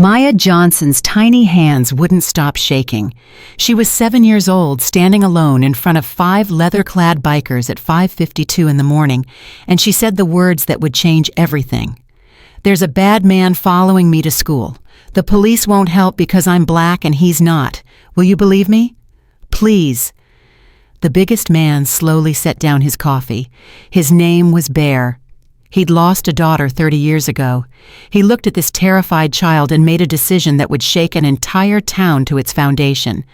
Maya Johnson's tiny hands wouldn't stop shaking. She was 7 years old, standing alone in front of 5 leather-clad bikers at 5:52 in the morning, and she said the words that would change everything. "There's a bad man following me to school. The police won't help because I'm black and he's not. Will you believe me? Please." The biggest man slowly set down his coffee. His name was Bear. He'd lost a daughter 30 years ago. He looked at this terrified child and made a decision that would shake an entire town to its foundation.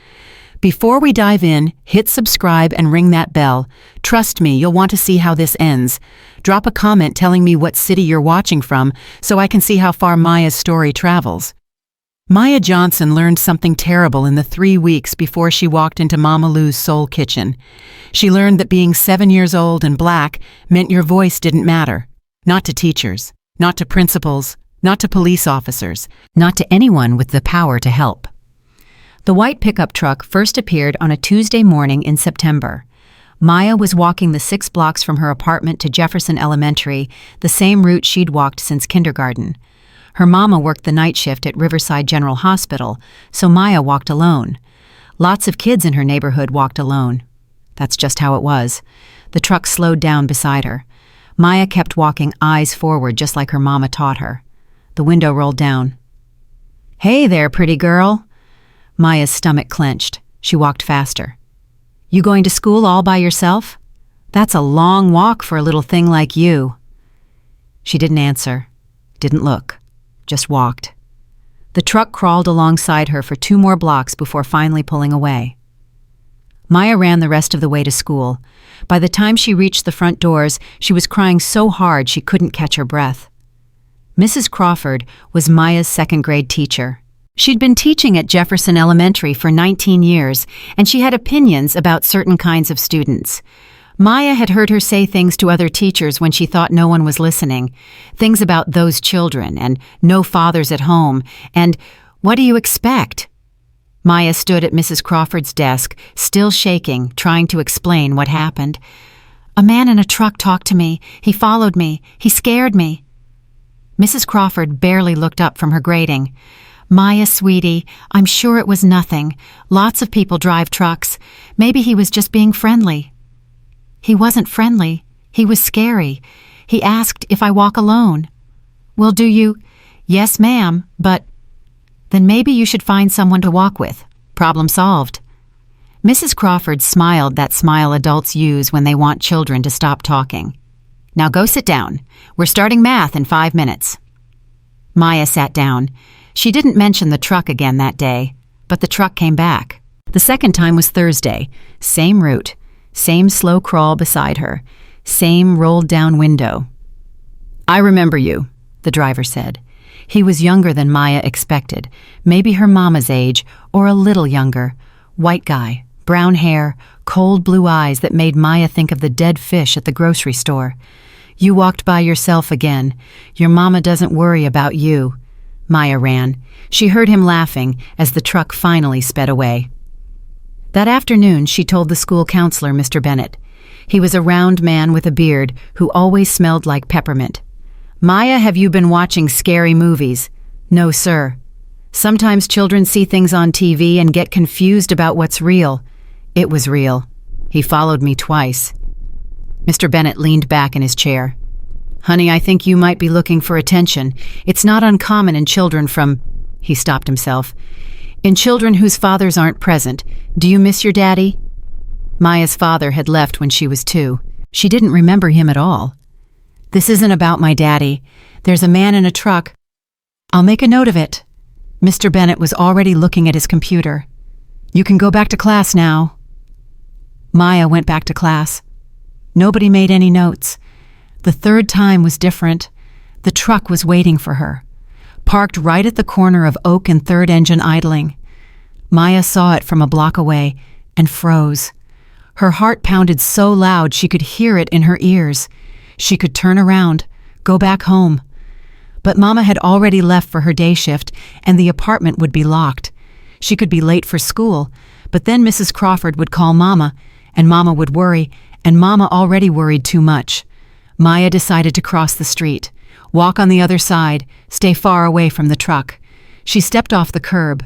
Before we dive in, hit subscribe and ring that bell. Trust me, you'll want to see how this ends. Drop a comment telling me what city you're watching from so I can see how far Maya's story travels. Maya Johnson learned something terrible in the 3 weeks before she walked into Mama Lou's Soul Kitchen. She learned that being 7 years old and black meant your voice didn't matter. Not to teachers, not to principals, not to police officers, not to anyone with the power to help. The white pickup truck first appeared on a Tuesday morning in September. Maya was walking the 6 blocks from her apartment to Jefferson Elementary, the same route she'd walked since kindergarten. Her mama worked the night shift at Riverside General Hospital, so Maya walked alone. Lots of kids in her neighborhood walked alone. That's just how it was. The truck slowed down beside her. Maya kept walking eyes forward just like her mama taught her. The window rolled down. "Hey there, pretty girl." Maya's stomach clenched. She walked faster. "You going to school all by yourself? That's a long walk for a little thing like you." She didn't answer, didn't look, just walked. The truck crawled alongside her for 2 more blocks before finally pulling away. Maya ran the rest of the way to school. By the time she reached the front doors, she was crying so hard she couldn't catch her breath. Mrs. Crawford was Maya's 2nd-grade teacher. She'd been teaching at Jefferson Elementary for 19 years, and she had opinions about certain kinds of students. Maya had heard her say things to other teachers when she thought no one was listening. Things about those children, and no fathers at home, and what do you expect? Maya stood at Mrs. Crawford's desk, still shaking, trying to explain what happened. "A man in a truck talked to me. He followed me. He scared me." Mrs. Crawford barely looked up from her grating. "Maya, sweetie, I'm sure it was nothing. Lots of people drive trucks. Maybe he was just being friendly." "He wasn't friendly. He was scary. He asked if I walk alone." "Well, do you?" "Yes, ma'am, but..." "Then maybe you should find someone to walk with. Problem solved." Mrs. Crawford smiled that smile adults use when they want children to stop talking. "Now go sit down. We're starting math in 5 minutes." Maya sat down. She didn't mention the truck again that day, but the truck came back. The second time was Thursday. Same route, same slow crawl beside her, same rolled down window. "I remember you," the driver said. He was younger than Maya expected, maybe her mama's age, or a little younger. White guy, brown hair, cold blue eyes that made Maya think of the dead fish at the grocery store. "You walked by yourself again. Your mama doesn't worry about you." Maya ran. She heard him laughing as the truck finally sped away. That afternoon, she told the school counselor, Mr. Bennett. He was a round man with a beard who always smelled like peppermint. "Maya, have you been watching scary movies?" "No, sir." "Sometimes children see things on TV and get confused about what's real." "It was real. He followed me twice." Mr. Bennett leaned back in his chair. "Honey, I think you might be looking for attention. It's not uncommon in children from..." He stopped himself. "In children whose fathers aren't present. Do you miss your daddy?" Maya's father had left when she was 2. She didn't remember him at all. "This isn't about my daddy. There's a man in a truck." "I'll make a note of it." Mr. Bennett was already looking at his computer. "You can go back to class now." Maya went back to class. Nobody made any notes. The 3rd time was different. The truck was waiting for her, parked right at the corner of Oak and 3rd Engine idling. Maya saw it from a block away and froze. Her heart pounded so loud she could hear it in her ears. She could turn around, go back home. But Mama had already left for her day shift, and the apartment would be locked. She could be late for school, but then Mrs. Crawford would call Mama, and Mama would worry, and Mama already worried too much. Maya decided to cross the street, walk on the other side, stay far away from the truck. She stepped off the curb.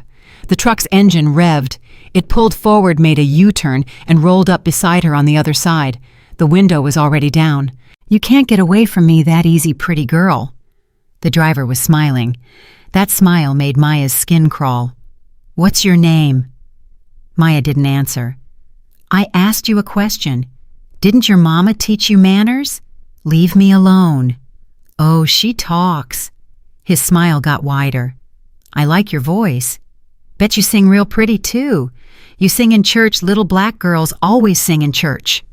The truck's engine revved. It pulled forward, made a U-turn, and rolled up beside her on the other side. The window was already down. "You can't get away from me that easy, pretty girl." The driver was smiling. That smile made Maya's skin crawl. "What's your name?" Maya didn't answer. "I asked you a question. Didn't your mama teach you manners? Leave me alone." "Oh, she talks." His smile got wider. "I like your voice. Bet you sing real pretty, too. You sing in church. Little black girls always sing in church."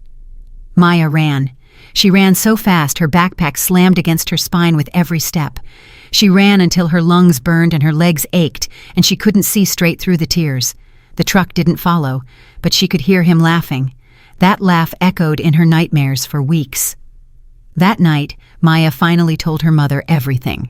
Maya ran. She ran so fast her backpack slammed against her spine with every step. She ran until her lungs burned and her legs ached, and she couldn't see straight through the tears. The truck didn't follow, but she could hear him laughing. That laugh echoed in her nightmares for weeks. That night, Maya finally told her mother everything.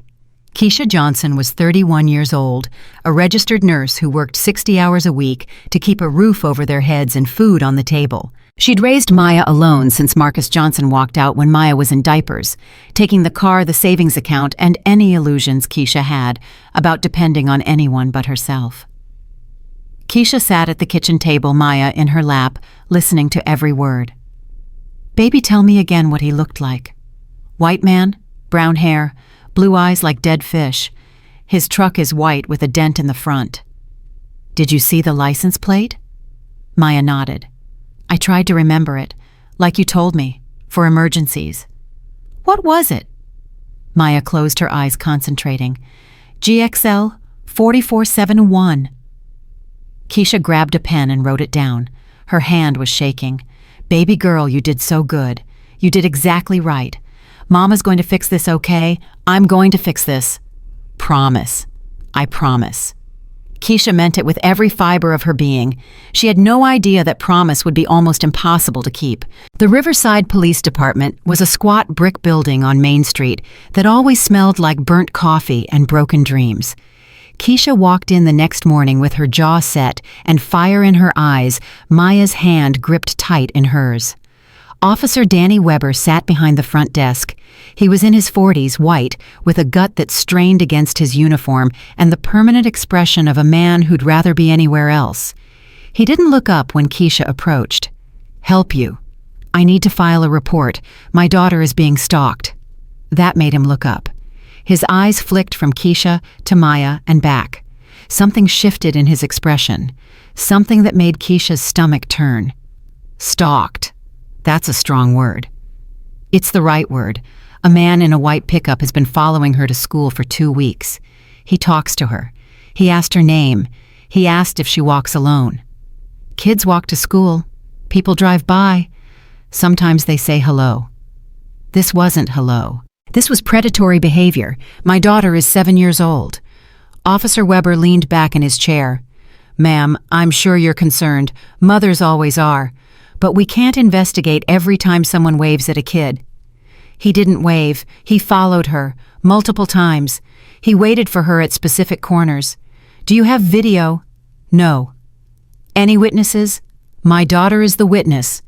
Keisha Johnson was 31 years old, a registered nurse who worked 60 hours a week to keep a roof over their heads and food on the table. She'd raised Maya alone since Marcus Johnson walked out when Maya was in diapers, taking the car, the savings account, and any illusions Keisha had about depending on anyone but herself. Keisha sat at the kitchen table, Maya in her lap, listening to every word. "Baby, tell me again what he looked like." "White man, brown hair, blue eyes like dead fish. His truck is white with a dent in the front." "Did you see the license plate?" Maya nodded. "I tried to remember it, like you told me, for emergencies." "What was it?" Maya closed her eyes, concentrating. "GXL 4471. Keisha grabbed a pen and wrote it down. Her hand was shaking. "Baby girl, you did so good. You did exactly right. Mama's going to fix this, okay? I'm going to fix this. Promise. I promise." Keisha meant it with every fiber of her being. She had no idea that promise would be almost impossible to keep. The Riverside Police Department was a squat brick building on Main Street that always smelled like burnt coffee and broken dreams. Keisha walked in the next morning with her jaw set and fire in her eyes, Maya's hand gripped tight in hers. Officer Danny Weber sat behind the front desk. He was in his 40s, white, with a gut that strained against his uniform and the permanent expression of a man who'd rather be anywhere else. He didn't look up when Keisha approached. "Help you. I need to file a report. My daughter is being stalked." That made him look up. His eyes flicked from Keisha to Maya and back. Something shifted in his expression, something that made Keisha's stomach turn. Stalked. That's a strong word. It's the right word. A man in a white pickup has been following her to school for 2 weeks. He talks to her. He asked her name. He asked if she walks alone. Kids walk to school. People drive by. Sometimes they say hello. This wasn't hello. This was predatory behavior. My daughter is 7 years old. Officer Weber leaned back in his chair. "Ma'am, I'm sure you're concerned. Mothers always are. But we can't investigate every time someone waves at a kid." He didn't wave. He followed her, multiple times. He waited for her at specific corners. "Do you have video?" "No." "Any witnesses?" "My daughter is the witness."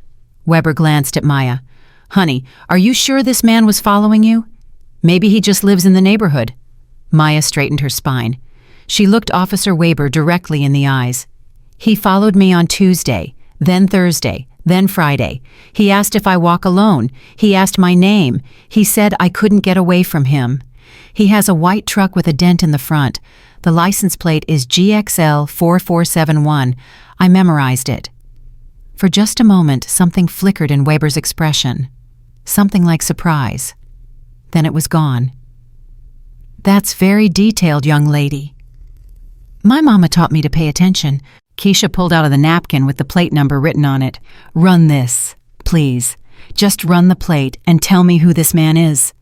Weber glanced at Maya. "Honey, are you sure this man was following you? Maybe he just lives in the neighborhood." Maya straightened her spine. She looked Officer Weber directly in the eyes. "He followed me on Tuesday, then Thursday, then Friday. He asked if I walk alone. He asked my name. He said I couldn't get away from him. He has a white truck with a dent in the front. The license plate is GXL 4471. I memorized it." For just a moment, something flickered in Weber's expression. Something like surprise. Then it was gone. "That's very detailed, young lady." "My mama taught me to pay attention." Keisha pulled out of the napkin with the plate number written on it. "Run this, please. Just run the plate and tell me who this man is."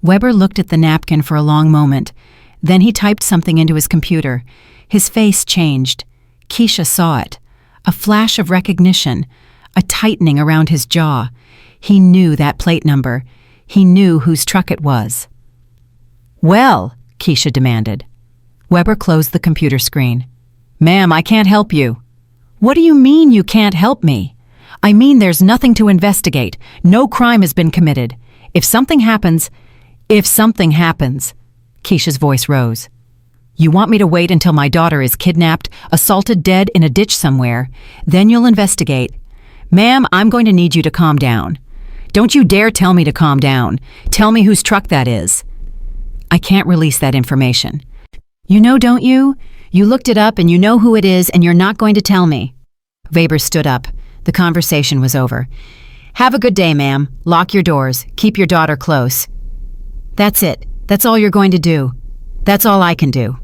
Weber looked at the napkin for a long moment. Then he typed something into his computer. His face changed. Keisha saw it. A flash of recognition, a tightening around his jaw. He knew that plate number. He knew whose truck it was. "Well," Keisha demanded. Weber closed the computer screen. "Ma'am, I can't help you." "What do you mean you can't help me?" "I mean there's nothing to investigate. No crime has been committed. If something happens, Keisha's voice rose. You want me to wait until my daughter is kidnapped, assaulted dead in a ditch somewhere? Then you'll investigate. Ma'am, I'm going to need you to calm down. Don't you dare tell me to calm down. Tell me whose truck that is. I can't release that information. You know, don't you? You looked it up and you know who it is and you're not going to tell me. Weber stood up. The conversation was over. Have a good day, ma'am. Lock your doors. Keep your daughter close. That's it. That's all you're going to do. That's all I can do.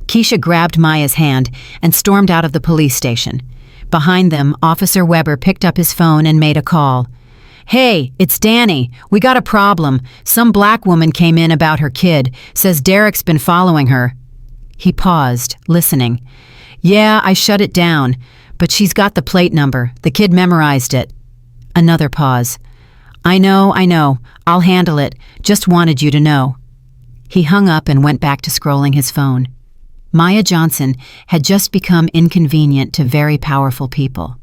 Keisha grabbed Maya's hand and stormed out of the police station. Behind them, Officer Weber picked up his phone and made a call. Hey, it's Danny. We got a problem. Some black woman came in about her kid. Says Derek's been following her. He paused, listening. Yeah, I shut it down, but she's got the plate number. The kid memorized it. Another pause. I know. I'll handle it. Just wanted you to know. He hung up and went back to scrolling his phone. Maya Johnson had just become inconvenient to very powerful people.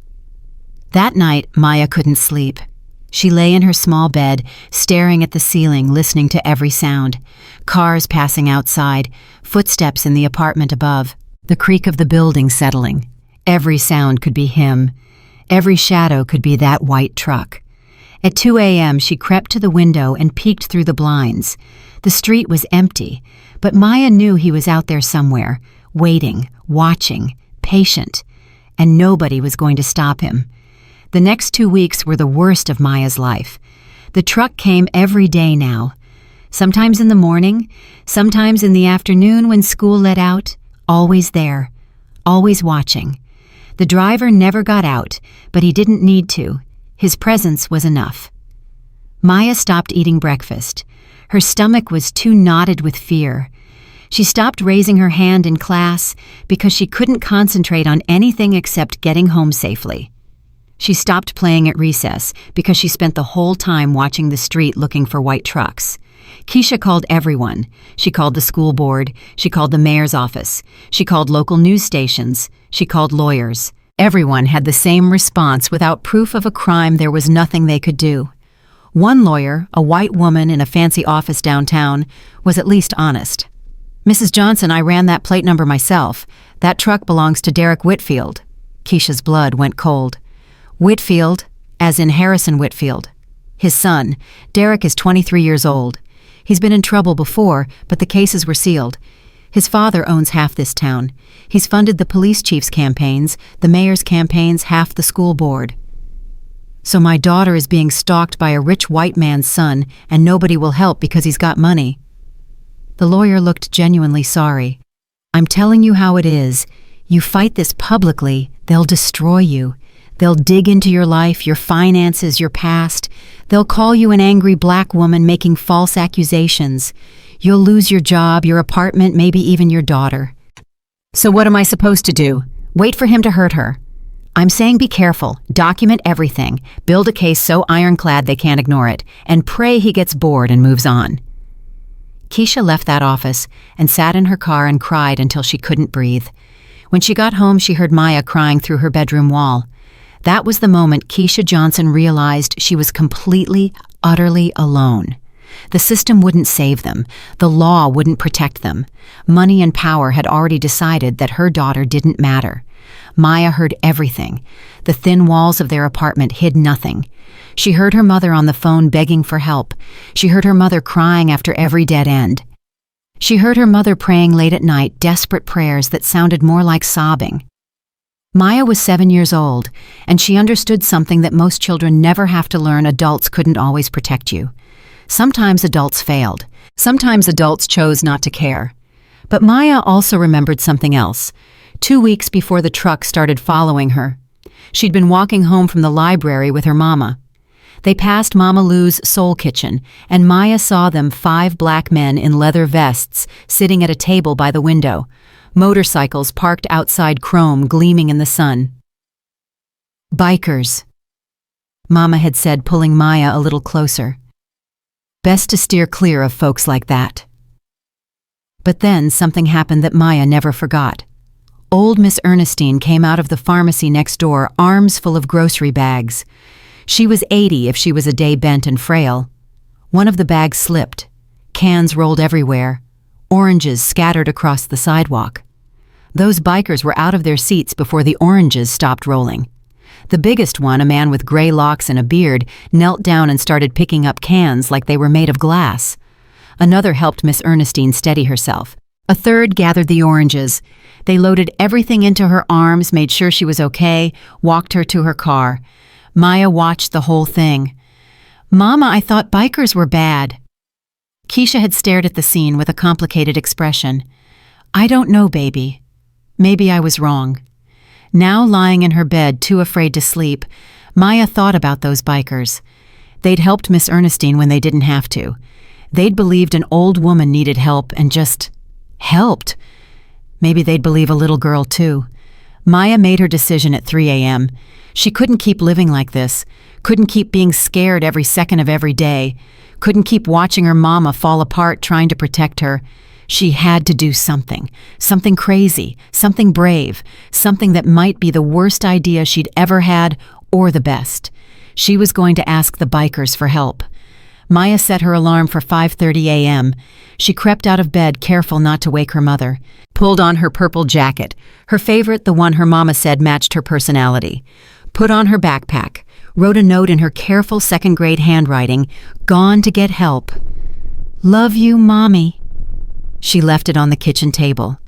That night, Maya couldn't sleep. She lay in her small bed, staring at the ceiling, listening to every sound. Cars passing outside, footsteps in the apartment above, the creak of the building settling. Every sound could be him. Every shadow could be that white truck. At 2 a.m., she crept to the window and peeked through the blinds. The street was empty, but Maya knew he was out there somewhere, waiting, watching, patient, and nobody was going to stop him. The next 2 weeks were the worst of Maya's life. The truck came every day now. Sometimes in the morning, sometimes in the afternoon when school let out, always there, always watching. The driver never got out, but he didn't need to. His presence was enough. Maya stopped eating breakfast. Her stomach was too knotted with fear. She stopped raising her hand in class because she couldn't concentrate on anything except getting home safely. She stopped playing at recess because she spent the whole time watching the street looking for white trucks. Keisha called everyone. She called the school board. She called the mayor's office. She called local news stations. She called lawyers. Everyone had the same response. Without proof of a crime, there was nothing they could do. One lawyer, a white woman in a fancy office downtown, was at least honest. Mrs. Johnson, I ran that plate number myself. That truck belongs to Derek Whitfield. Keisha's blood went cold. Whitfield, as in Harrison Whitfield. His son, Derek, is 23 years old. He's been in trouble before, but the cases were sealed. His father owns half this town. He's funded the police chief's campaigns, the mayor's campaigns, half the school board. So my daughter is being stalked by a rich white man's son, and nobody will help because he's got money. The lawyer looked genuinely sorry. I'm telling you how it is. You fight this publicly, they'll destroy you. They'll dig into your life, your finances, your past. They'll call you an angry black woman making false accusations. You'll lose your job, your apartment, maybe even your daughter. So what am I supposed to do? Wait for him to hurt her? I'm saying be careful, document everything, build a case so ironclad they can't ignore it, and pray he gets bored and moves on. Keisha left that office and sat in her car and cried until she couldn't breathe. When she got home, she heard Maya crying through her bedroom wall. That was the moment Keisha Johnson realized she was completely, utterly alone. The system wouldn't save them. The law wouldn't protect them. Money and power had already decided that her daughter didn't matter. Maya heard everything. The thin walls of their apartment hid nothing. She heard her mother on the phone begging for help. She heard her mother crying after every dead end. She heard her mother praying late at night, desperate prayers that sounded more like sobbing. Maya was 7 years old, and she understood something that most children never have to learn: adults couldn't always protect you. Sometimes adults failed. Sometimes adults chose not to care. But Maya also remembered something else. 2 weeks before the truck started following her, she'd been walking home from the library with her mama. They passed Mama Lou's Soul Kitchen, and Maya saw them 5 black men in leather vests sitting at a table by the window, motorcycles parked outside chrome gleaming in the sun. Bikers, Mama had said, pulling Maya a little closer. Best to steer clear of folks like that. But then something happened that Maya never forgot. Old Miss Ernestine came out of the pharmacy next door, arms full of grocery bags. She was 80 if she was a day bent and frail. One of the bags slipped. Cans rolled everywhere. oranges scattered across the sidewalk. Those bikers were out of their seats before the oranges stopped rolling. The biggest one, a man with gray locks and a beard, knelt down and started picking up cans like they were made of glass. Another helped Miss Ernestine steady herself. A third gathered the oranges. They loaded everything into her arms, made sure she was okay, walked her to her car. Maya watched the whole thing. "Mama, I thought bikers were bad." Keisha had stared at the scene with a complicated expression. "I don't know, baby. Maybe I was wrong." Now lying in her bed, too afraid to sleep, Maya thought about those bikers. They'd helped Miss Ernestine when they didn't have to. They'd believed an old woman needed help and just helped. Maybe they'd believe a little girl, too. Maya made her decision at 3 a.m. She couldn't keep living like this, couldn't keep being scared every second of every day, couldn't keep watching her mama fall apart trying to protect her. She had to do something crazy, something brave, something that might be the worst idea she'd ever had or the best. She was going to ask the bikers for help. Maya set her alarm for 5:30 a.m. She crept out of bed, careful not to wake her mother, pulled on her purple jacket, her favorite, the one her mama said matched her personality, put on her backpack, wrote a note in her careful second-grade handwriting, "Gone to get help. Love you, Mommy." She left it on the kitchen table.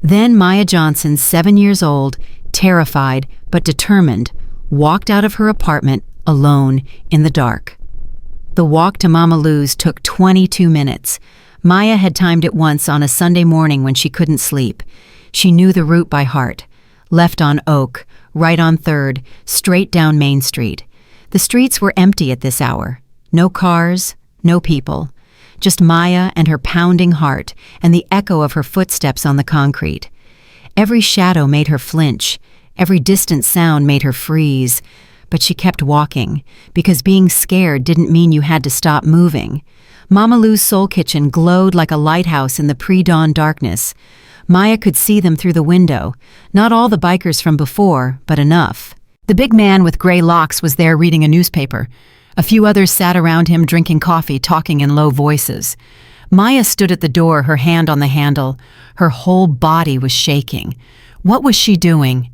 Then Maya Johnson, 7 years old, terrified but determined, walked out of her apartment alone in the dark. The walk to Mama Lou's took 22 minutes. Maya had timed it once on a Sunday morning when she couldn't sleep. She knew the route by heart. Left on Oak, right on 3rd, straight down Main Street. The streets were empty at this hour. No cars, no people. Just Maya and her pounding heart and the echo of her footsteps on the concrete. Every shadow made her flinch. Every distant sound made her freeze. But she kept walking, because being scared didn't mean you had to stop moving. Mama Lou's Soul Kitchen glowed like a lighthouse in the pre-dawn darkness. Maya could see them through the window. Not all the bikers from before, but enough. The big man with gray locks was there reading a newspaper. A few others sat around him drinking coffee, talking in low voices. Maya stood at the door, her hand on the handle. Her whole body was shaking. What was she doing?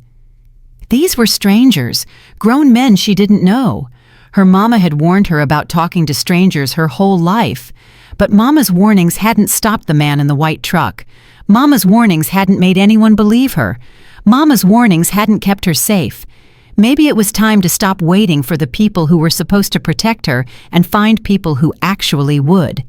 These were strangers, grown men she didn't know. Her mama had warned her about talking to strangers her whole life. But Mama's warnings hadn't stopped the man in the white truck. Mama's warnings hadn't made anyone believe her. Mama's warnings hadn't kept her safe. Maybe it was time to stop waiting for the people who were supposed to protect her and find people who actually would.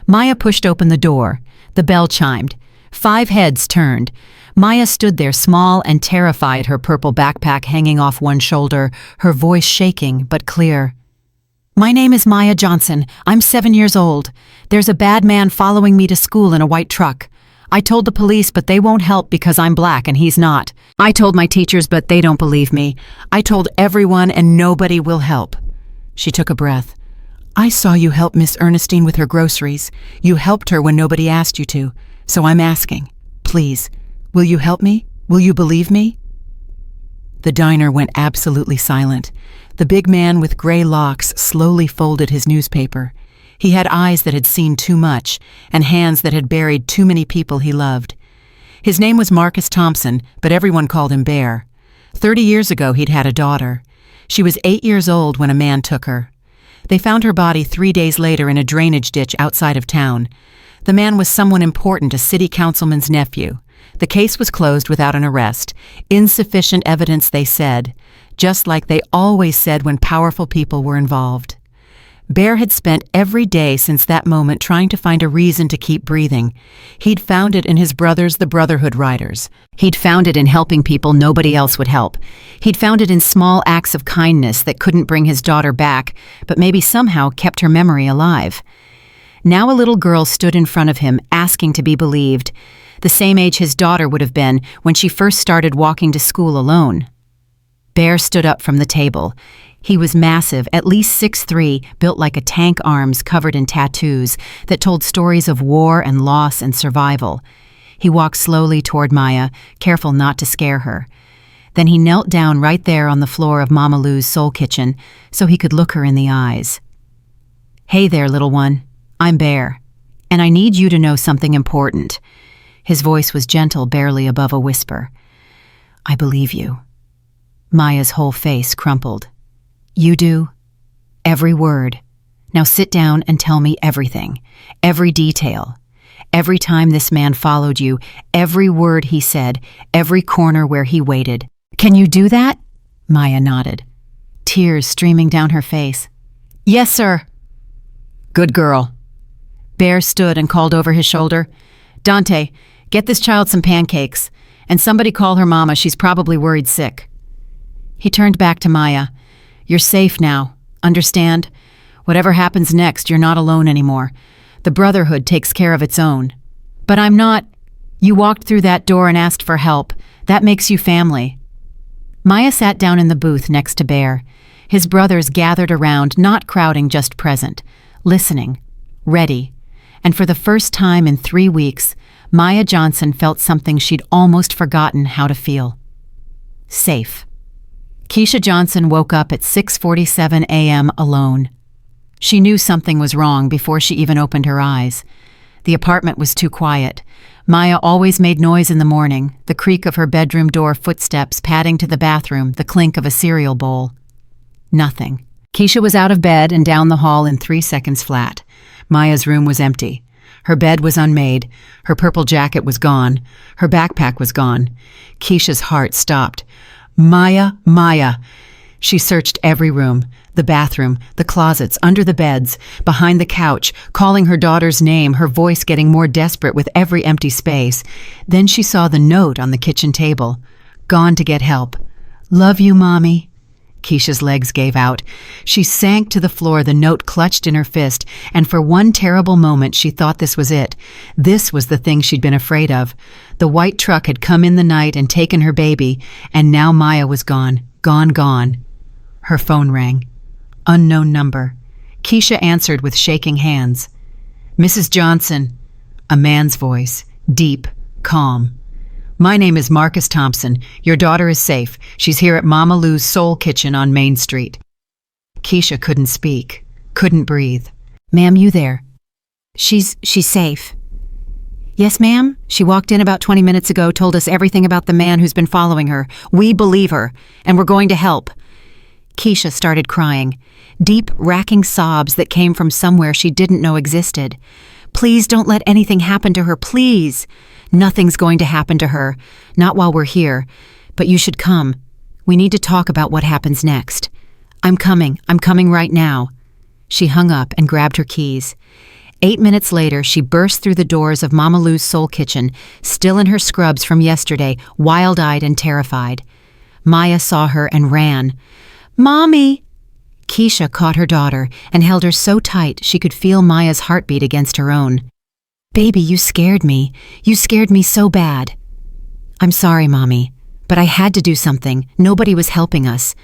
Maya pushed open the door. The bell chimed. 5 heads turned. Maya stood there small and terrified, her purple backpack hanging off one shoulder, her voice shaking but clear. "My name is Maya Johnson. I'm 7 years old. There's a bad man following me to school in a white truck. I told the police, but they won't help because I'm black and he's not. I told my teachers, but they don't believe me. I told everyone and nobody will help." She took a breath. "I saw you help Miss Ernestine with her groceries. You helped her when nobody asked you to. So I'm asking, please, will you help me? Will you believe me?" The diner went absolutely silent. The big man with gray locks slowly folded his newspaper. He had eyes that had seen too much, and hands that had buried too many people he loved. His name was Marcus Thompson, but everyone called him Bear. 30 years ago he'd had a daughter. She was 8 years old when a man took her. They found her body 3 days later in a drainage ditch outside of town. The man was someone important, a city councilman's nephew. The case was closed without an arrest. Insufficient evidence, they said, just like they always said when powerful people were involved. Bear had spent every day since that moment trying to find a reason to keep breathing. He'd found it in his brothers, the Brotherhood Riders. He'd found it in helping people nobody else would help. He'd found it in small acts of kindness that couldn't bring his daughter back, but maybe somehow kept her memory alive. Now a little girl stood in front of him, asking to be believed, the same age his daughter would have been when she first started walking to school alone. Bear stood up from the table. He was massive, at least 6'3", built like a tank, arms covered in tattoos that told stories of war and loss and survival. He walked slowly toward Maya, careful not to scare her. Then he knelt down right there on the floor of Mama Lou's Soul Kitchen so he could look her in the eyes. "Hey there, little one. I'm Bear. And I need you to know something important." His voice was gentle, barely above a whisper. "I believe you." Maya's whole face crumpled. "You do?" "Every word. Now sit down and tell me everything. Every detail. Every time this man followed you, every word he said, every corner where he waited. Can you do that?" Maya nodded, tears streaming down her face. "Yes, sir." "Good girl." Bear stood and called over his shoulder, "Dante, get this child some pancakes, and somebody call her mama, she's probably worried sick." He turned back to Maya. "You're safe now, understand? Whatever happens next, you're not alone anymore. The Brotherhood takes care of its own." "But I'm not." "You walked through that door and asked for help. That makes you family." Maya sat down in the booth next to Bear. His brothers gathered around, not crowding, just present, listening, ready. And for the first time in 3 weeks, Maya Johnson felt something she'd almost forgotten how to feel. Safe. Keisha Johnson woke up at 6:47 a.m. alone. She knew something was wrong before she even opened her eyes. The apartment was too quiet. Maya always made noise in the morning, the creak of her bedroom door footsteps padding to the bathroom, the clink of a cereal bowl. Nothing. Keisha was out of bed and down the hall in 3 seconds flat. Maya's room was empty. Her bed was unmade. Her purple jacket was gone. Her backpack was gone. Keisha's heart stopped. "Maya, Maya." She searched every room, the bathroom, the closets, under the beds, behind the couch, calling her daughter's name, her voice getting more desperate with every empty space. Then she saw the note on the kitchen table. "Gone to get help. Love you, Mommy." Keisha's legs gave out. She sank to the floor, the note clutched in her fist, and for one terrible moment she thought this was it. This was the thing she'd been afraid of. The white truck had come in the night and taken her baby, and now Maya was gone, gone. Her phone rang. Unknown number. Keisha answered with shaking hands. "Mrs. Johnson." A man's voice, deep, calm. "My name is Marcus Thompson. Your daughter is safe. She's here at Mama Lou's Soul Kitchen on Main Street." Keisha couldn't speak, couldn't breathe. "Ma'am, you there?" She's safe." "Yes, ma'am. She walked in about 20 minutes ago, told us everything about the man who's been following her. We believe her, and we're going to help." Keisha started crying, deep, racking sobs that came from somewhere she didn't know existed. "Please don't let anything happen to her, please." "Nothing's going to happen to her. Not while we're here. But you should come. We need to talk about what happens next." I'm coming right now." She hung up and grabbed her keys. 8 minutes later, she burst through the doors of Mama Lou's Soul Kitchen, still in her scrubs from yesterday, wild-eyed and terrified. Maya saw her and ran. "Mommy!" Keisha caught her daughter and held her so tight she could feel Maya's heartbeat against her own. "Baby, you scared me. You scared me so bad." "I'm sorry, Mommy, but I had to do something. Nobody was helping us."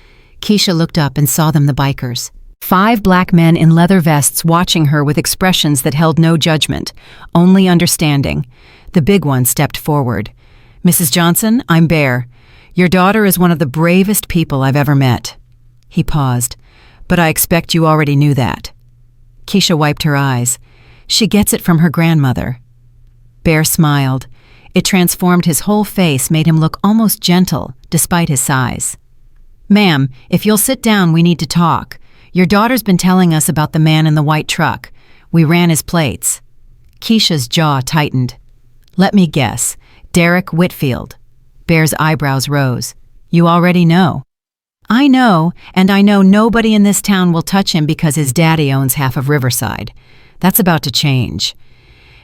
Keisha looked up and saw them, the bikers. 5 black men in leather vests watching her with expressions that held no judgment, only understanding. The big one stepped forward. "Mrs. Johnson, I'm Bear. Your daughter is one of the bravest people I've ever met." He paused. "But I expect you already knew that." Keisha wiped her eyes. "She gets it from her grandmother." Bear smiled. It transformed his whole face, made him look almost gentle, despite his size. "Ma'am, if you'll sit down, we need to talk. Your daughter's been telling us about the man in the white truck. We ran his plates." Keisha's jaw tightened. "Let me guess. Derek Whitfield." Bear's eyebrows rose. "You already know." "I know, and I know nobody in this town will touch him because his daddy owns half of Riverside. That's about to change."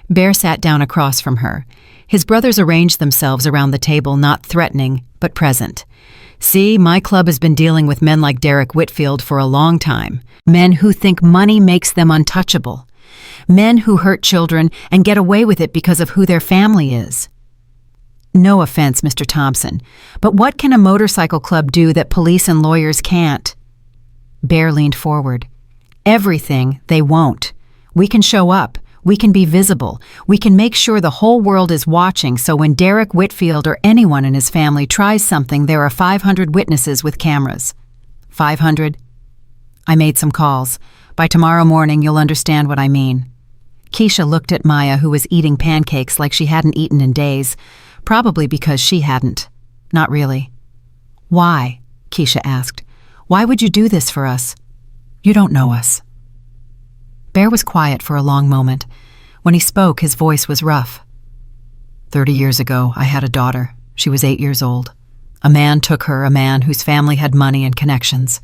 Bear sat down across from her. His brothers arranged themselves around the table, not threatening, but present. "See, my club has been dealing with men like Derek Whitfield for a long time. Men who think money makes them untouchable. Men who hurt children and get away with it because of who their family is." "No offense, Mr. Thompson, but what can a motorcycle club do that police and lawyers can't?" Bear leaned forward. "Everything they won't. We can show up. We can be visible. We can make sure the whole world is watching, so when Derek Whitfield or anyone in his family tries something, there are 500 witnesses with cameras." 500? "I made some calls. By tomorrow morning, you'll understand what I mean." Keisha looked at Maya, who was eating pancakes like she hadn't eaten in days, probably because she hadn't. Not really. "Why?" Keisha asked. "Why would you do this for us? You don't know us." Bear was quiet for a long moment. When he spoke, his voice was rough. 30 years ago, I had a daughter. She was 8 years old. A man took her, a man whose family had money and connections.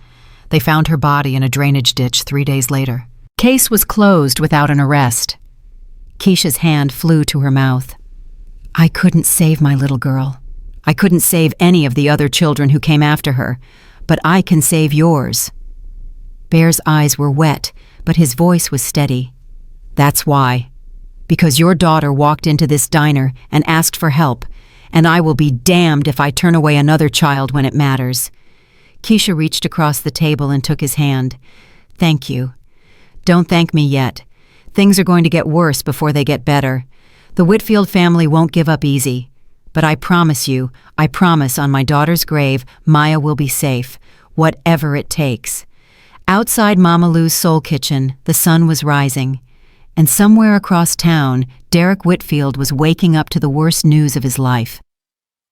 They found her body in a drainage ditch 3 days later. Case was closed without an arrest. Keisha's hand flew to her mouth. "I couldn't save my little girl. I couldn't save any of the other children who came after her, but I can save yours." Bear's eyes were wet, but his voice was steady. "That's why. Because your daughter walked into this diner and asked for help, and I will be damned if I turn away another child when it matters." Keisha reached across the table and took his hand. "Thank you. Don't thank me yet. Things are going to get worse before they get better. The Whitfield family won't give up easy. But I promise you, I promise on my daughter's grave, Maya will be safe, whatever it takes." Outside Mama Lou's Soul Kitchen, the sun was rising. And somewhere across town, Derek Whitfield was waking up to the worst news of his life.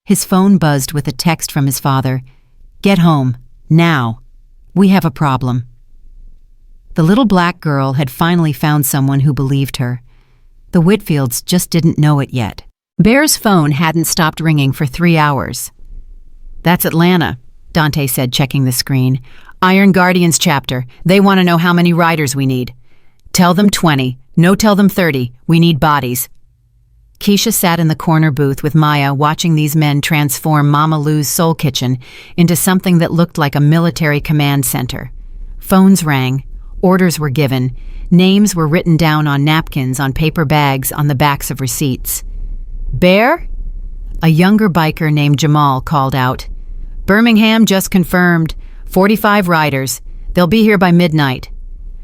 His phone buzzed with a text from his father. "Get home, now. We have a problem." The little black girl had finally found someone who believed her. The Whitfields just didn't know it yet. Bear's phone hadn't stopped ringing for 3 hours. "That's Atlanta," Dante said, checking the screen. "Iron Guardians chapter. They want to know how many riders we need." "Tell them 20. No, tell them 30. We need bodies." Keisha sat in the corner booth with Maya, watching these men transform Mama Lou's Soul Kitchen into something that looked like a military command center. Phones rang. Orders were given. Names were written down on napkins, on paper bags, on the backs of receipts. "Bear?" A younger biker named Jamal called out. "Birmingham just confirmed. 45 riders. They'll be here by midnight."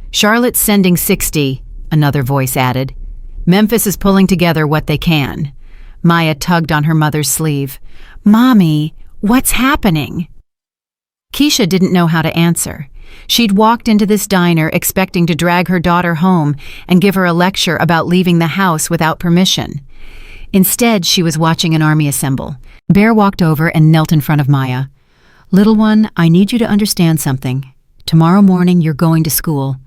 "Charlotte's sending 60, another voice added. "Memphis is pulling together what they can." Maya tugged on her mother's sleeve. "Mommy, what's happening?" Keisha didn't know how to answer. She'd walked into this diner expecting to drag her daughter home and give her a lecture about leaving the house without permission. Instead, she was watching an army assemble. Bear walked over and knelt in front of Maya. "Little one, I need you to understand something. Tomorrow morning you're going to school,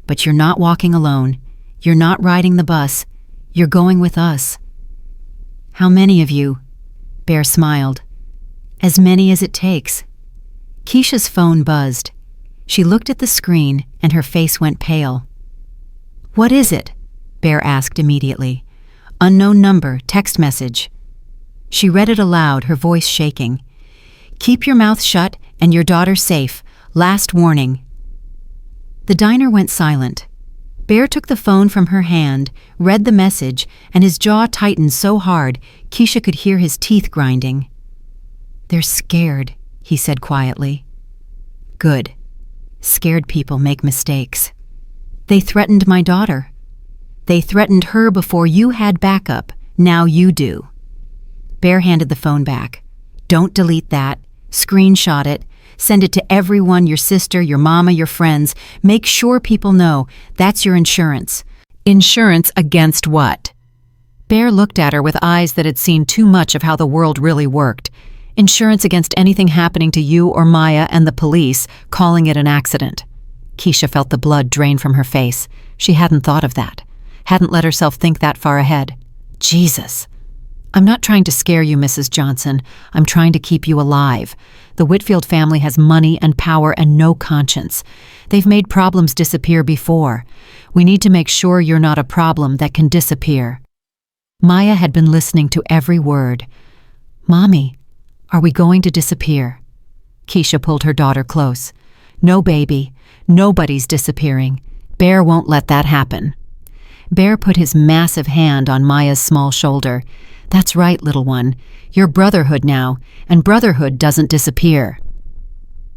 but you're not walking alone. You're not riding the bus. You're going with us." "How many of you?" Bear smiled. "As many as it takes." Keisha's phone buzzed. She looked at the screen and her face went pale. "What is it?" Bear asked immediately. "Unknown number, text message." She read it aloud, her voice shaking. "Keep your mouth shut and your daughter safe. Last warning." The diner went silent. Bear took the phone from her hand, read the message, and his jaw tightened so hard Keisha could hear his teeth grinding. "They're scared," he said quietly. "Good. Scared people make mistakes. They threatened my daughter. They threatened her before you had backup. Now you do." Bear handed the phone back. "Don't delete that. Screenshot it. Send it to everyone, your sister, your mama, your friends. Make sure people know. That's your insurance." "Insurance against what?" Bear looked at her with eyes that had seen too much of how the world really worked. "Insurance against anything happening to you or Maya and the police, calling it an accident." Keisha felt the blood drain from her face. She hadn't thought of that. Hadn't let herself think that far ahead. Jesus. "I'm not trying to scare you, Mrs. Johnson. I'm trying to keep you alive. The Whitfield family has money and power and no conscience. They've made problems disappear before. We need to make sure you're not a problem that can disappear." Maya had been listening to every word. "Mommy, are we going to disappear?" Keisha pulled her daughter close. "No, baby. Nobody's disappearing. Bear won't let that happen." Bear put his massive hand on Maya's small shoulder. "That's right, little one. You're Brotherhood now, and Brotherhood doesn't disappear."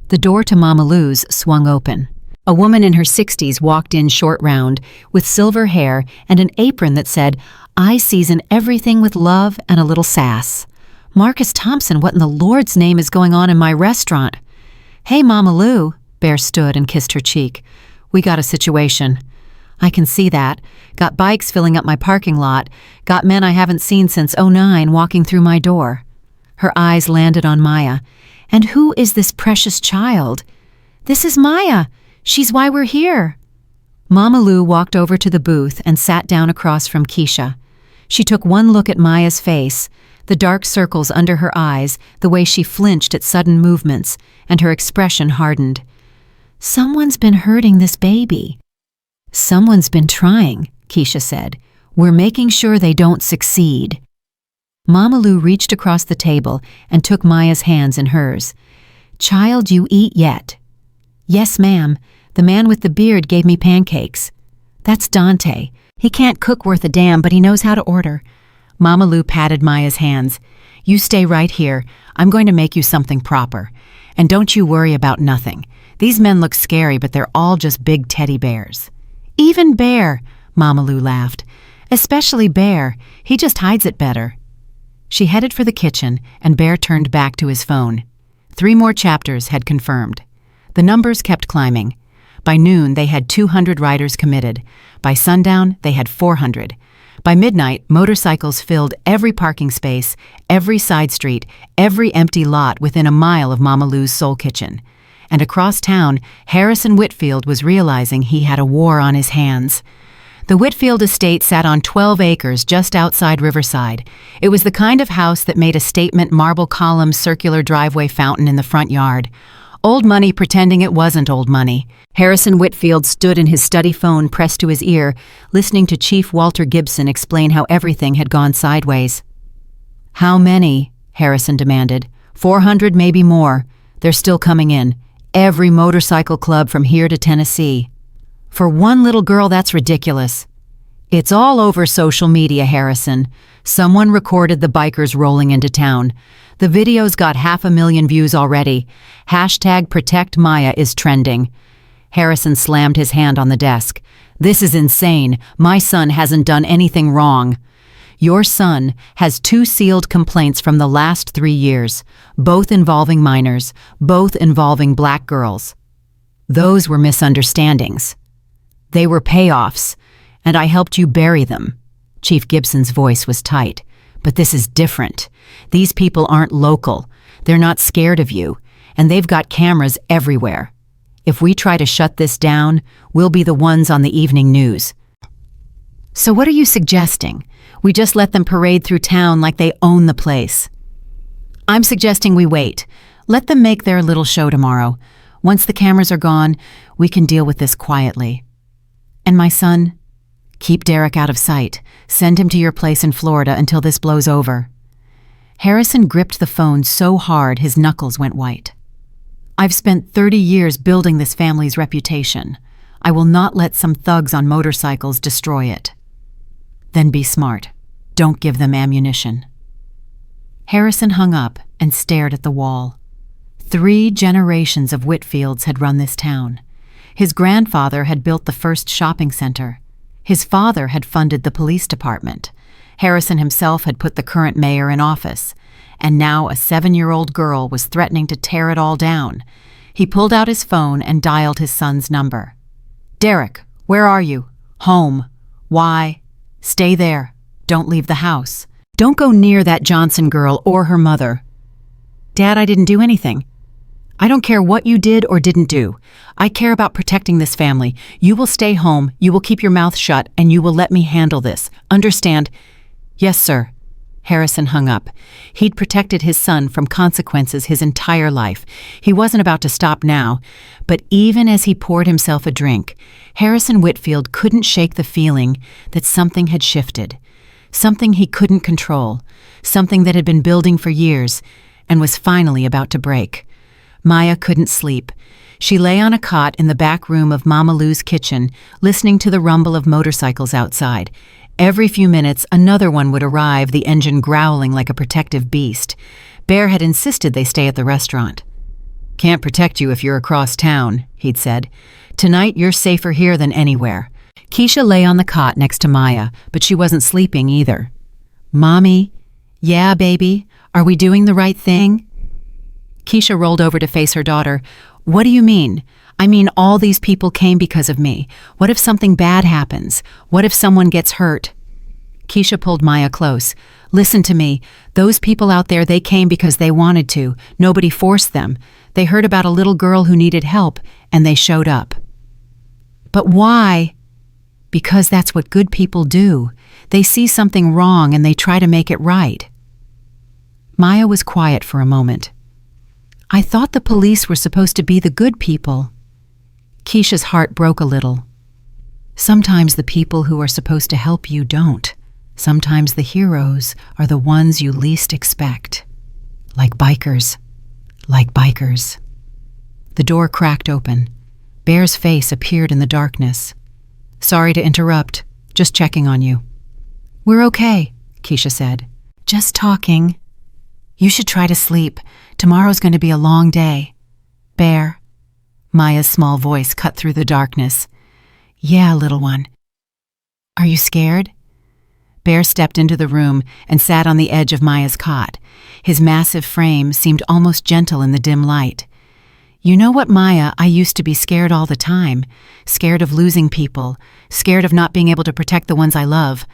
The door to Mama Lou's swung open. A woman in her 60s walked in short round, with silver hair and an apron that said, "I season everything with love and a little sass." "Marcus Thompson, what in the Lord's name is going on in my restaurant?" "Hey, Mama Lou." Bear stood and kissed her cheek. "We got a situation. I can see that. Got bikes filling up my parking lot. Got men I haven't seen since '09 walking through my door. Her eyes landed on Maya. And who is this precious child? This is Maya. She's why we're here. Mama Lou walked over to the booth and sat down across from Keisha. She took one look at Maya's face, the dark circles under her eyes, the way she flinched at sudden movements, and her expression hardened. Someone's been hurting this baby. Someone's been trying, Keisha said. We're making sure they don't succeed. Mama Lou reached across the table and took Maya's hands in hers. Child, you eat yet? Yes, ma'am. The man with the beard gave me pancakes. That's Dante. He can't cook worth a damn, but he knows how to order. Mama Lou patted Maya's hands. You stay right here. I'm going to make you something proper. And don't you worry about nothing. These men look scary, but they're all just big teddy bears. Even Bear, Mama Lou laughed. Especially Bear. He just hides it better. She headed for the kitchen, and Bear turned back to his phone. 3 more chapters had confirmed. The numbers kept climbing. By noon, they had 200 riders committed. By sundown, they had 400. By midnight, motorcycles filled every parking space, every side street, every empty lot within a mile of Mama Lou's soul kitchen. And across town, Harrison Whitfield was realizing he had a war on his hands. The Whitfield estate sat on 12 acres just outside Riverside. It was the kind of house that made a statement marble column circular driveway fountain in the front yard. Old money pretending it wasn't old money. Harrison Whitfield stood in his study phone pressed to his ear, listening to Chief Walter Gibson explain how everything had gone sideways. How many? Harrison demanded. 400, maybe more. They're still coming in. Every motorcycle club from here to Tennessee. For one little girl, that's ridiculous. It's all over social media, Harrison. Someone recorded the bikers rolling into town. The video's got 500,000 views already. #ProtectMaya is trending. Harrison slammed his hand on the desk. This is insane. My son hasn't done anything wrong. Your son has 2 sealed complaints from the last 3 years, both involving minors, both involving black girls. Those were misunderstandings. They were payoffs, and I helped you bury them. Chief Gibson's voice was tight. But this is different. These people aren't local. They're not scared of you, and they've got cameras everywhere. If we try to shut this down, we'll be the ones on the evening news. So what are you suggesting? We just let them parade through town like they own the place. I'm suggesting we wait. Let them make their little show tomorrow. Once the cameras are gone, we can deal with this quietly. And my son? Keep Derek out of sight. Send him to your place in Florida until this blows over. Harrison gripped the phone so hard his knuckles went white. I've spent 30 years building this family's reputation. I will not let some thugs on motorcycles destroy it. Then be smart. Don't give them ammunition. Harrison hung up and stared at the wall. 3 generations of Whitfields had run this town. His grandfather had built the first shopping center. His father had funded the police department. Harrison himself had put the current mayor in office. And now a 7-year-old girl was threatening to tear it all down. He pulled out his phone and dialed his son's number. Derek, where are you? Home. Why? Stay there. Don't leave the house. Don't go near that Johnson girl or her mother. Dad, I didn't do anything. I don't care what you did or didn't do. I care about protecting this family. You will stay home, you will keep your mouth shut, and you will let me handle this. Understand? Yes, sir. Harrison hung up. He'd protected his son from consequences his entire life. He wasn't about to stop now. But even as he poured himself a drink, Harrison Whitfield couldn't shake the feeling that something had shifted. Something he couldn't control. Something that had been building for years and was finally about to break. Maya couldn't sleep. She lay on a cot in the back room of Mama Lou's kitchen, listening to the rumble of motorcycles outside. Every few minutes, another one would arrive, the engine growling like a protective beast. Bear had insisted they stay at the restaurant. Can't protect you if you're across town, he'd said. Tonight, you're safer here than anywhere. Keisha lay on the cot next to Maya, but she wasn't sleeping either. Mommy? Yeah, baby? Are we doing the right thing? Keisha rolled over to face her daughter. What do you mean? I mean, all these people came because of me. What if something bad happens? What if someone gets hurt? Keisha pulled Maya close. Listen to me. Those people out there, they came because they wanted to. Nobody forced them. They heard about a little girl who needed help, and they showed up. But why? Because that's what good people do. They see something wrong and they try to make it right. Maya was quiet for a moment. I thought the police were supposed to be the good people. Keisha's heart broke a little. Sometimes the people who are supposed to help you don't. Sometimes the heroes are the ones you least expect. Like bikers. Like bikers. The door cracked open. Bear's face appeared in the darkness. Sorry to interrupt. Just checking on you. We're okay, Keisha said. Just talking. You should try to sleep. Tomorrow's going to be a long day. Bear. Maya's small voice cut through the darkness. Yeah, little one. Are you scared? Bear stepped into the room and sat on the edge of Maya's cot. His massive frame seemed almost gentle in the dim light. You know what, Maya, I used to be scared all the time. Scared of losing people. Scared of not being able to protect the ones I love.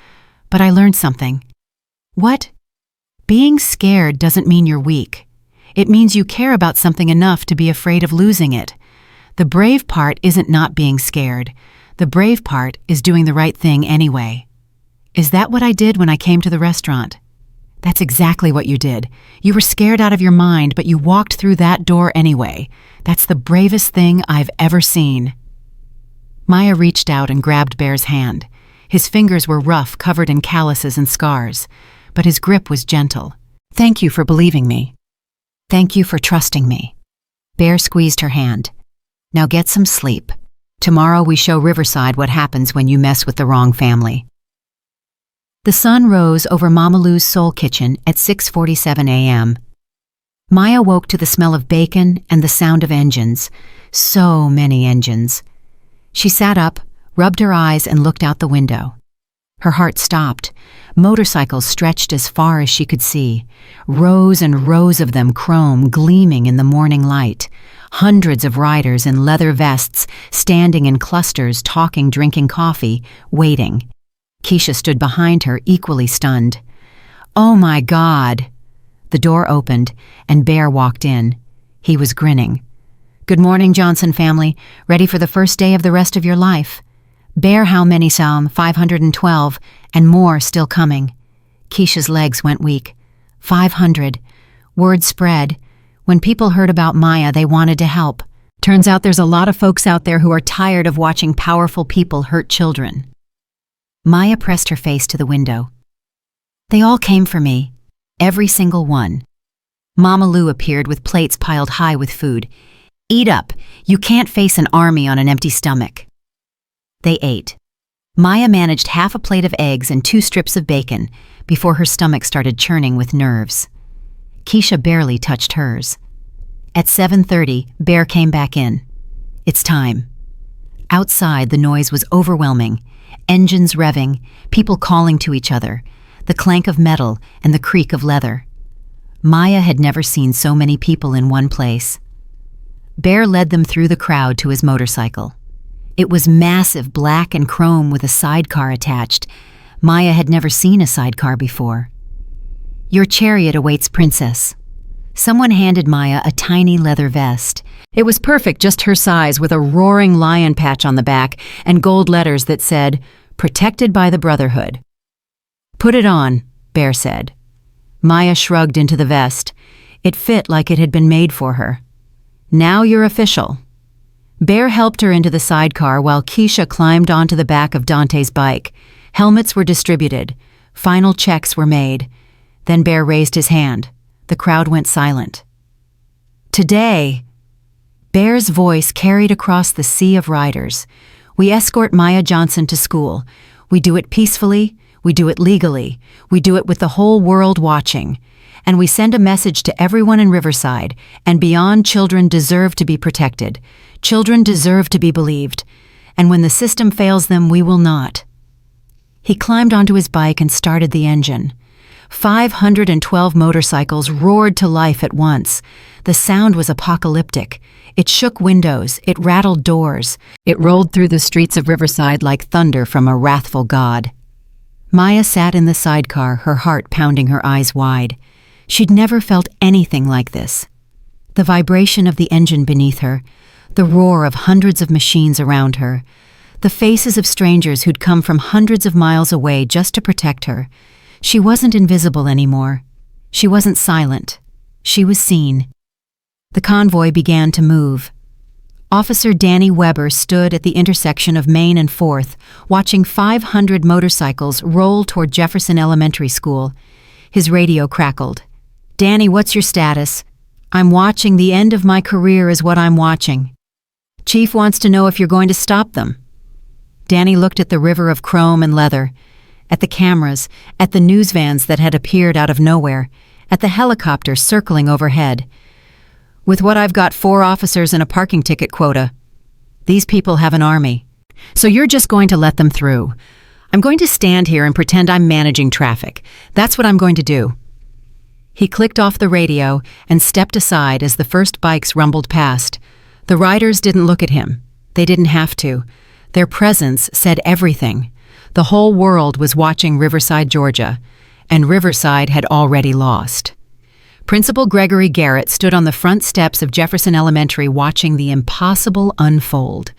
But I learned something. What? Being scared doesn't mean you're weak. It means you care about something enough to be afraid of losing it. The brave part isn't not being scared. The brave part is doing the right thing anyway. Is that what I did when I came to the restaurant? That's exactly what you did. You were scared out of your mind, but you walked through that door anyway. That's the bravest thing I've ever seen. Maya reached out and grabbed Bear's hand. His fingers were rough, covered in calluses and scars, but his grip was gentle. Thank you for believing me. Thank you for trusting me. Bear squeezed her hand. Now get some sleep. Tomorrow we show Riverside what happens when you mess with the wrong family. The sun rose over Mama Lou's Soul Kitchen at 6:47 a.m. Maya woke to the smell of bacon and the sound of engines. So many engines. She sat up, rubbed her eyes, and looked out the window. Her heart stopped. Motorcycles stretched as far as she could see. Rows and rows of them chrome, gleaming in the morning light. Hundreds of riders in leather vests, standing in clusters, talking, drinking coffee, waiting. Keisha stood behind her, equally stunned. Oh my God! The door opened, and Bear walked in. He was grinning. Good morning, Johnson family. Ready for the first day of the rest of your life. Bear how many, Psalm 512, and more still coming. Keisha's legs went weak. 500. Word spread. When people heard about Maya, they wanted to help. Turns out there's a lot of folks out there who are tired of watching powerful people hurt children. Maya pressed her face to the window. They all came for me. Every single one. Mama Lou appeared with plates piled high with food. Eat up. You can't face an army on an empty stomach. They ate. Maya managed half a plate of eggs and 2 strips of bacon before her stomach started churning with nerves. Keisha barely touched hers. At 7:30, Bear came back in. It's time. Outside, the noise was overwhelming. Engines revving, people calling to each other, the clank of metal and the creak of leather. Maya had never seen so many people in one place. Bear led them through the crowd to his motorcycle. It was massive, black and chrome with a sidecar attached. Maya had never seen a sidecar before. Your chariot awaits, Princess. Someone handed Maya a tiny leather vest. It was perfect, just her size, with a roaring lion patch on the back and gold letters that said, Protected by the Brotherhood. Put it on, Bear said. Maya shrugged into the vest. It fit like it had been made for her. Now you're official. Bear helped her into the sidecar while Keisha climbed onto the back of Dante's bike. Helmets were distributed. Final checks were made. Then Bear raised his hand. The crowd went silent. Today, Bear's voice carried across the sea of riders. We escort Maya Johnson to school. We do it peacefully. We do it legally. We do it with the whole world watching. And we send a message to everyone in Riverside and beyond. Children deserve to be protected. Children deserve to be believed. And when the system fails them, we will not. He climbed onto his bike and started the engine. 512 motorcycles roared to life at once. The sound was apocalyptic. It shook windows, it rattled doors, it rolled through the streets of Riverside like thunder from a wrathful god. Maya sat in the sidecar, her heart pounding, her eyes wide. She'd never felt anything like this. The vibration of the engine beneath her, the roar of hundreds of machines around her, the faces of strangers who'd come from hundreds of miles away just to protect her. She wasn't invisible anymore. She wasn't silent. She was seen. The convoy began to move. Officer Danny Weber stood at the intersection of Main and 4th, watching 500 motorcycles roll toward Jefferson Elementary School. His radio crackled. "Danny, what's your status?" "I'm watching. The end of my career is what I'm watching." "Chief wants to know if you're going to stop them." Danny looked at the river of chrome and leather, at the cameras, at the news vans that had appeared out of nowhere, at the helicopter circling overhead. "With what I've got, 4 officers and a parking ticket quota. These people have an army. So you're just going to let them through. I'm going to stand here and pretend I'm managing traffic. That's what I'm going to do." He clicked off the radio and stepped aside as the first bikes rumbled past. The riders didn't look at him. They didn't have to. Their presence said everything. The whole world was watching Riverside, Georgia, and Riverside had already lost. Principal Gregory Garrett stood on the front steps of Jefferson Elementary watching the impossible unfold.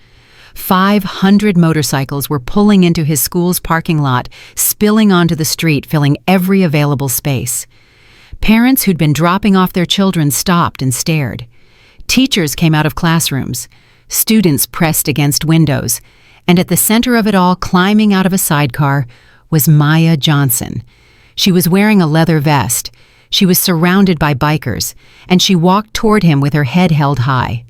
500 motorcycles were pulling into his school's parking lot, spilling onto the street, filling every available space. Parents who'd been dropping off their children stopped and stared. Teachers came out of classrooms. Students pressed against windows. And at the center of it all, climbing out of a sidecar, was Maya Johnson. She was wearing a leather vest. She was surrounded by bikers, and she walked toward him with her head held high.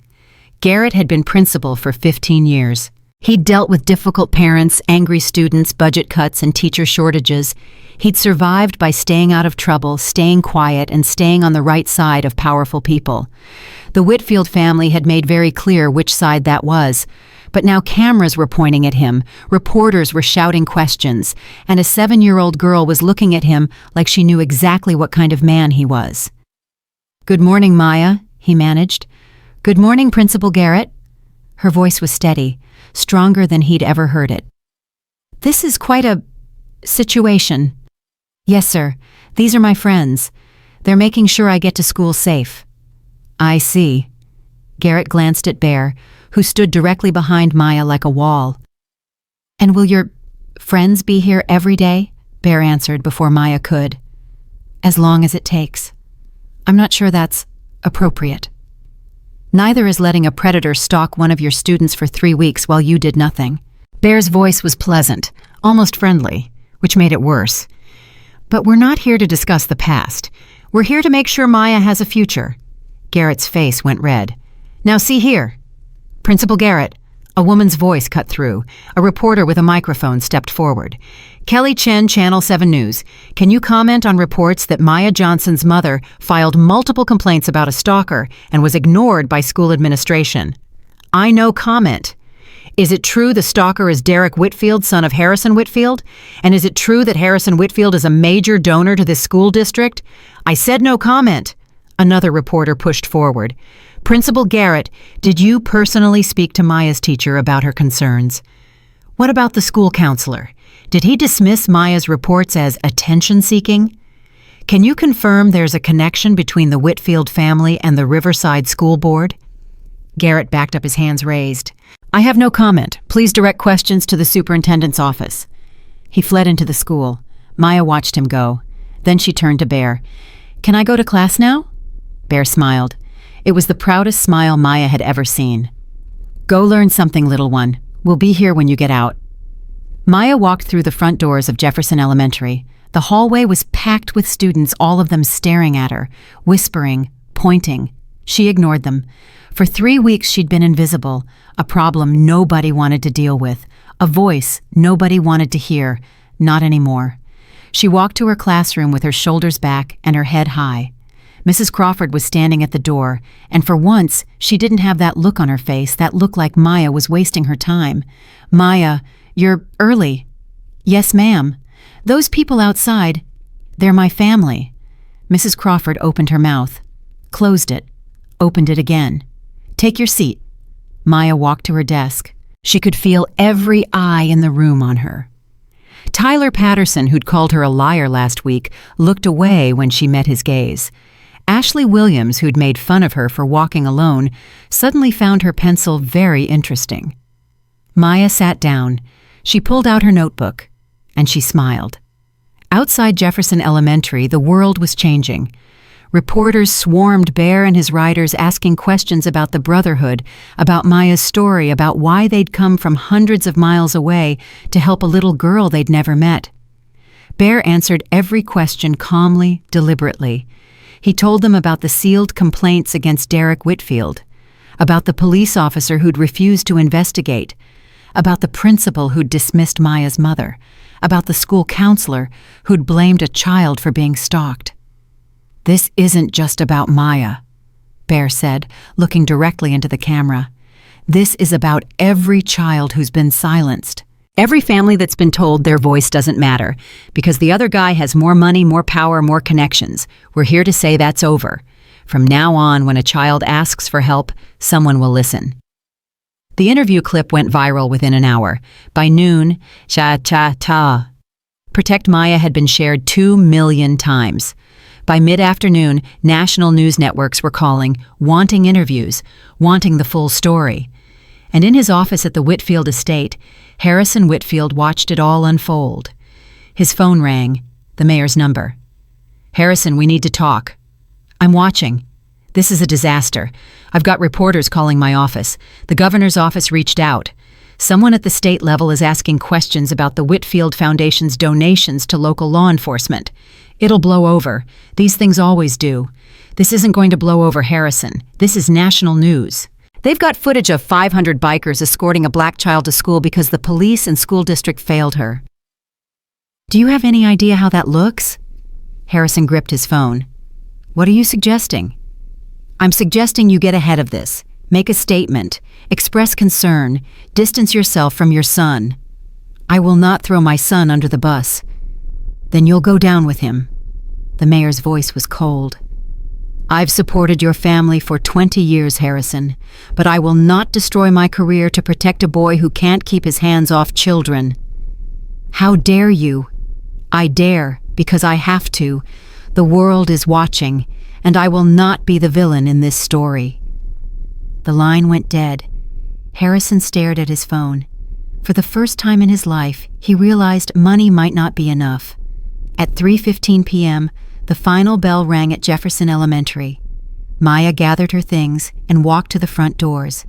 Garrett had been principal for 15 years. He'd dealt with difficult parents, angry students, budget cuts, and teacher shortages. He'd survived by staying out of trouble, staying quiet, and staying on the right side of powerful people. The Whitfield family had made very clear which side that was. But now cameras were pointing at him, reporters were shouting questions, and a 7-year-old girl was looking at him like she knew exactly what kind of man he was. "Good morning, Maya," he managed. "Good morning, Principal Garrett." Her voice was steady, stronger than he'd ever heard it. "This is quite a situation." "Yes, sir. These are my friends. They're making sure I get to school safe." "I see." Garrett glanced at Bear, who stood directly behind Maya like a wall. "And will your friends be here every day?" Bear answered before Maya could. "As long as it takes. I'm not sure that's appropriate. Neither is letting a predator stalk one of your students for 3 weeks while you did nothing." Bear's voice was pleasant, almost friendly, which made it worse. "But we're not here to discuss the past. We're here to make sure Maya has a future." Garrett's face went red. "Now see here." "Principal Garrett," a woman's voice cut through. A reporter with a microphone stepped forward. "Kelly Chen, Channel 7 News. Can you comment on reports that Maya Johnson's mother filed multiple complaints about a stalker and was ignored by school administration?" "I know comment." "Is it true the stalker is Derek Whitfield, son of Harrison Whitfield? And is it true that Harrison Whitfield is a major donor to this school district?" "I said no comment." Another reporter pushed forward. "Principal Garrett, did you personally speak to Maya's teacher about her concerns?" "What about the school counselor? Did he dismiss Maya's reports as attention-seeking?" "Can you confirm there's a connection between the Whitfield family and the Riverside School Board?" Garrett backed up, his hands raised. "I have no comment. Please direct questions to the superintendent's office." He fled into the school. Maya watched him go. Then she turned to Bear. "Can I go to class now?" Bear smiled. It was the proudest smile Maya had ever seen. "Go learn something, little one. We'll be here when you get out." Maya walked through the front doors of Jefferson Elementary. The hallway was packed with students, all of them staring at her, whispering, pointing. She ignored them. For 3 weeks she'd been invisible, a problem nobody wanted to deal with, a voice nobody wanted to hear, not anymore. She walked to her classroom with her shoulders back and her head high. Mrs. Crawford was standing at the door, and for once, she didn't have that look on her face, that look like Maya was wasting her time. "Maya, you're early." "Yes, ma'am." "Those people outside, They're my family. Mrs. Crawford opened her mouth, closed it, opened it again. Take your seat. Maya walked to her desk. She could feel every eye in the room on her. Tyler Patterson, who'd called her a liar last week, looked away when she met his gaze. Ashley Williams, who'd made fun of her for walking alone, suddenly found her pencil very interesting. Maya sat down. She pulled out her notebook, and she smiled. Outside Jefferson Elementary, the world was changing. Reporters swarmed Bear and his riders asking questions about the Brotherhood, about Maya's story, about why they'd come from hundreds of miles away to help a little girl they'd never met. Bear answered every question calmly, deliberately. He told them about the sealed complaints against Derek Whitfield, about the police officer who'd refused to investigate, about the principal who'd dismissed Maya's mother, about the school counselor who'd blamed a child for being stalked. "This isn't just about Maya," Bear said, looking directly into the camera. "This is about every child who's been silenced. Every family that's been told their voice doesn't matter because the other guy has more money, more power, more connections. We're here to say that's over. From now on, when a child asks for help, someone will listen." The interview clip went viral within an hour. By noon, cha-cha-ta. Protect Maya had been shared 2 million times. By mid-afternoon, national news networks were calling, wanting interviews, wanting the full story. And in his office at the Whitfield estate, Harrison Whitfield watched it all unfold. His phone rang, the mayor's number. "Harrison, we need to talk." "I'm watching. This is a disaster. I've got reporters calling my office. The governor's office reached out. Someone at the state level is asking questions about the Whitfield Foundation's donations to local law enforcement. It'll blow over. These things always do. This isn't going to blow over, Harrison. This is national news. They've got footage of 500 bikers escorting a black child to school because the police and school district failed her." "Do you have any idea how that looks?" Harrison gripped his phone. "What are you suggesting?" "I'm suggesting you get ahead of this. Make a statement. Express concern. Distance yourself from your son." "I will not throw my son under the bus." "Then you'll go down with him." The mayor's voice was cold. "I've supported your family for 20 years, Harrison, but I will not destroy my career to protect a boy who can't keep his hands off children." "How dare you?" "I dare, because I have to. The world is watching, and I will not be the villain in this story." The line went dead. Harrison stared at his phone. For the first time in his life, he realized money might not be enough. At 3:15 p.m., the final bell rang at Jefferson Elementary. Maya gathered her things and walked to the front doors.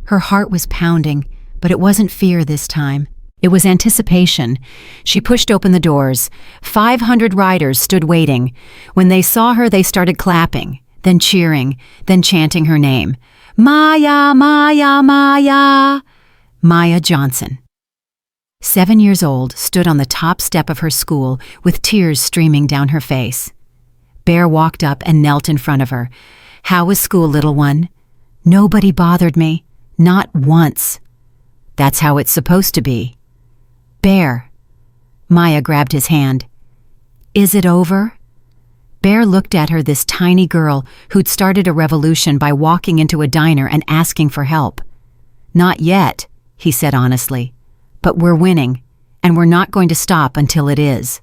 Her heart was pounding, but it wasn't fear this time. It was anticipation. She pushed open the doors. 500 riders stood waiting. When they saw her, they started clapping, then cheering, then chanting her name. "Maya, Maya, Maya!" Maya Johnson. 7 years old, stood on the top step of her school with tears streaming down her face. Bear walked up and knelt in front of her. "How was school, little one?" "Nobody bothered me. Not once." "That's how it's supposed to be." "Bear." Maya grabbed his hand. "Is it over?" Bear looked at her, this tiny girl who'd started a revolution by walking into a diner and asking for help. "Not yet," he said honestly. "But we're winning, and we're not going to stop until it is."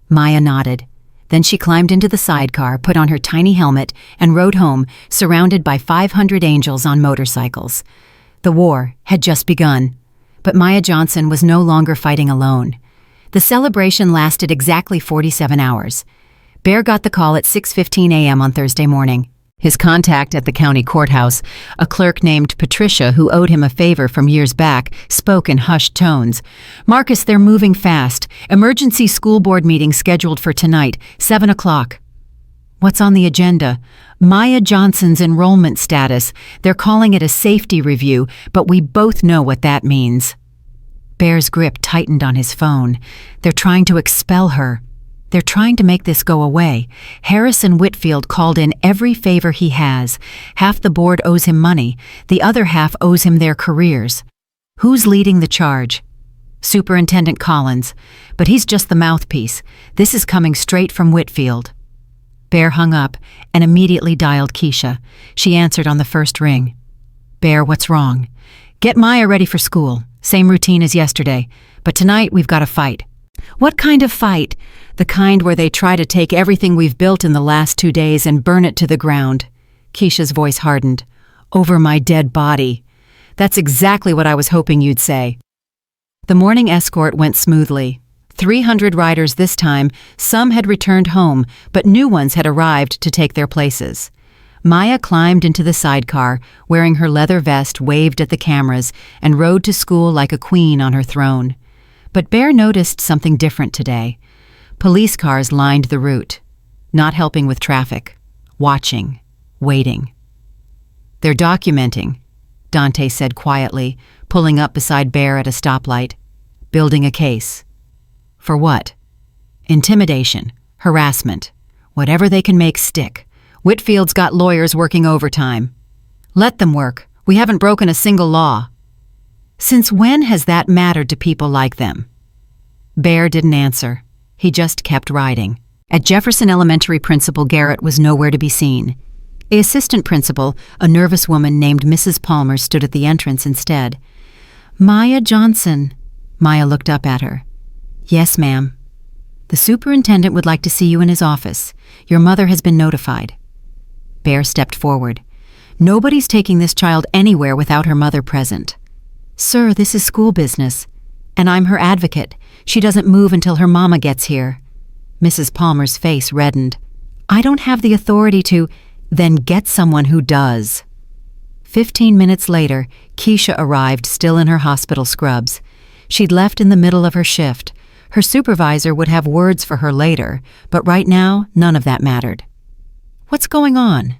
Maya nodded. Then she climbed into the sidecar, put on her tiny helmet, and rode home, surrounded by 500 angels on motorcycles. The war had just begun, but Maya Johnson was no longer fighting alone. The celebration lasted exactly 47 hours. Bear got the call at 6:15 a.m. on Thursday morning. His contact at the county courthouse, a clerk named Patricia who owed him a favor from years back, spoke in hushed tones. "Marcus, they're moving fast. Emergency school board meeting scheduled for tonight, 7 o'clock. "What's on the agenda?" "Maya Johnson's enrollment status. They're calling it a safety review, but we both know what that means." Bear's grip tightened on his phone. "They're trying to expel her. They're trying to make this go away. Harrison Whitfield called in every favor he has. Half the board owes him money. The other half owes him their careers. Who's leading the charge?" Superintendent Collins, but he's just the mouthpiece. This is coming straight from Whitfield. Bear hung up and immediately dialed Keisha. She answered on the first ring. Bear, what's wrong? Get Maya ready for school. Same routine as yesterday. But tonight we've got a fight. What kind of fight? The kind where they try to take everything we've built in the last 2 days and burn it to the ground. Keisha's voice hardened. Over my dead body. That's exactly what I was hoping you'd say. The morning escort went smoothly. 300 riders this time. Some had returned home, but new ones had arrived to take their places. Maya climbed into the sidecar, wearing her leather vest, waved at the cameras, and rode to school like a queen on her throne. But Bear noticed something different today. Police cars lined the route, not helping with traffic, watching, waiting. They're documenting, Dante said quietly, pulling up beside Bear at a stoplight. Building a case. For what? Intimidation, harassment, whatever they can make stick. Whitfield's got lawyers working overtime. Let them work. We haven't broken a single law. Since when has that mattered to people like them? Bear didn't answer. He just kept riding. At Jefferson Elementary, Principal Garrett was nowhere to be seen. The assistant principal, a nervous woman named Mrs. Palmer, stood at the entrance instead. Maya Johnson. Maya looked up at her. Yes, ma'am. The superintendent would like to see you in his office. Your mother has been notified. Bear stepped forward. Nobody's taking this child anywhere without her mother present. Sir, this is school business. And I'm her advocate. She doesn't move until her mama gets here. Mrs. Palmer's face reddened. I don't have the authority to... Then get someone who does. 15 minutes later, Keisha arrived, still in her hospital scrubs. She'd left in the middle of her shift. Her supervisor would have words for her later, but right now, none of that mattered. What's going on?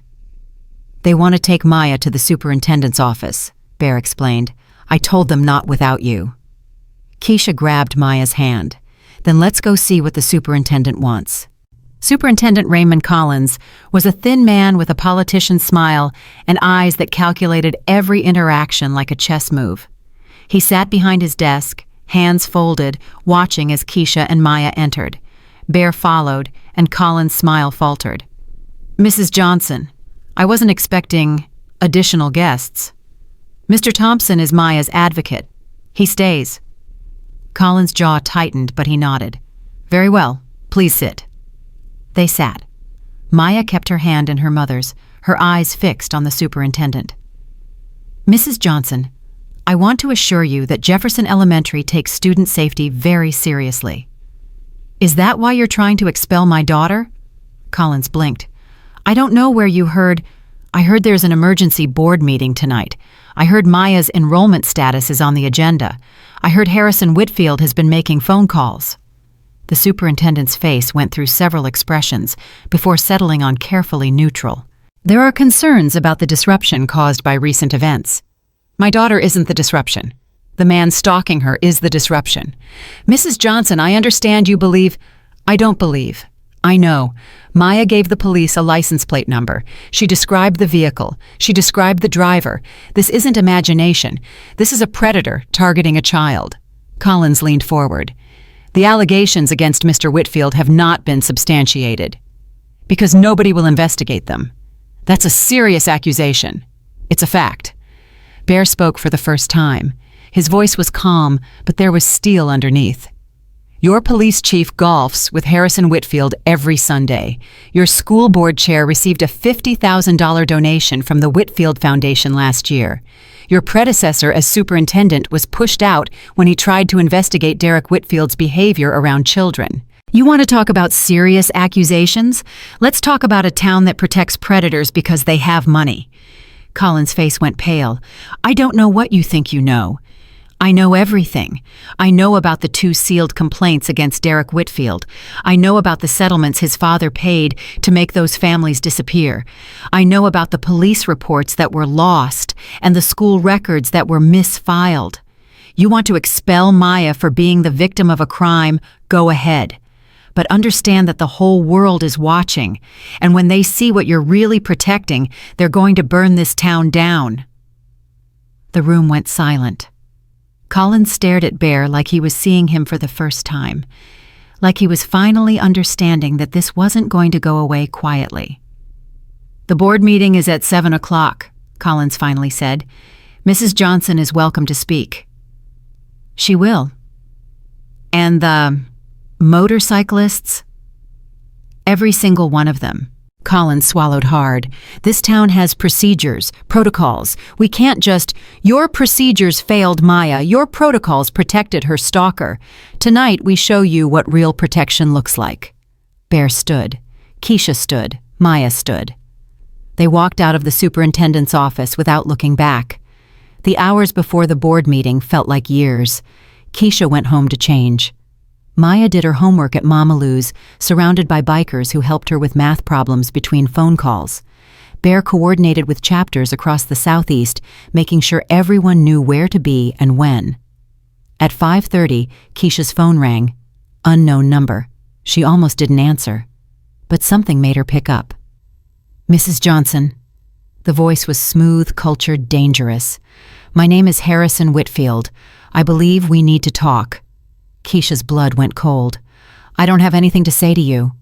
They want to take Maya to the superintendent's office, Bear explained. I told them not without you. Keisha grabbed Maya's hand. Then let's go see what the superintendent wants. Superintendent Raymond Collins was a thin man with a politician's smile and eyes that calculated every interaction like a chess move. He sat behind his desk, hands folded, watching as Keisha and Maya entered. Bear followed, and Collins' smile faltered. Mrs. Johnson, I wasn't expecting additional guests. Mr. Thompson is Maya's advocate. He stays. Collins' jaw tightened, but he nodded. Very well. Please sit. They sat. Maya kept her hand in her mother's, her eyes fixed on the superintendent. Mrs. Johnson, I want to assure you that Jefferson Elementary takes student safety very seriously. Is that why you're trying to expel my daughter? Collins blinked. I don't know where you heard. I heard there's an emergency board meeting tonight. I heard Maya's enrollment status is on the agenda. I heard Harrison Whitfield has been making phone calls. The superintendent's face went through several expressions before settling on carefully neutral. There are concerns about the disruption caused by recent events. My daughter isn't the disruption. The man stalking her is the disruption. Mrs. Johnson, I understand you believe. I don't believe. I know. Maya gave the police a license plate number. She described the vehicle. She described the driver. This isn't imagination. This is a predator targeting a child. Collins leaned forward. The allegations against Mr. Whitfield have not been substantiated. Because nobody will investigate them. That's a serious accusation. It's a fact. Bear spoke for the first time. His voice was calm, but there was steel underneath. Your police chief golfs with Harrison Whitfield every Sunday. Your school board chair received a $50,000 donation from the Whitfield Foundation last year. Your predecessor as superintendent was pushed out when he tried to investigate Derek Whitfield's behavior around children. You want to talk about serious accusations? Let's talk about a town that protects predators because they have money. Collins' face went pale. I don't know what you think you know. I know everything. I know about the 2 sealed complaints against Derek Whitfield. I know about the settlements his father paid to make those families disappear. I know about the police reports that were lost and the school records that were misfiled. You want to expel Maya for being the victim of a crime? Go ahead. But understand that the whole world is watching, and when they see what you're really protecting, they're going to burn this town down. The room went silent. Collins stared at Bear like he was seeing him for the first time, like he was finally understanding that this wasn't going to go away quietly. "The board meeting is at 7 o'clock, Collins finally said. "Mrs. Johnson is welcome to speak." "She will." "And the motorcyclists?" "Every single one of them." Collins swallowed hard. "This town has procedures, protocols. We can't just— Your procedures failed Maya. Your protocols protected her stalker. Tonight we show you what real protection looks like." Bear stood. Keisha stood. Maya stood. They walked out of the superintendent's office without looking back. The hours before the board meeting felt like years. Keisha went home to change. Maya did her homework at Mama Lou's, surrounded by bikers who helped her with math problems between phone calls. Bear coordinated with chapters across the southeast, making sure everyone knew where to be and when. At 5:30, Keisha's phone rang. Unknown number. She almost didn't answer. But something made her pick up. "Mrs. Johnson." The voice was smooth, cultured, dangerous. "My name is Harrison Whitfield. I believe we need to talk." Keisha's blood went cold. "I don't have anything to say to you."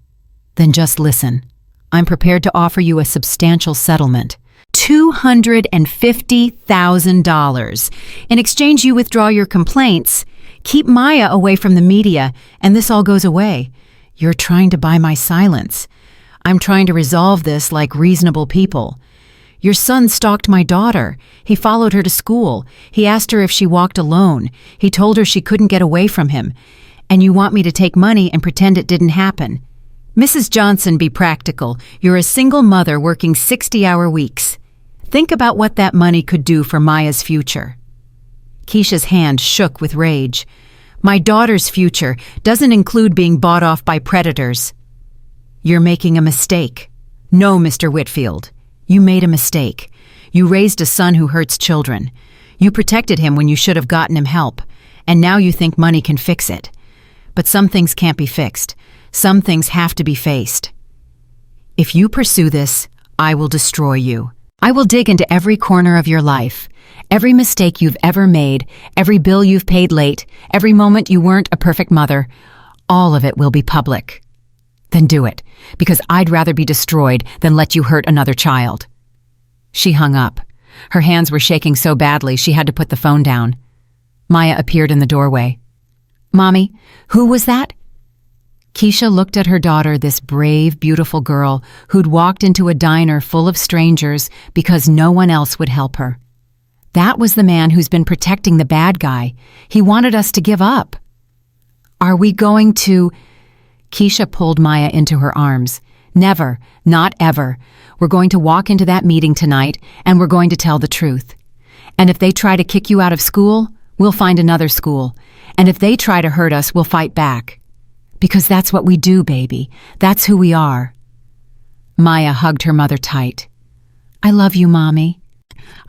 "Then just listen. I'm prepared to offer you a substantial settlement. $250,000. In exchange, you withdraw your complaints, keep Maya away from the media, and this all goes away. You're trying to buy my silence. I'm trying to resolve this like reasonable people. Your son stalked my daughter. He followed her to school. He asked her if she walked alone. He told her she couldn't get away from him. And you want me to take money and pretend it didn't happen. Mrs. Johnson, be practical. You're a single mother working 60-hour weeks. Think about what that money could do for Maya's future." Keisha's hand shook with rage. "My daughter's future doesn't include being bought off by predators." "You're making a mistake." "No, Mr. Whitfield. You made a mistake. You raised a son who hurts children. You protected him when you should have gotten him help, and now you think money can fix it. But some things can't be fixed. Some things have to be faced. If you pursue this, I will destroy you. I will dig into every corner of your life, every mistake you've ever made, every bill you've paid late, every moment you weren't a perfect mother. All of it will be public. Then do it, because I'd rather be destroyed than let you hurt another child." She hung up. Her hands were shaking so badly she had to put the phone down. Maya appeared in the doorway. "Mommy, who was that?" Keisha looked at her daughter, this brave, beautiful girl who'd walked into a diner full of strangers because no one else would help her. "That was the man who's been protecting the bad guy. He wanted us to give up." "Are we going to—" Keisha pulled Maya into her arms. "Never, not ever. We're going to walk into that meeting tonight, and we're going to tell the truth. And if they try to kick you out of school, we'll find another school. And if they try to hurt us, we'll fight back. Because that's what we do, baby. That's who we are." Maya hugged her mother tight. "I love you, Mommy."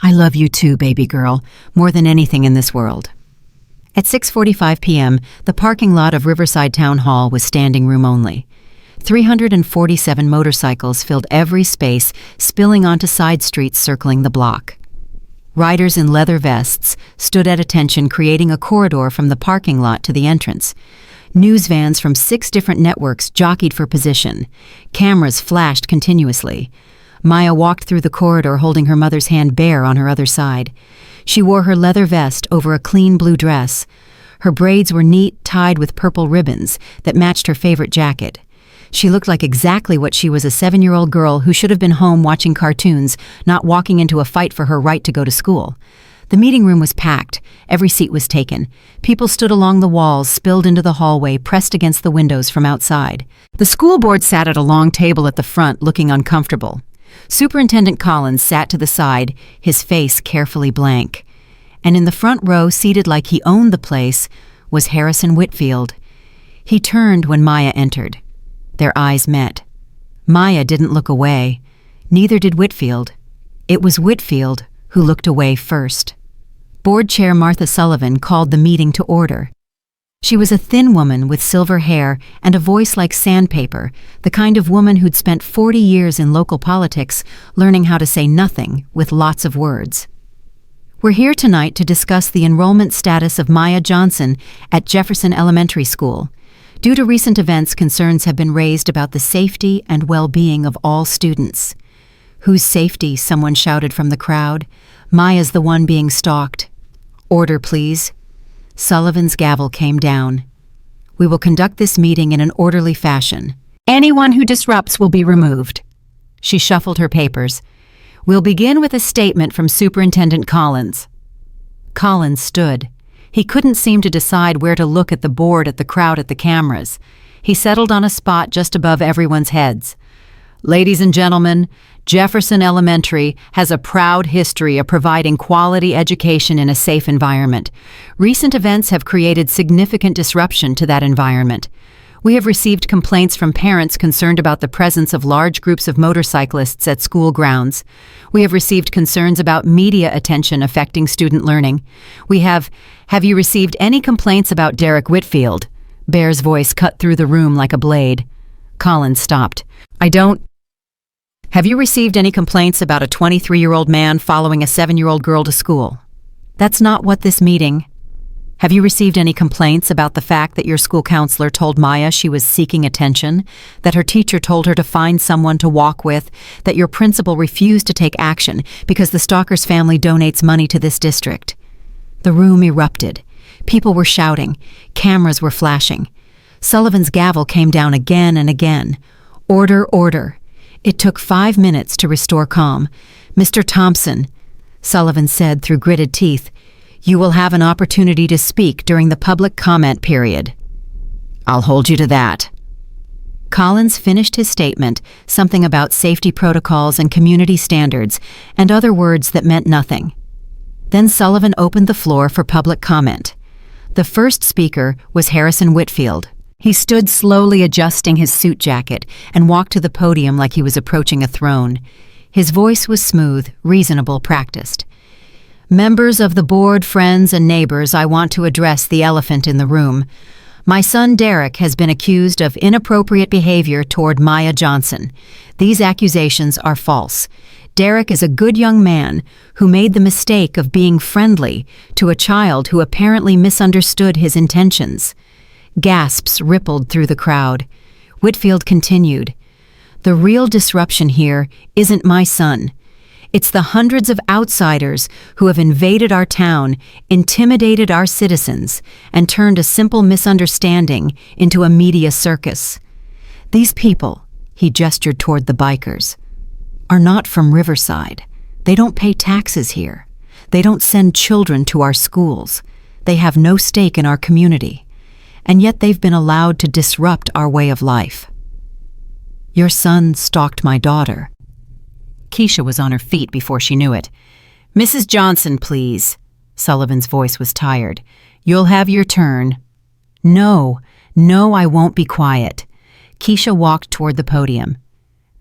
"I love you too, baby girl, more than anything in this world." At 6:45 p.m., the parking lot of Riverside Town Hall was standing room only. 347 motorcycles filled every space, spilling onto side streets circling the block. Riders in leather vests stood at attention, creating a corridor from the parking lot to the entrance. News vans from 6 different networks jockeyed for position. Cameras flashed continuously. Maya walked through the corridor holding her mother's hand bare on her other side. She wore her leather vest over a clean blue dress. Her braids were neat, tied with purple ribbons that matched her favorite jacket. She looked like exactly what she was, a 7-year-old girl who should have been home watching cartoons, not walking into a fight for her right to go to school. The meeting room was packed. Every seat was taken. People stood along the walls, spilled into the hallway, pressed against the windows from outside. The school board sat at a long table at the front, looking uncomfortable. Superintendent Collins sat to the side, his face carefully blank. And in the front row, seated like he owned the place, was Harrison Whitfield. He turned when Maya entered. Their eyes met. Maya didn't look away. Neither did Whitfield. It was Whitfield who looked away first. Board Chair Martha Sullivan called the meeting to order. She was a thin woman with silver hair and a voice like sandpaper, the kind of woman who'd spent 40 years in local politics learning how to say nothing with lots of words. We're here tonight to discuss the enrollment status of Maya Johnson at Jefferson Elementary School. Due to recent events, concerns have been raised about the safety and well-being of all students. Whose safety? Someone shouted from the crowd. Maya's the one being stalked. Order, please. Sullivan's gavel came down. We will conduct this meeting in an orderly fashion. Anyone who disrupts will be removed. She shuffled her papers. We'll begin with a statement from Superintendent Collins. Collins stood. He couldn't seem to decide where to look at the board, at the crowd, at the cameras. He settled on a spot just above everyone's heads. Ladies and gentlemen, Jefferson Elementary has a proud history of providing quality education in a safe environment. Recent events have created significant disruption to that environment. We have received complaints from parents concerned about the presence of large groups of motorcyclists at school grounds. We have received concerns about media attention affecting student learning. Have you received any complaints about Derek Whitfield? Bear's voice cut through the room like a blade. Collins stopped. Have you received any complaints about a 23-year-old man following a 7-year-old girl to school? That's not what this meeting. Have you received any complaints about the fact that your school counselor told Maya she was seeking attention, that her teacher told her to find someone to walk with, that your principal refused to take action because the stalker's family donates money to this district? The room erupted. People were shouting. Cameras were flashing. Sullivan's gavel came down again and again. Order, order. It took 5 minutes to restore calm. Mr. Thompson, Sullivan said through gritted teeth, you will have an opportunity to speak during the public comment period. I'll hold you to that. Collins finished his statement, something about safety protocols and community standards, and other words that meant nothing. Then Sullivan opened the floor for public comment. The first speaker was Harrison Whitfield. He stood slowly adjusting his suit jacket and walked to the podium like he was approaching a throne. His voice was smooth, reasonable, practiced. Members of the board, friends, and neighbors, I want to address the elephant in the room. My son Derek has been accused of inappropriate behavior toward Maya Johnson. These accusations are false. Derek is a good young man who made the mistake of being friendly to a child who apparently misunderstood his intentions. Gasps rippled through the crowd. Whitfield continued, the real disruption here isn't my son. It's the hundreds of outsiders who have invaded our town, intimidated our citizens, and turned a simple misunderstanding into a media circus. These people, he gestured toward the bikers, are not from Riverside. They don't pay taxes here. They don't send children to our schools. They have no stake in our community. And yet they've been allowed to disrupt our way of life. Your son stalked my daughter. Keisha was on her feet before she knew it. Mrs. Johnson, please. Sullivan's voice was tired. You'll have your turn. No, I won't be quiet. Keisha walked toward the podium.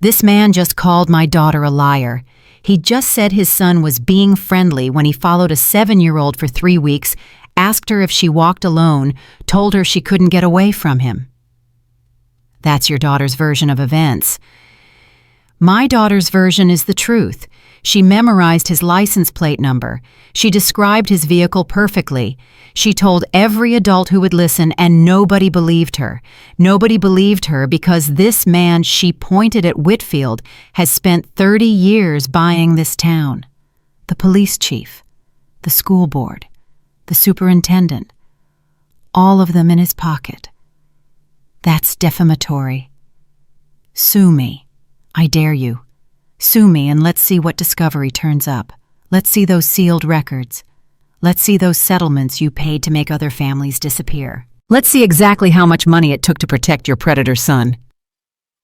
This man just called my daughter a liar. He just said his son was being friendly when he followed a 7-year-old for 3 weeks, asked her if she walked alone, told her she couldn't get away from him. That's your daughter's version of events. My daughter's version is the truth. She memorized his license plate number. She described his vehicle perfectly. She told every adult who would listen, and nobody believed her. Nobody believed her because this man, she pointed at Whitfield, has spent 30 years buying this town. The police chief, the school board, the superintendent, all of them in his pocket. That's defamatory. Sue me. I dare you. Sue me and let's see what discovery turns up. Let's see those sealed records. Let's see those settlements you paid to make other families disappear. Let's see exactly how much money it took to protect your predator son.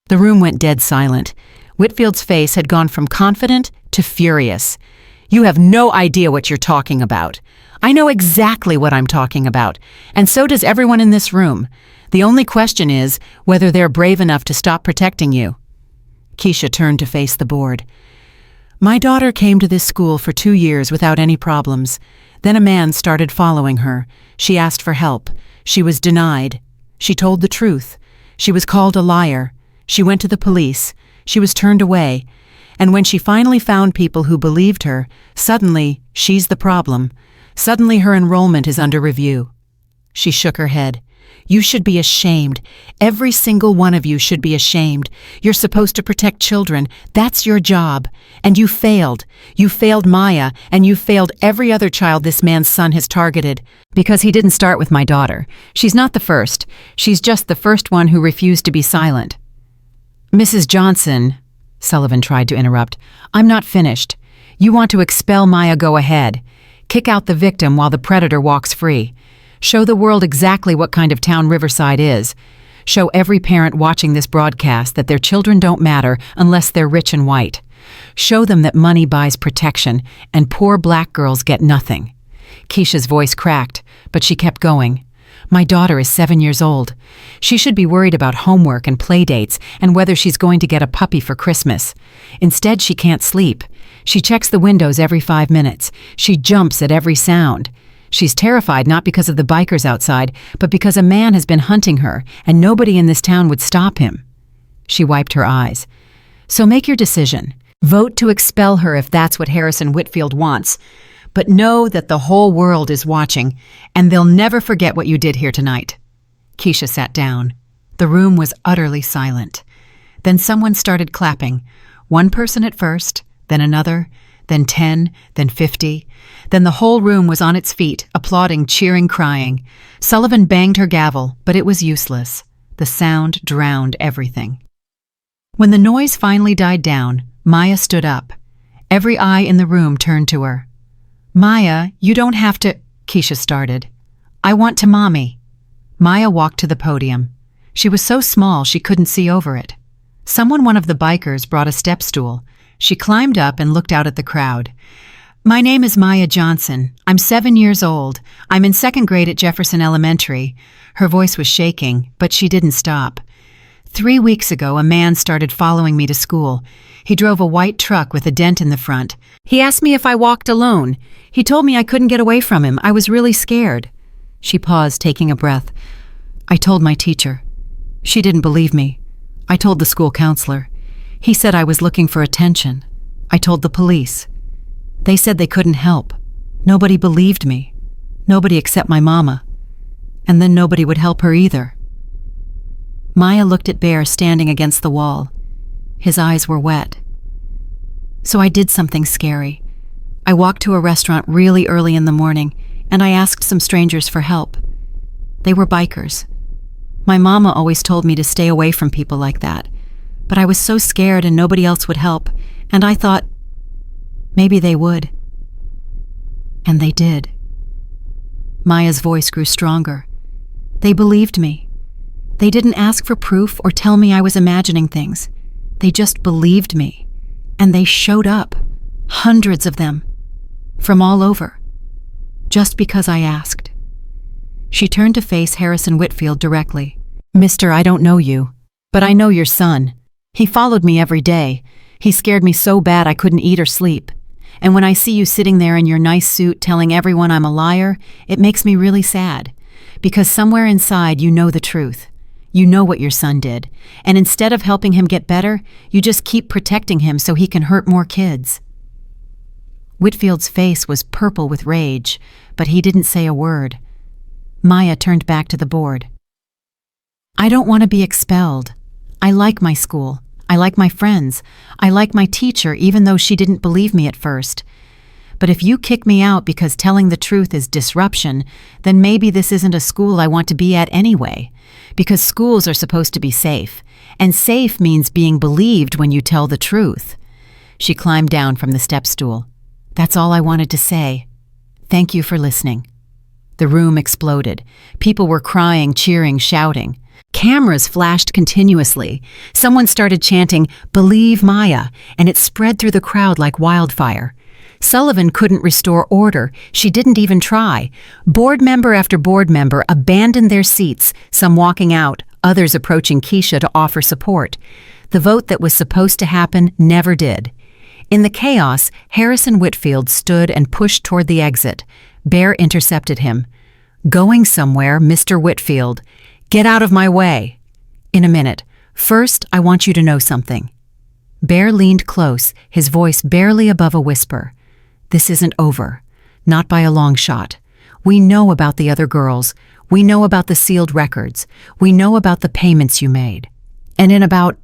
The room went dead silent. Whitfield's face had gone from confident to furious. You have no idea what you're talking about. I know exactly what I'm talking about, and so does everyone in this room. The only question is whether they're brave enough to stop protecting you. Keisha turned to face the board. My daughter came to this school for 2 years without any problems. Then a man started following her. She asked for help. She was denied. She told the truth. She was called a liar. She went to the police. She was turned away. And when she finally found people who believed her, suddenly she's the problem. Suddenly her enrollment is under review. She shook her head. You should be ashamed. Every single one of you should be ashamed. You're supposed to protect children. That's your job. And you failed. You failed Maya, and you failed every other child this man's son has targeted. Because he didn't start with my daughter. She's not the first. She's just the first one who refused to be silent. Mrs. Johnson, Sullivan tried to interrupt, I'm not finished. You want to expel Maya, go ahead. Kick out the victim while the predator walks free. Show the world exactly what kind of town Riverside is. Show every parent watching this broadcast that their children don't matter unless they're rich and white. Show them that money buys protection and poor black girls get nothing. Keisha's voice cracked, but she kept going. My daughter is 7 years old. She should be worried about homework and play dates and whether she's going to get a puppy for Christmas. Instead, she can't sleep. She checks the windows every 5 minutes. She jumps at every sound. She's terrified not because of the bikers outside, but because a man has been hunting her, and nobody in this town would stop him. She wiped her eyes. So make your decision. Vote to expel her if that's what Harrison Whitfield wants. But know that the whole world is watching, and they'll never forget what you did here tonight. Keisha sat down. The room was utterly silent. Then someone started clapping. One person at first, then another, then 10, then 50. Then the whole room was on its feet, applauding, cheering, crying. Sullivan banged her gavel, but it was useless. The sound drowned everything. When the noise finally died down, Maya stood up. Every eye in the room turned to her. Maya, you don't have to, Keisha started. I want to Mommy. Maya walked to the podium. She was so small she couldn't see over it. One of the bikers brought a step stool. She climbed up and looked out at the crowd. My name is Maya Johnson. I'm 7 years old. I'm in second grade at Jefferson Elementary. Her voice was shaking, but she didn't stop. 3 weeks ago, a man started following me to school. He drove a white truck with a dent in the front. He asked me if I walked alone. He told me I couldn't get away from him. I was really scared. She paused, taking a breath. I told my teacher. She didn't believe me. I told the school counselor. He said I was looking for attention. I told the police. They said they couldn't help. Nobody believed me. Nobody except my mama. And then nobody would help her either. Maya looked at Bear standing against the wall. His eyes were wet. So I did something scary. I walked to a restaurant really early in the morning, and I asked some strangers for help. They were bikers. My mama always told me to stay away from people like that, but I was so scared and nobody else would help, and I thought, maybe they would. And they did. Maya's voice grew stronger. They believed me. They didn't ask for proof or tell me I was imagining things. They just believed me. And they showed up. Hundreds of them. From all over. Just because I asked. She turned to face Harrison Whitfield directly. Mister, I don't know you, but I know your son. He followed me every day. He scared me so bad I couldn't eat or sleep. And when I see you sitting there in your nice suit telling everyone I'm a liar, it makes me really sad. Because somewhere inside you know the truth. You know what your son did. And instead of helping him get better, you just keep protecting him so he can hurt more kids. Whitfield's face was purple with rage, but he didn't say a word. Maya turned back to the board. I don't want to be expelled. I like my school. I like my friends. I like my teacher, even though she didn't believe me at first. But if you kick me out because telling the truth is disruption, then maybe this isn't a school I want to be at anyway. Because schools are supposed to be safe. And safe means being believed when you tell the truth. She climbed down from the step stool. That's all I wanted to say. Thank you for listening. The room exploded. People were crying, cheering, shouting. Cameras flashed continuously. Someone started chanting, "Believe Maya," and it spread through the crowd like wildfire. Sullivan couldn't restore order. She didn't even try. Board member after board member abandoned their seats, some walking out, others approaching Keisha to offer support. The vote that was supposed to happen never did. In the chaos, Harrison Whitfield stood and pushed toward the exit. Bear intercepted him. Going somewhere, Mr. Whitfield. Get out of my way. In a minute. First, I want you to know something. Bear leaned close, his voice barely above a whisper. "This isn't over. Not by a long shot. We know about the other girls. We know about the sealed records. We know about the payments you made. And in about—"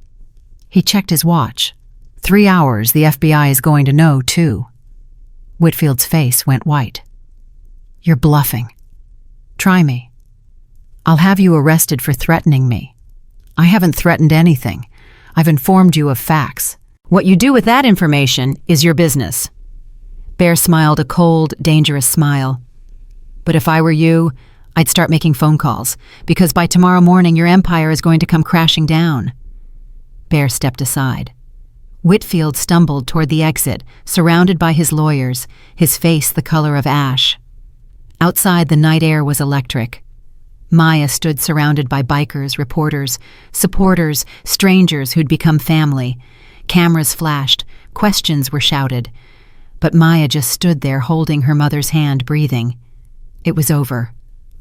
He checked his watch. 3 hours, the FBI is going to know, too. Whitfield's face went white. "You're bluffing. Try me. I'll have you arrested for threatening me. I haven't threatened anything. I've informed you of facts. What you do with that information is your business." Bear smiled a cold, dangerous smile. "But if I were you, I'd start making phone calls, because by tomorrow morning your empire is going to come crashing down." Bear stepped aside. Whitfield stumbled toward the exit, surrounded by his lawyers, his face the color of ash. Outside, the night air was electric. Maya stood surrounded by bikers, reporters, supporters, strangers who'd become family. Cameras flashed, questions were shouted. But Maya just stood there holding her mother's hand, breathing. It was over,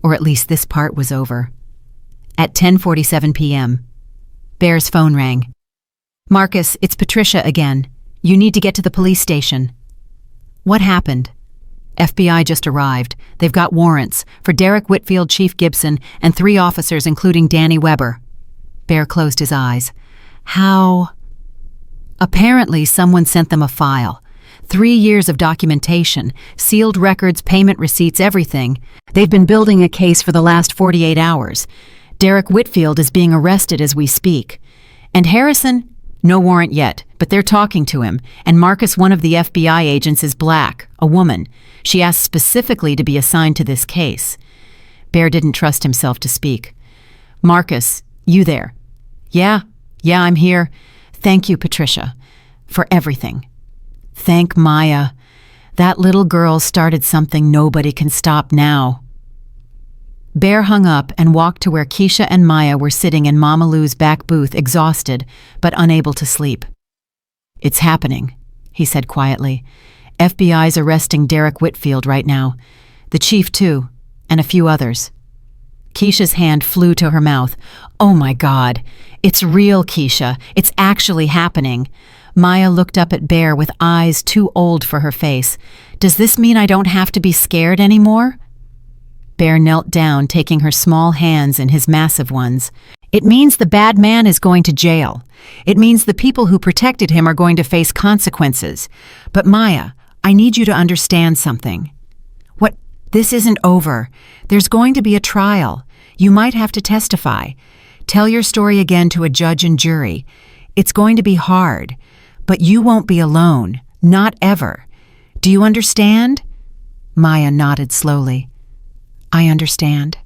or at least this part was over. At 10:47 p.m., Bear's phone rang. "Marcus, it's Patricia again. You need to get to the police station." "What happened?" "FBI just arrived. They've got warrants for Derek Whitfield, Chief Gibson, and 3 officers including Danny Weber." Bear closed his eyes. "How?" "Apparently someone sent them a file. 3 years of documentation, sealed records, payment receipts, everything. They've been building a case for the last 48 hours. Derek Whitfield is being arrested as we speak. And Harrison? No warrant yet, but they're talking to him. And Marcus, one of the FBI agents, is black, a woman. She asked specifically to be assigned to this case." Bear didn't trust himself to speak. "Marcus, you there?" Yeah, I'm here. Thank you, Patricia, for everything. Thank Maya. That little girl started something nobody can stop now." Bear hung up and walked to where Keisha and Maya were sitting in Mama Lou's back booth, exhausted but unable to sleep. "It's happening," he said quietly. "FBI's arresting Derek Whitfield right now. The chief, too, and a few others." Keisha's hand flew to her mouth. "Oh my God! It's real, Keisha. It's actually happening." Maya looked up at Bear with eyes too old for her face. "Does this mean I don't have to be scared anymore?" Bear knelt down, taking her small hands in his massive ones. "It means the bad man is going to jail. It means the people who protected him are going to face consequences. But Maya, I need you to understand something. What? This isn't over. There's going to be a trial. You might have to testify. Tell your story again to a judge and jury. It's going to be hard, but you won't be alone. Not ever. Do you understand?" Maya nodded slowly. "I understand.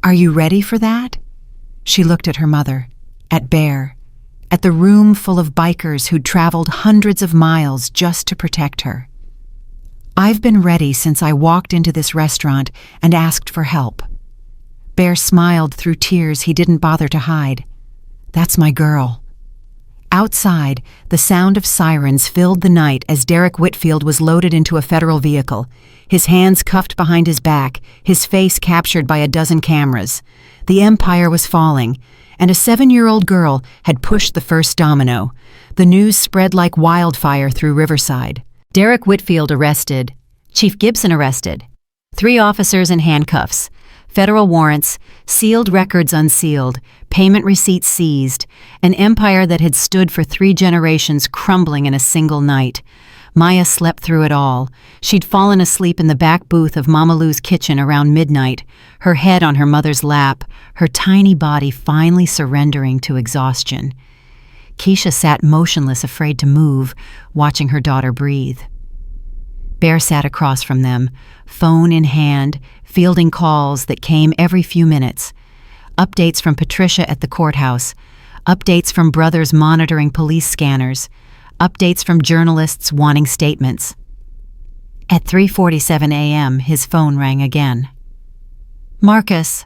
Are you ready for that?" She looked at her mother, at Bear, at the room full of bikers who'd traveled hundreds of miles just to protect her. "I've been ready since I walked into this restaurant and asked for help." Bear smiled through tears he didn't bother to hide. "That's my girl." Outside, the sound of sirens filled the night as Derek Whitfield was loaded into a federal vehicle, his hands cuffed behind his back, his face captured by a dozen cameras. The empire was falling, and a 7-year-old girl had pushed the first domino. The news spread like wildfire through Riverside. Derek Whitfield arrested. Chief Gibson arrested. 3 officers in handcuffs. Federal warrants, sealed records unsealed, payment receipts seized, an empire that had stood for 3 generations crumbling in a single night. Maya slept through it all. She'd fallen asleep in the back booth of Mama Lou's kitchen around midnight, her head on her mother's lap, her tiny body finally surrendering to exhaustion. Keisha sat motionless, afraid to move, watching her daughter breathe. Bear sat across from them, phone in hand, fielding calls that came every few minutes. Updates from Patricia at the courthouse, updates from brothers monitoring police scanners, updates from journalists wanting statements. At 3:47 a.m., his phone rang again. "Marcus."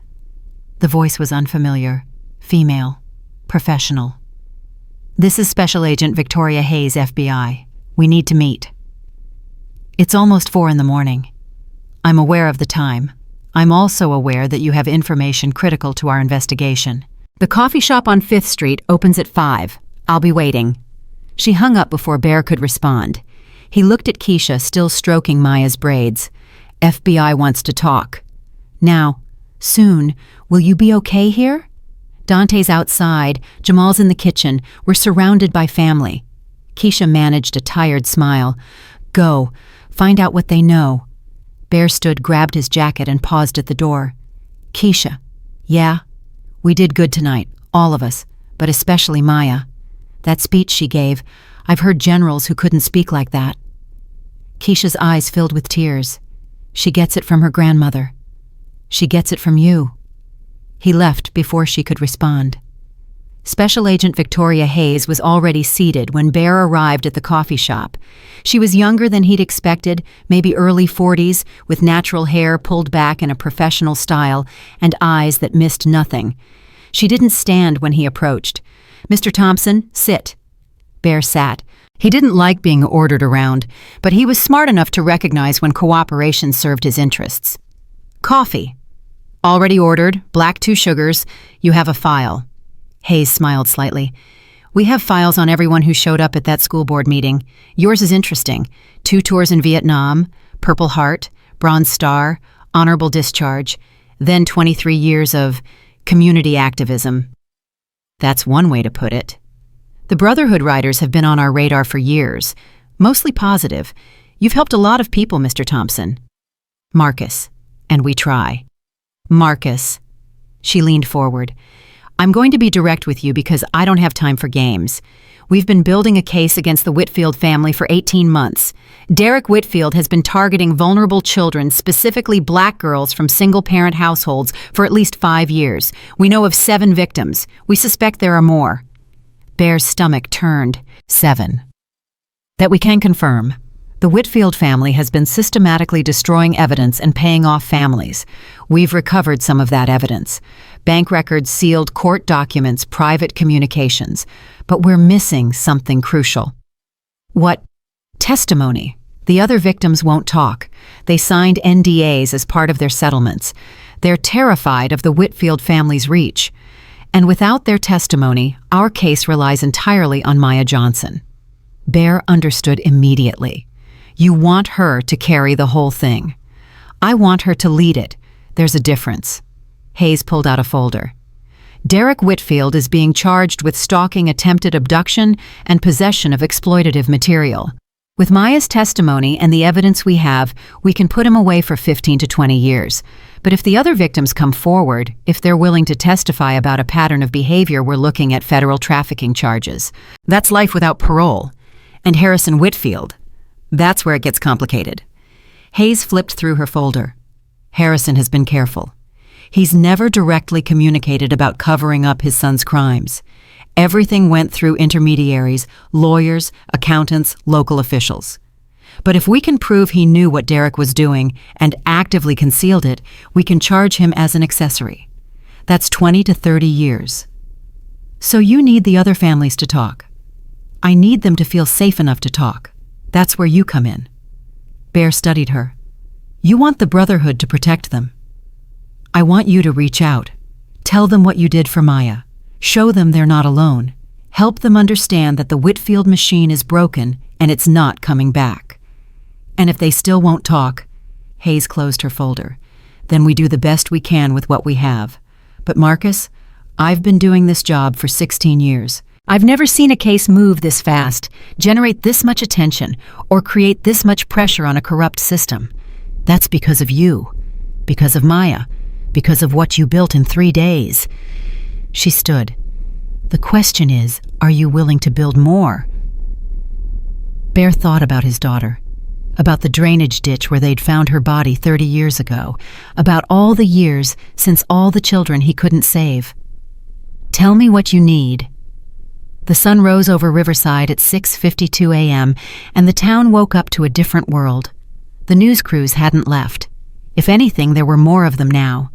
The voice was unfamiliar, female, professional. "This is Special Agent Victoria Hayes, FBI. We need to meet." "It's almost 4 in the morning. I'm aware of the time. I'm also aware that you have information critical to our investigation. The coffee shop on 5th Street opens at 5. I'll be waiting." She hung up before Bear could respond. He looked at Keisha, still stroking Maya's braids. FBI wants to talk. Now, soon, will you be okay here? Dante's outside, Jamal's in the kitchen, we're surrounded by family. Keisha managed a tired smile. Go, find out what they know. Bear stood, grabbed his jacket, and paused at the door. Keisha, yeah? We did good tonight, all of us, but especially Maya. That speech she gave, I've heard generals who couldn't speak like that. Keisha's eyes filled with tears. She gets it from her grandmother. She gets it from you. He left before she could respond. Special Agent Victoria Hayes was already seated when Bear arrived at the coffee shop. She was younger than he'd expected, maybe early 40s, with natural hair pulled back in a professional style and eyes that missed nothing. She didn't stand when he approached. Mr. Thompson, sit. Bear sat. He didn't like being ordered around, but he was smart enough to recognize when cooperation served his interests. Coffee. Already ordered, black 2 sugars. You have a file. Hayes smiled slightly. We have files on everyone who showed up at that school board meeting. Yours is interesting. 2 tours in Vietnam, Purple Heart, Bronze Star, honorable discharge, then 23 years of community activism. That's one way to put it. The Brotherhood Riders have been on our radar for years, mostly positive. You've helped a lot of people, Mr. Thompson. Marcus, and we try. Marcus. She leaned forward. I'm going to be direct with you because I don't have time for games. We've been building a case against the Whitfield family for 18 months. Derek Whitfield has been targeting vulnerable children, specifically black girls from single-parent households, for at least 5 years. We know of 7 victims. We suspect there are more. Bear's stomach turned. 7. That we can confirm. The Whitfield family has been systematically destroying evidence and paying off families. We've recovered some of that evidence. Bank records, sealed court documents, private communications. But we're missing something crucial. What? Testimony. The other victims won't talk. They signed NDAs as part of their settlements. They're terrified of the Whitfield family's reach. And without their testimony, our case relies entirely on Maya Johnson. Bear understood immediately. You want her to carry the whole thing. I want her to lead it. There's a difference. Hayes pulled out a folder. Derek Whitfield is being charged with stalking attempted abduction and possession of exploitative material. With Maya's testimony and the evidence we have, we can put him away for 15 to 20 years. But if the other victims come forward, if they're willing to testify about a pattern of behavior, we're looking at federal trafficking charges. That's life without parole. And Harrison Whitfield. That's where it gets complicated. Hayes flipped through her folder. Harrison has been careful. He's never directly communicated about covering up his son's crimes. Everything went through intermediaries, lawyers, accountants, local officials. But if we can prove he knew what Derek was doing and actively concealed it, we can charge him as an accessory. That's 20 to 30 years. So you need the other families to talk. I need them to feel safe enough to talk. That's where you come in. Bear studied her. You want the Brotherhood to protect them. I want you to reach out. Tell them what you did for Maya. Show them they're not alone. Help them understand that the Whitfield machine is broken and it's not coming back. And if they still won't talk, Hayes closed her folder, then we do the best we can with what we have. But Marcus, I've been doing this job for 16 years. I've never seen a case move this fast, generate this much attention, or create this much pressure on a corrupt system. That's because of you, because of Maya, because of what you built in 3 days. She stood. The question is, are you willing to build more? Bear thought about his daughter, about the drainage ditch where they'd found her body 30 years ago, about all the years since all the children he couldn't save. Tell me what you need. The sun rose over Riverside at 6:52 a.m., and the town woke up to a different world. The news crews hadn't left. If anything, there were more of them now.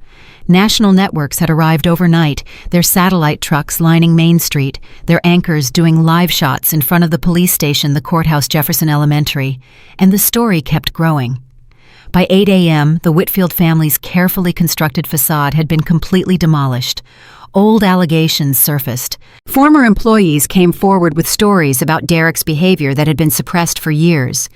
National networks had arrived overnight, their satellite trucks lining Main Street, their anchors doing live shots in front of the police station, the courthouse, Jefferson Elementary, and the story kept growing. By 8 a.m., the Whitfield family's carefully constructed facade had been completely demolished. old allegations surfaced. Former employees came forward with stories about Derek's behavior that had been suppressed for years.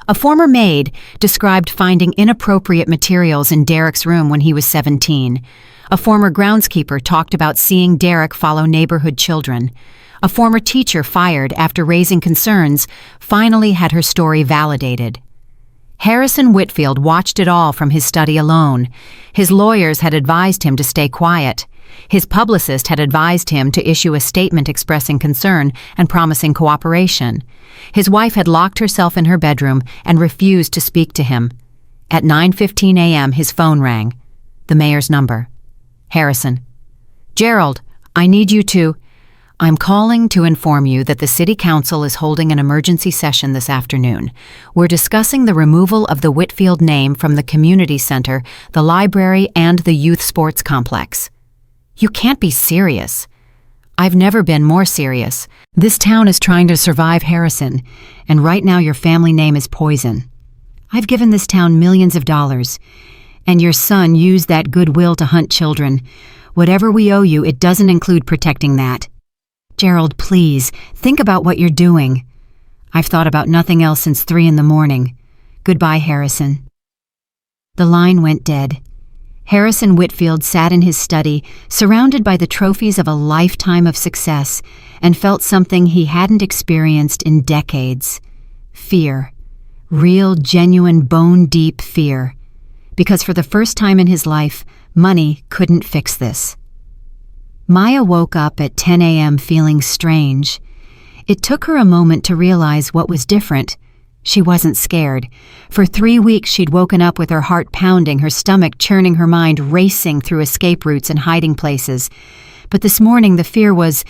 A former maid described finding inappropriate materials in Derek's room when he was 17. A former groundskeeper talked about seeing Derek follow neighborhood children. A former teacher fired after raising concerns finally had her story validated. Harrison Whitfield watched it all from his study alone. His lawyers had advised him to stay quiet. His publicist had advised him to issue a statement expressing concern and promising cooperation. His wife had locked herself in her bedroom and refused to speak to him. At 9:15 a.m., his phone rang. The mayor's number. Harrison. Gerald, I need you to... I'm calling to inform you that the City Council is holding an emergency session this afternoon. We're discussing the removal of the Whitfield name from the community center, the library, and the youth sports complex. You can't be serious. I've never been more serious. This town is trying to survive Harrison, and right now your family name is poison. I've given this town millions of dollars, and your son used that goodwill to hunt children. Whatever we owe you, it doesn't include protecting that. Gerald, please, think about what you're doing. I've thought about nothing else since 3 a.m. Goodbye, Harrison. The line went dead. Harrison Whitfield sat in his study, surrounded by the trophies of a lifetime of success, and felt something he hadn't experienced in decades. Fear. Real, genuine, bone-deep fear. Because for the first time in his life, money couldn't fix this. Maya woke up at 10 a.m. feeling strange. It took her a moment to realize what was different. She wasn't scared. For 3 weeks she'd woken up with her heart pounding, her stomach churning, her mind racing through escape routes and hiding places. But this morning the fear was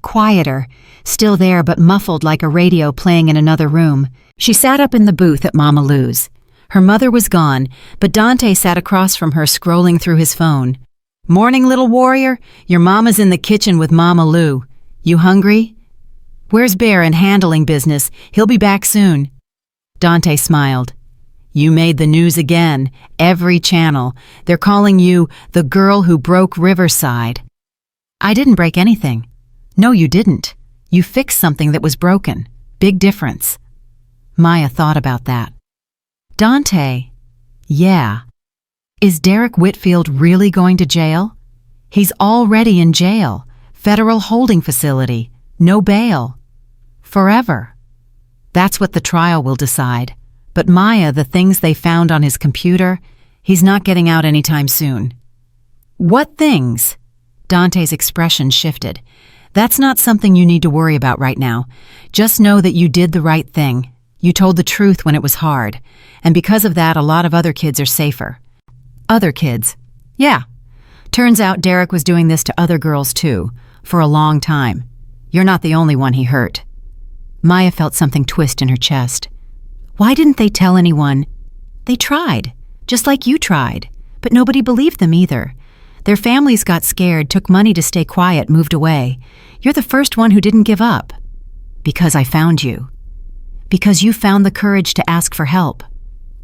quieter, still there but muffled like a radio playing in another room. She sat up in the booth at Mama Lou's. Her mother was gone, but Dante sat across from her scrolling through his phone. Morning, little warrior. Your mama's in the kitchen with Mama Lou. You hungry? Where's Bear in handling business? He'll be back soon. Dante smiled. You made the news again. Every channel. They're calling you the girl who broke Riverside. I didn't break anything. No, you didn't. You fixed something that was broken. Big difference. Maya thought about that. Dante. Yeah. Is Derek Whitfield really going to jail? He's already in jail. Federal holding facility. No bail. Forever. That's what the trial will decide. But Maya, the things they found on his computer, he's not getting out anytime soon. What things? Dante's expression shifted. That's not something you need to worry about right now. Just know that you did the right thing. You told the truth when it was hard. And because of that, a lot of other kids are safer. Other kids. Yeah. Turns out Derek was doing this to other girls too, for a long time. You're not the only one he hurt. Maya felt something twist in her chest. Why didn't they tell anyone? They tried, just like you tried, but nobody believed them either. Their families got scared, took money to stay quiet, moved away. You're the first one who didn't give up. Because I found you. Because you found the courage to ask for help.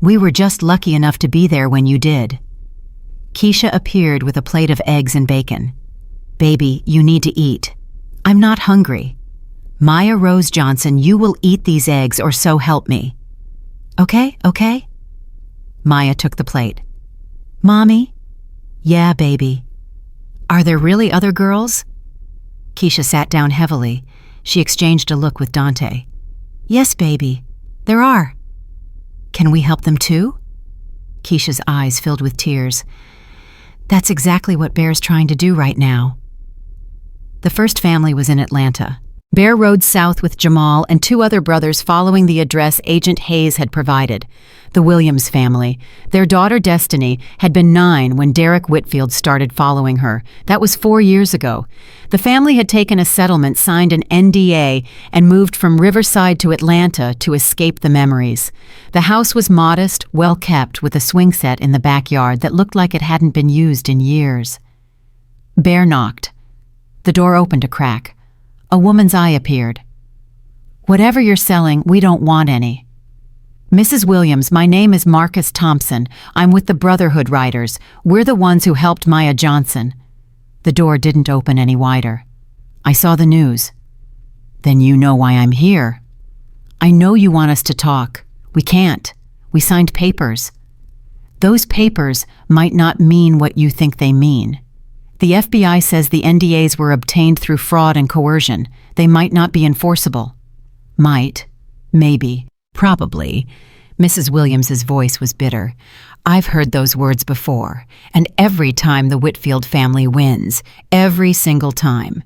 We were just lucky enough to be there when you did. Keisha appeared with a plate of eggs and bacon. Baby, you need to eat. I'm not hungry. Maya Rose Johnson, you will eat these eggs or so help me. Okay? Maya took the plate. Mommy? Yeah, baby. Are there really other girls? Keisha sat down heavily. She exchanged a look with Dante. Yes, baby. There are. Can we help them too? Keisha's eyes filled with tears. That's exactly what Bear's trying to do right now. The first family was in Atlanta. Bear rode south with Jamal and 2 other brothers following the address Agent Hayes had provided. The Williams family. Their daughter Destiny had been 9 when Derek Whitfield started following her. That was 4 years ago. The family had taken a settlement, signed an NDA, and moved from Riverside to Atlanta to escape the memories. The house was modest, well kept, with a swing set in the backyard that looked like it hadn't been used in years. Bear knocked. The door opened a crack. A woman's eye appeared. Whatever you're selling, we don't want any. Mrs. Williams, my name is Marcus Thompson. I'm with the Brotherhood Riders. We're the ones who helped Maya Johnson. The door didn't open any wider. I saw the news. Then you know why I'm here. I know you want us to talk. We can't. We signed papers. Those papers might not mean what you think they mean. The FBI says the NDAs were obtained through fraud and coercion. They might not be enforceable. Might. Maybe. Probably. Mrs. Williams's voice was bitter. I've heard those words before, and every time the Whitfield family wins. Every single time.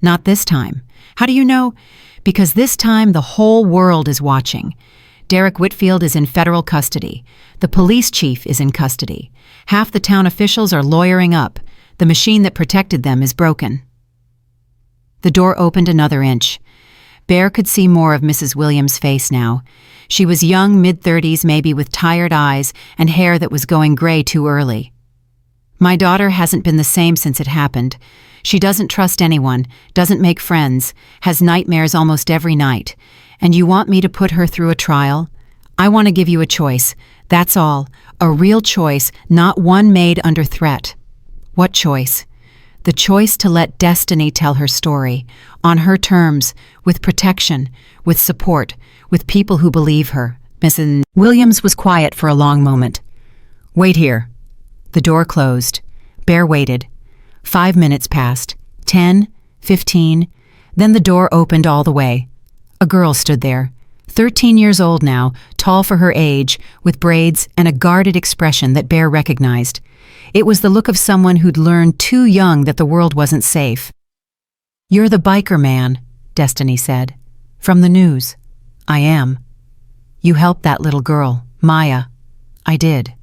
Not this time. How do you know? Because this time the whole world is watching. Derek Whitfield is in federal custody. The police chief is in custody. Half the town officials are lawyering up. The machine that protected them is broken. The door opened another inch. Bear could see more of Mrs. Williams' face now. She was young, mid-30s maybe, with tired eyes and hair that was going gray too early. My daughter hasn't been the same since it happened. She doesn't trust anyone, doesn't make friends, has nightmares almost every night. And you want me to put her through a trial? I want to give you a choice. That's all. A real choice, not one made under threat. What choice? The choice to let Destiny tell her story, on her terms, with protection, with support, with people who believe her. Mrs. Williams was quiet for a long moment. Wait here. The door closed. Bear waited. 5 minutes passed. 10, 15. Then the door opened all the way. A girl stood there. 13 years old now, tall for her age, with braids and a guarded expression that Bear recognized. It was the look of someone who'd learned too young that the world wasn't safe. You're the biker man, Destiny said. From the news. I am. You helped that little girl, Maya. I did.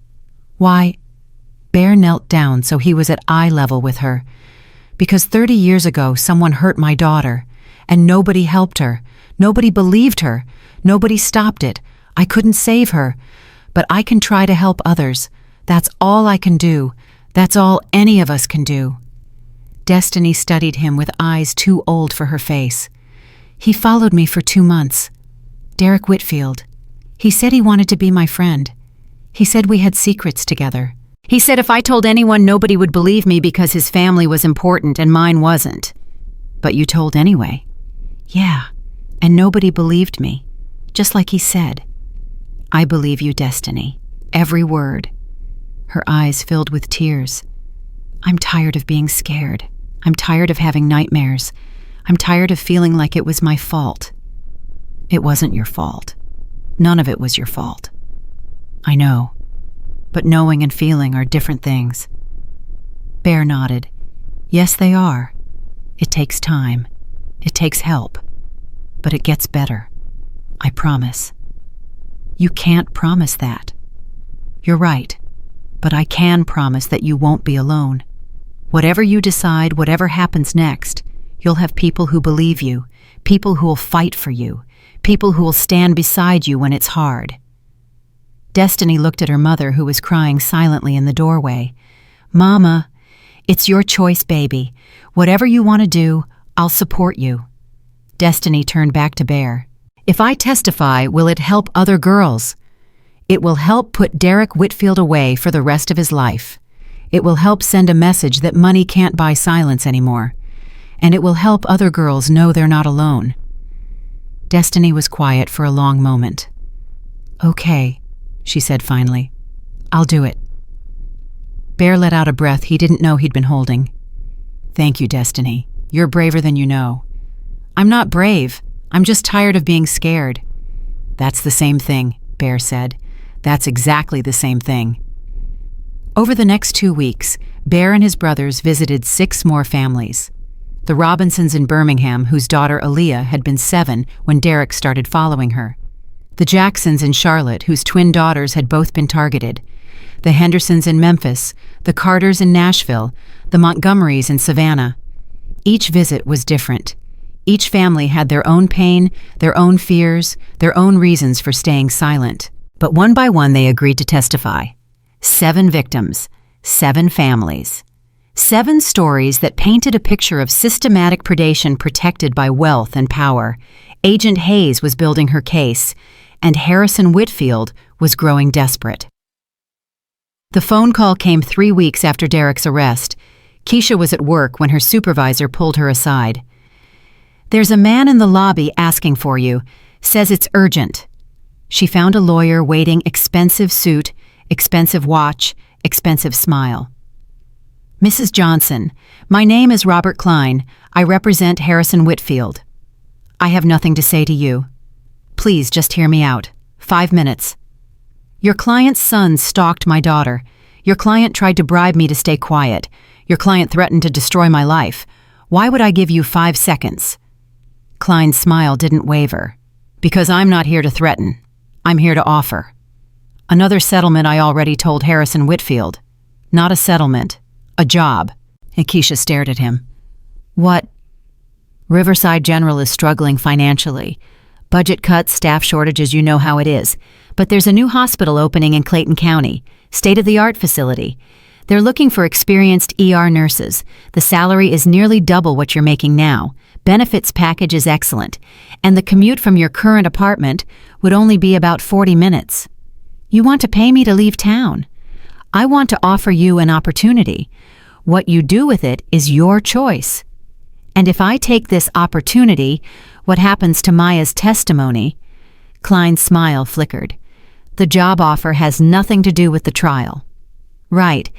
Why? Bear knelt down so he was at eye level with her. Because 30 years ago someone hurt my daughter, and nobody helped her. Nobody believed her. Nobody stopped it. I couldn't save her. But I can try to help others. That's all I can do. That's all any of us can do. Destiny studied him with eyes too old for her face. He followed me for 2 months. Derek Whitfield. He said he wanted to be my friend. He said we had secrets together. He said if I told anyone, nobody would believe me because his family was important and mine wasn't. But you told anyway. Yeah, and nobody believed me, just like he said. I believe you, Destiny. Every word. Her eyes filled with tears. I'm tired of being scared. I'm tired of having nightmares. I'm tired of feeling like it was my fault. It wasn't your fault. None of it was your fault. I know. But knowing and feeling are different things. Bear nodded. Yes, they are. It takes time. It takes help. But it gets better. I promise. You can't promise that. You're right. But I can promise that you won't be alone. Whatever you decide, whatever happens next, you'll have people who believe you, people who will fight for you, people who will stand beside you when it's hard. Destiny looked at her mother, who was crying silently in the doorway. Mama, it's your choice, baby. Whatever you want to do, I'll support you. Destiny turned back to Bear. If I testify, will it help other girls? It will help put Derek Whitfield away for the rest of his life. It will help send a message that money can't buy silence anymore. And it will help other girls know they're not alone. Destiny was quiet for a long moment. Okay, she said finally. I'll do it. Bear let out a breath he didn't know he'd been holding. Thank you, Destiny. You're braver than you know. I'm not brave. I'm just tired of being scared. That's the same thing, Bear said. That's exactly the same thing. Over the next 2 weeks, Bear and his brothers visited 6 more families. The Robinsons in Birmingham, whose daughter Aaliyah had been 7 when Derek started following her. The Jacksons in Charlotte, whose twin daughters had both been targeted. The Hendersons in Memphis, the Carters in Nashville, the Montgomerys in Savannah. Each visit was different. Each family had their own pain, their own fears, their own reasons for staying silent. But one by one they agreed to testify. 7 victims, 7 families. 7 stories that painted a picture of systematic predation protected by wealth and power. Agent Hayes was building her case, and Harrison Whitfield was growing desperate. The phone call came 3 weeks after Derek's arrest. Keisha was at work when her supervisor pulled her aside. "There's a man in the lobby asking for you. Says it's urgent." She found a lawyer waiting, expensive suit, expensive watch, expensive smile. "Mrs. Johnson, my name is Robert Klein. I represent Harrison Whitfield. I have nothing to say to you. Please just hear me out. 5 minutes. Your client's son stalked my daughter. Your client tried to bribe me to stay quiet. Your client threatened to destroy my life. Why would I give you 5 seconds? Klein's smile didn't waver. "Because I'm not here to threaten. I'm here to offer. Another settlement I already told Harrison Whitfield. Not a settlement. A job." And Keisha stared at him. "What?" "Riverside General is struggling financially. Budget cuts, staff shortages, you know how it is. But there's a new hospital opening in Clayton County. State-of-the-art facility. They're looking for experienced ER nurses. The salary is nearly double what you're making now. Benefits package is excellent. And the commute from your current apartment would only be about 40 minutes. You want to pay me to leave town? I want to offer you an opportunity. What you do with it is your choice. And if I take this opportunity, what happens to Maya's testimony?" Klein's smile flickered. "The job offer has nothing to do with the trial." "Right.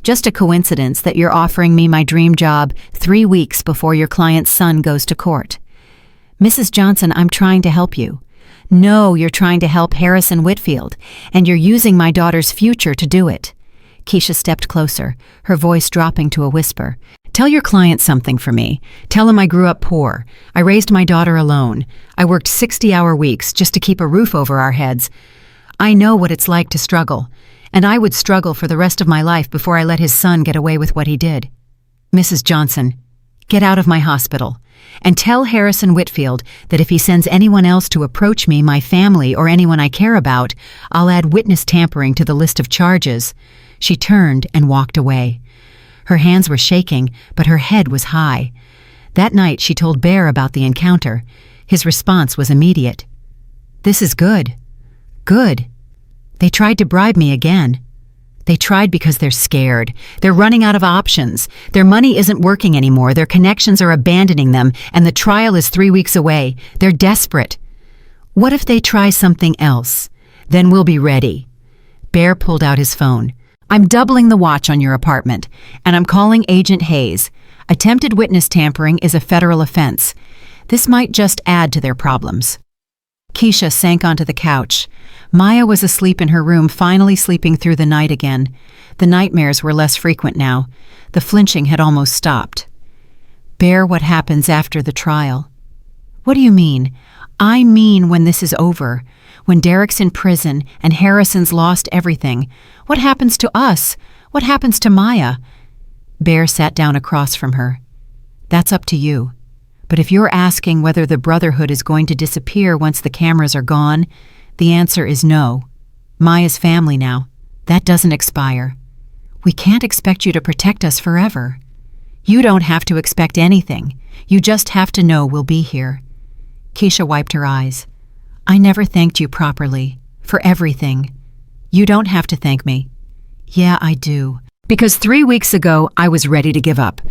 Just a coincidence that you're offering me my dream job 3 weeks before your client's son goes to court." "Mrs. Johnson, I'm trying to help you." "No, you're trying to help Harrison Whitfield, and you're using my daughter's future to do it." Keisha stepped closer, her voice dropping to a whisper. "Tell your client something for me. Tell him I grew up poor. I raised my daughter alone. I worked 60-hour weeks just to keep a roof over our heads. I know what it's like to struggle, and I would struggle for the rest of my life before I let his son get away with what he did. Mrs. Johnson, get out of my hospital, and tell Harrison Whitfield that if he sends anyone else to approach me, my family, or anyone I care about, I'll add witness tampering to the list of charges." She turned and walked away. Her hands were shaking, but her head was high. That night she told Bear about the encounter. His response was immediate. "This is good. Good. They tried to bribe me again. They tried because they're scared. They're running out of options. Their money isn't working anymore. Their connections are abandoning them, and the trial is 3 weeks away. They're desperate. What if they try something else? Then we'll be ready." Bear pulled out his phone. "I'm doubling the watch on your apartment, and I'm calling Agent Hayes. Attempted witness tampering is a federal offense. This might just add to their problems." Keisha sank onto the couch. Maya was asleep in her room, finally sleeping through the night again. The nightmares were less frequent now. The flinching had almost stopped. "Bear, what happens after the trial?" "What do you mean?" "I mean when this is over. When Derek's in prison and Harrison's lost everything. What happens to us? What happens to Maya?" Bear sat down across from her. "That's up to you. But if you're asking whether the Brotherhood is going to disappear once the cameras are gone, the answer is no. Maya's family now. That doesn't expire. We can't expect you to protect us forever. You don't have to expect anything. You just have to know we'll be here." Keisha wiped her eyes. "I never thanked you properly. For everything. You don't have to thank me." "Yeah, I do. Because 3 weeks ago, I was ready to give up.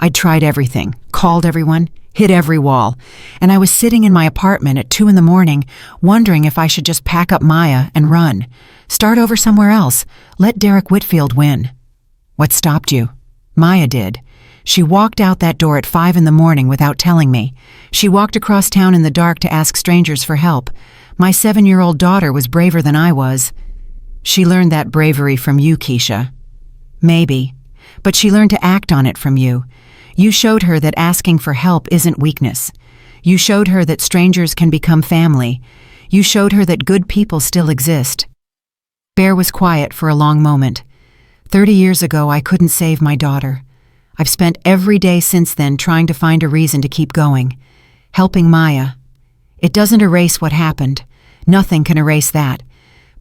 I'd tried everything, called everyone, hit every wall, and I was sitting in my apartment at 2 in the morning, wondering if I should just pack up Maya and run, start over somewhere else, let Derek Whitfield win. What stopped you? Maya did. She walked out that door at 5 in the morning without telling me. She walked across town in the dark to ask strangers for help. My 7-year-old daughter was braver than I was. She learned that bravery from you, Keisha. Maybe. But she learned to act on it from you. You showed her that asking for help isn't weakness. You showed her that strangers can become family. You showed her that good people still exist." Bear was quiet for a long moment. 30 years ago, I couldn't save my daughter. I've spent every day since then trying to find a reason to keep going. Helping Maya. It doesn't erase what happened. Nothing can erase that.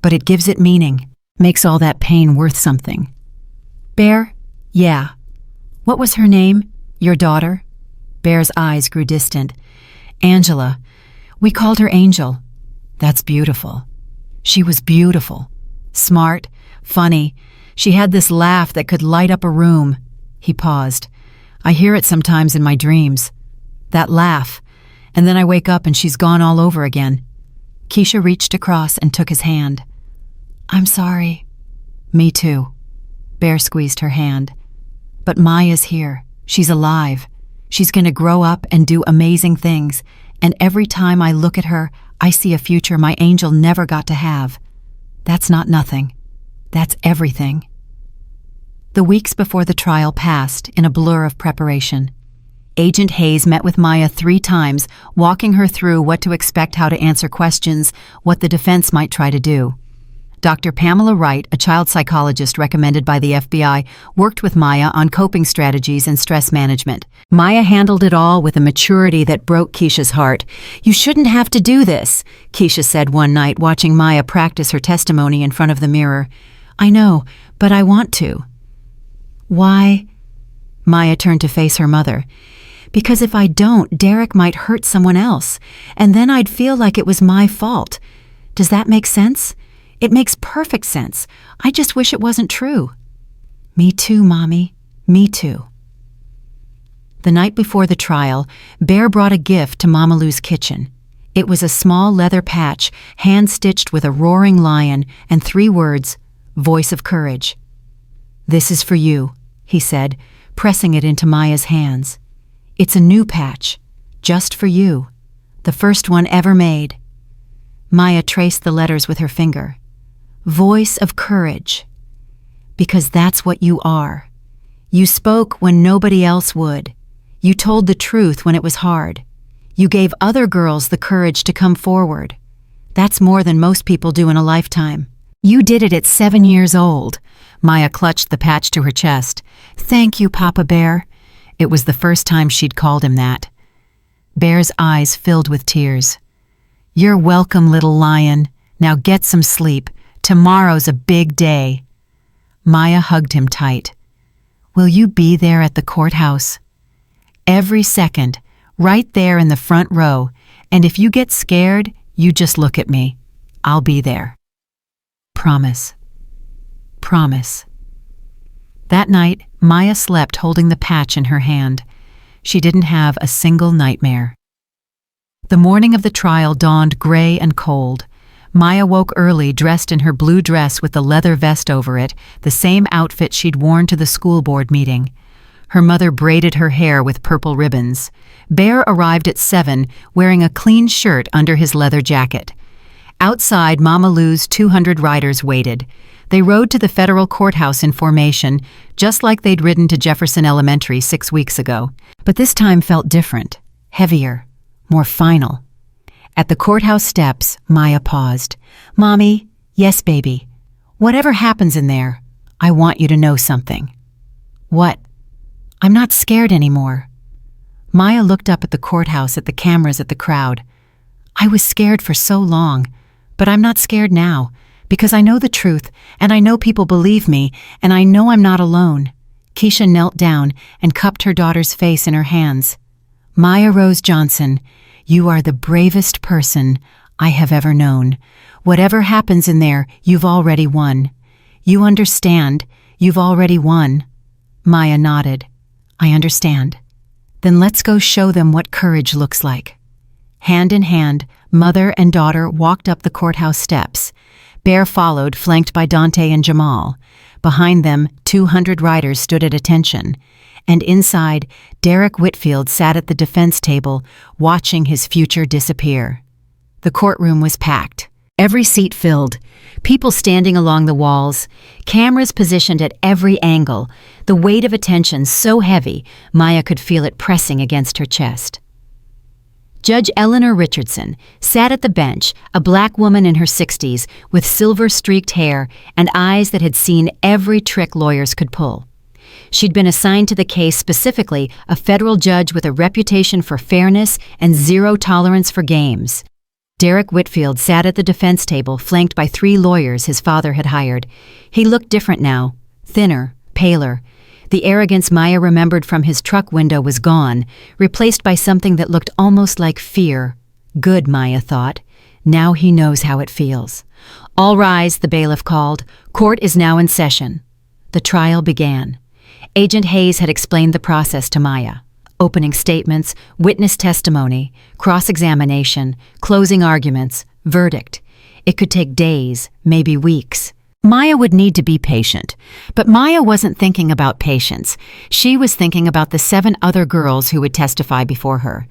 But it gives it meaning. Makes all that pain worth something. Bear? Yeah. What was her name? Your daughter? Bear's eyes grew distant. Angela. We called her Angel. That's beautiful. She was beautiful. Smart, funny. She had this laugh that could light up a room. He paused. I hear it sometimes in my dreams. That laugh. And then I wake up and she's gone all over again. Keisha reached across and took his hand. I'm sorry. Me too. Bear squeezed her hand. But Maya's here. She's alive. She's going to grow up and do amazing things. And every time I look at her, I see a future my angel never got to have. That's not nothing. That's everything. The weeks before the trial passed in a blur of preparation. Agent Hayes met with Maya 3 times, walking her through what to expect, how to answer questions, what the defense might try to do. Dr. Pamela Wright, a child psychologist recommended by the FBI, worked with Maya on coping strategies and stress management. Maya handled it all with a maturity that broke Keisha's heart. You shouldn't have to do this, Keisha said one night, watching Maya practice her testimony in front of the mirror. I know, but I want to. Why? Maya turned to face her mother. Because if I don't, Derek might hurt someone else, and then I'd feel like it was my fault. Does that make sense? It makes perfect sense. I just wish it wasn't true. Me too, Mommy. Me too. The night before the trial, Bear brought a gift to Mama Lou's kitchen. It was a small leather patch, hand-stitched with a roaring lion and 3 words, Voice of Courage. This is for you, he said, pressing it into Maya's hands. It's a new patch, just for you, the first one ever made. Maya traced the letters with her finger. Voice of Courage. Because that's what you are. You spoke when nobody else would. You told the truth when it was hard. You gave other girls the courage to come forward. That's more than most people do in a lifetime. You did it at 7 years old. Maya clutched the patch to her chest. Thank you, Papa Bear. It was the first time she'd called him that. Bear's eyes filled with tears. You're welcome, little lion. Now get some sleep. Tomorrow's a big day. Maya hugged him tight. Will you be there at the courthouse? Every second, right there in the front row, and if you get scared, you just look at me. I'll be there. Promise. Promise. That night, Maya slept holding the patch in her hand. She didn't have a single nightmare. The morning of the trial dawned gray and cold. Maya woke early, dressed in her blue dress with the leather vest over it, the same outfit she'd worn to the school board meeting. Her mother braided her hair with purple ribbons. Bear arrived at 7, wearing a clean shirt under his leather jacket. Outside, Mama Lou's 200 riders waited. They rode to the federal courthouse in formation, just like they'd ridden to Jefferson Elementary 6 weeks ago. But this time felt different, heavier, more final. At the courthouse steps, Maya paused. Mommy, yes, baby. Whatever happens in there, I want you to know something. What? I'm not scared anymore. Maya looked up at the courthouse, at the cameras, at the crowd. I was scared for so long, but I'm not scared now, because I know the truth, and I know people believe me, and I know I'm not alone. Keisha knelt down and cupped her daughter's face in her hands. Maya Rose Johnson, you are the bravest person I have ever known. Whatever happens in there, you've already won. You understand, you've already won. Maya nodded. I understand. Then let's go show them what courage looks like. Hand in hand, mother and daughter walked up the courthouse steps. Bear followed, flanked by Dante and Jamal. Behind them, 200 riders stood at attention. And inside, Derek Whitfield sat at the defense table, watching his future disappear. The courtroom was packed. Every seat filled, people standing along the walls, cameras positioned at every angle, the weight of attention so heavy, Maya could feel it pressing against her chest. Judge Eleanor Richardson sat at the bench, a black woman in her 60s with silver-streaked hair and eyes that had seen every trick lawyers could pull. She'd been assigned to the case specifically, a federal judge with a reputation for fairness and zero tolerance for games. Derek Whitfield sat at the defense table, flanked by 3 lawyers his father had hired. He looked different now, thinner, paler. The arrogance Maya remembered from his truck window was gone, replaced by something that looked almost like fear. Good, Maya thought. Now he knows how it feels. All rise, the bailiff called. Court is now in session. The trial began. Agent Hayes had explained the process to Maya. Opening statements, witness testimony, cross-examination, closing arguments, verdict. It could take days, maybe weeks. Maya would need to be patient, but Maya wasn't thinking about patience. She was thinking about the 7 other girls who would testify before her.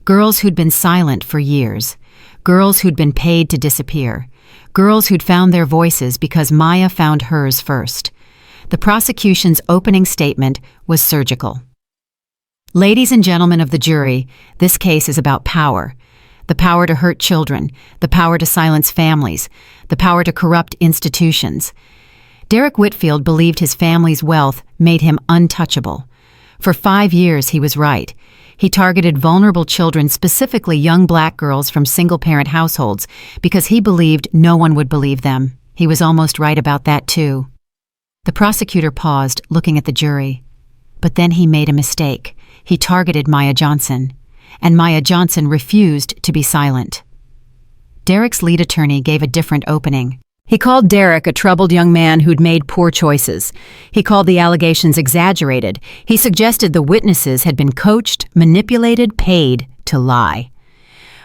Girls who'd been silent for years. Girls who'd been paid to disappear. Girls who'd found their voices because Maya found hers first. The prosecution's opening statement was surgical. Ladies and gentlemen of the jury, this case is about power. The power to hurt children, the power to silence families, the power to corrupt institutions. Derek Whitfield believed his family's wealth made him untouchable. For 5 years, he was right. He targeted vulnerable children, specifically young black girls from single-parent households, because he believed no one would believe them. He was almost right about that, too. The prosecutor paused, looking at the jury. But then he made a mistake. He targeted Maya Johnson. And Maya Johnson refused to be silent. Derek's lead attorney gave a different opening. He called Derek a troubled young man who'd made poor choices. He called the allegations exaggerated. He suggested the witnesses had been coached, manipulated, paid to lie.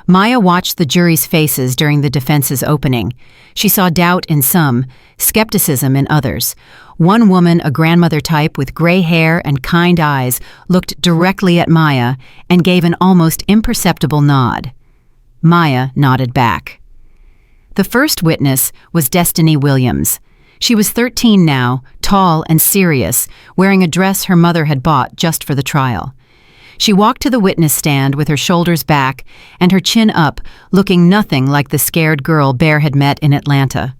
Maya watched the jury's faces during the defense's opening. She saw doubt in some, skepticism in others. One woman, a grandmother type with gray hair and kind eyes, looked directly at Maya and gave an almost imperceptible nod. Maya nodded back. The first witness was Destiny Williams. She was 13 now, tall and serious, wearing a dress her mother had bought just for the trial. She walked to the witness stand with her shoulders back and her chin up, looking nothing like the scared girl Bear had met in Atlanta.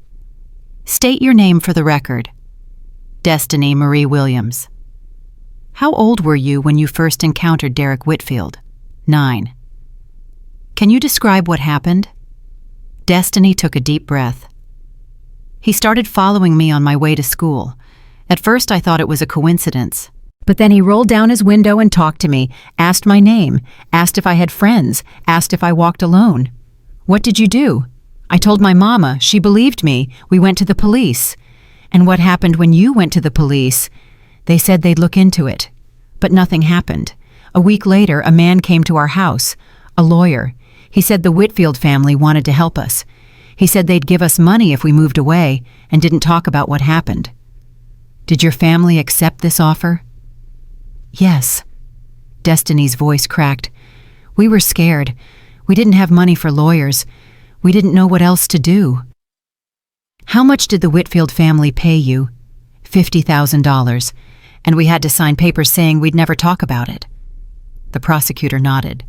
"State your name for the record." "Destiny Marie Williams." "How old were you when you first encountered Derek Whitfield?" 9. "Can you describe what happened?" Destiny took a deep breath. "He started following me on my way to school. At first I thought it was a coincidence. But then he rolled down his window and talked to me, asked my name, asked if I had friends, asked if I walked alone. What did you do? I told my mama. She believed me. We went to the police. And what happened when you went to the police? They said they'd look into it. But nothing happened. A week later, a man came to our house, a lawyer. He said the Whitfield family wanted to help us. He said they'd give us money if we moved away and didn't talk about what happened. Did your family accept this offer?" "Yes." Destiny's voice cracked. "We were scared. We didn't have money for lawyers. We didn't know what else to do." "How much did the Whitfield family pay you?" $50,000. And we had to sign papers saying we'd never talk about it. The prosecutor nodded.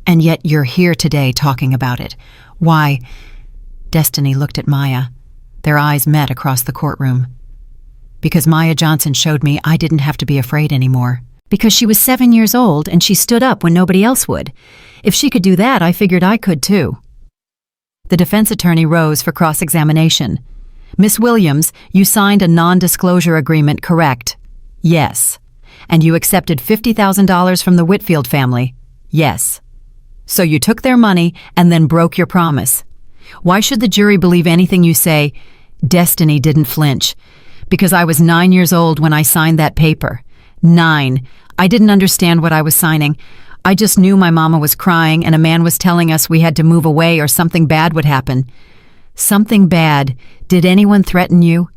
"And yet you're here today talking about it. Why?" Destiny looked at Maya. Their eyes met across the courtroom. "Because Maya Johnson showed me I didn't have to be afraid anymore. Because she was 7 years old and she stood up when nobody else would. If she could do that, I figured I could too." The defense attorney rose for cross-examination. "Miss Williams, you signed a non-disclosure agreement, correct?" "Yes." "And you accepted $50,000 from the Whitfield family?" "Yes." "So you took their money and then broke your promise. Why should the jury believe anything you say?" Destiny didn't flinch. "Because I was 9 years old when I signed that paper. 9. I didn't understand what I was signing. I just knew my mama was crying and a man was telling us we had to move away or something bad would happen." "Something bad? Did anyone threaten you?"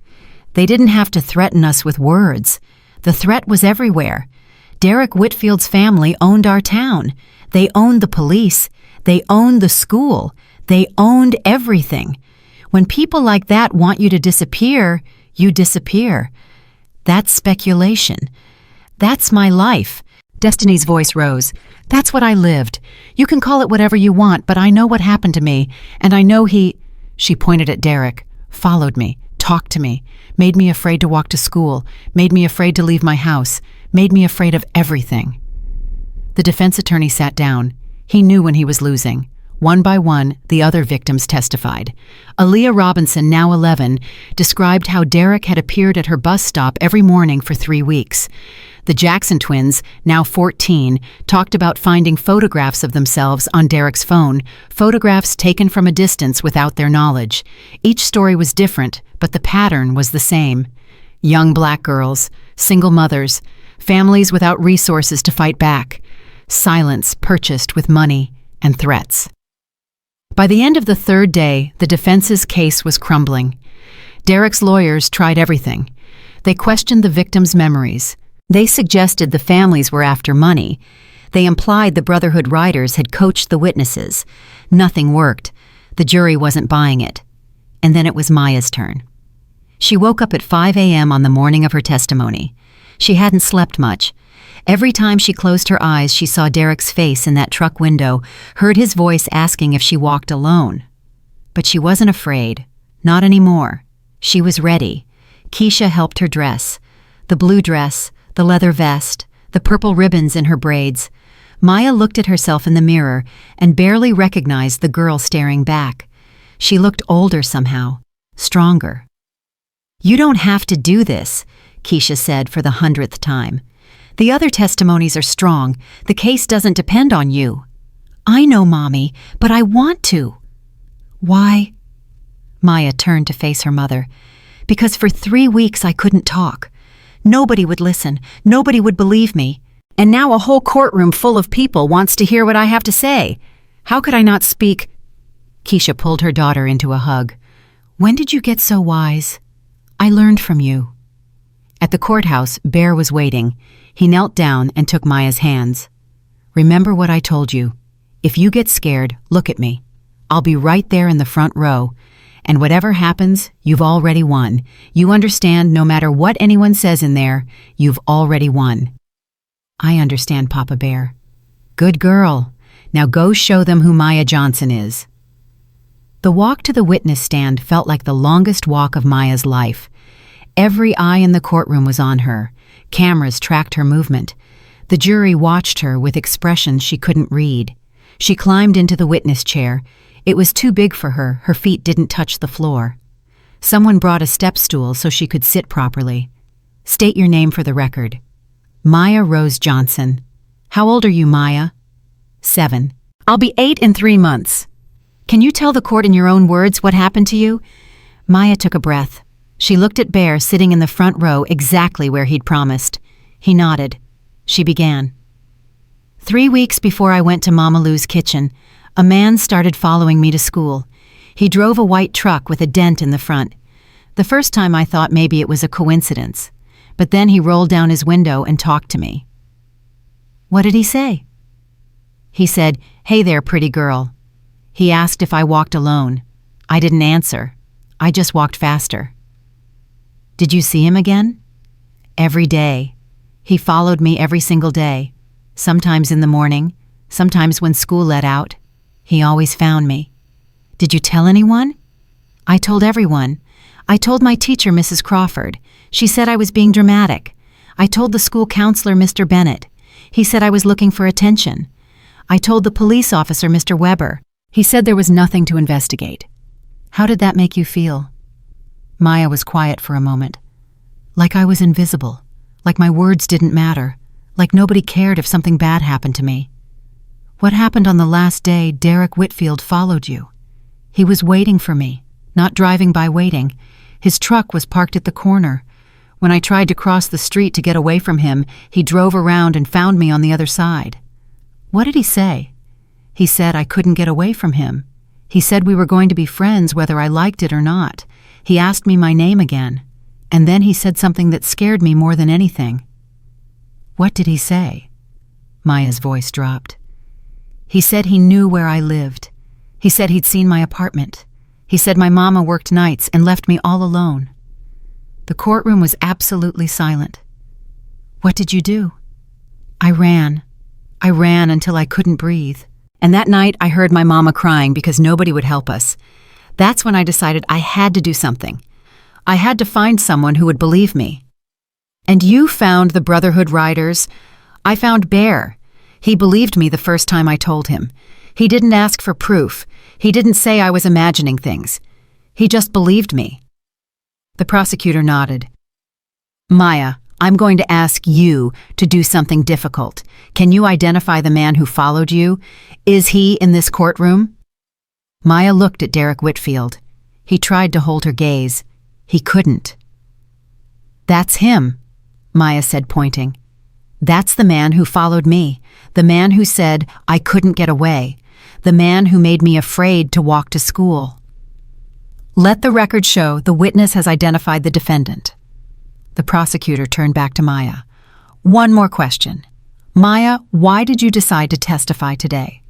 "They didn't have to threaten us with words. The threat was everywhere. Derek Whitfield's family owned our town. They owned the police. They owned the school. They owned everything. When people like that want you to disappear, you disappear. That's speculation. That's my life." Destiny's voice rose. "That's what I lived. You can call it whatever you want, but I know what happened to me, and I know he—" She pointed at Derek. "Followed me, talked to me, made me afraid to walk to school, made me afraid to leave my house, made me afraid of everything." The defense attorney sat down. He knew when he was losing. One by one, the other victims testified. Aaliyah Robinson, now 11, described how Derek had appeared at her bus stop every morning for 3 weeks. The Jackson twins, now 14, talked about finding photographs of themselves on Derek's phone, photographs taken from a distance without their knowledge. Each story was different, but the pattern was the same. Young black girls, single mothers, families without resources to fight back, silence purchased with money and threats. By the end of the third day, the defense's case was crumbling. Derek's lawyers tried everything. They questioned the victims' memories. They suggested the families were after money. They implied the Brotherhood riders had coached the witnesses. Nothing worked. The jury wasn't buying it. And then it was Maya's turn. She woke up at 5 a.m. on the morning of her testimony. She hadn't slept much. Every time she closed her eyes, she saw Derek's face in that truck window, heard his voice asking if she walked alone. But she wasn't afraid. Not anymore. She was ready. Keisha helped her dress. The blue dress, the leather vest, the purple ribbons in her braids. Maya looked at herself in the mirror and barely recognized the girl staring back. She looked older somehow, stronger. "You don't have to do this," Keisha said for the 100th time. "The other testimonies are strong. The case doesn't depend on you." "I know, Mommy, but I want to." "Why?" Maya turned to face her mother. "Because for 3 weeks I couldn't talk. Nobody would listen. Nobody would believe me. And now a whole courtroom full of people wants to hear what I have to say. How could I not speak?" Keisha pulled her daughter into a hug. "When did you get so wise?" "I learned from you." At the courthouse, Bear was waiting. He knelt down and took Maya's hands. "Remember what I told you. If you get scared, look at me. I'll be right there in the front row. And whatever happens, you've already won. You understand, no matter what anyone says in there, you've already won." "I understand, Papa Bear." "Good girl. Now go show them who Maya Johnson is." The walk to the witness stand felt like the longest walk of Maya's life. Every eye in the courtroom was on her. Cameras tracked her movement. The jury watched her with expressions she couldn't read. She climbed into the witness chair. It was too big for her. Her feet didn't touch the floor. Someone brought a step stool so she could sit properly. "State your name for the record." "Maya Rose Johnson." "How old are you, Maya?" 7. "I'll be 8 in 3 months." "Can you tell the court in your own words what happened to you?" Maya took a breath. She looked at Bear sitting in the front row exactly where he'd promised. He nodded. She began. 3 weeks before I went to Mama Lou's kitchen, a man started following me to school. He drove a white truck with a dent in the front. The first time I thought maybe it was a coincidence, but then he rolled down his window and talked to me." "What did he say?" "He said, 'Hey there, pretty girl.' He asked if I walked alone. I didn't answer. I just walked faster." "Did you see him again?" "Every day. He followed me every single day. Sometimes in the morning, sometimes when school let out. He always found me." "Did you tell anyone?" "I told everyone. I told my teacher, Mrs. Crawford. She said I was being dramatic. I told the school counselor, Mr. Bennett. He said I was looking for attention. I told the police officer, Mr. Weber. He said there was nothing to investigate." "How did that make you feel?" Maya was quiet for a moment. "Like I was invisible. Like my words didn't matter. Like nobody cared if something bad happened to me." "What happened on the last day Derek Whitfield followed you?" "He was waiting for me. Not driving by waiting. His truck was parked at the corner. When I tried to cross the street to get away from him, he drove around and found me on the other side." "What did he say?" "He said I couldn't get away from him. He said we were going to be friends whether I liked it or not. He asked me my name again. And then he said something that scared me more than anything." "What did he say?" Maya's voice dropped. "He said he knew where I lived. He said he'd seen my apartment. He said my mama worked nights and left me all alone." The courtroom was absolutely silent. "What did you do?" "I ran. I ran until I couldn't breathe. And that night I heard my mama crying because nobody would help us. That's when I decided I had to do something. I had to find someone who would believe me." "And you found the Brotherhood riders?" "I found Bear. He believed me the first time I told him. He didn't ask for proof. He didn't say I was imagining things. He just believed me." The prosecutor nodded. "Maya, I'm going to ask you to do something difficult. Can you identify the man who followed you? Is he in this courtroom?" Maya looked at Derek Whitfield. He tried to hold her gaze. He couldn't. "That's him," Maya said, pointing. "That's the man who followed me, the man who said I couldn't get away, the man who made me afraid to walk to school." "Let the record show the witness has identified the defendant." The prosecutor turned back to Maya. "One more question. Maya, why did you decide to testify today?"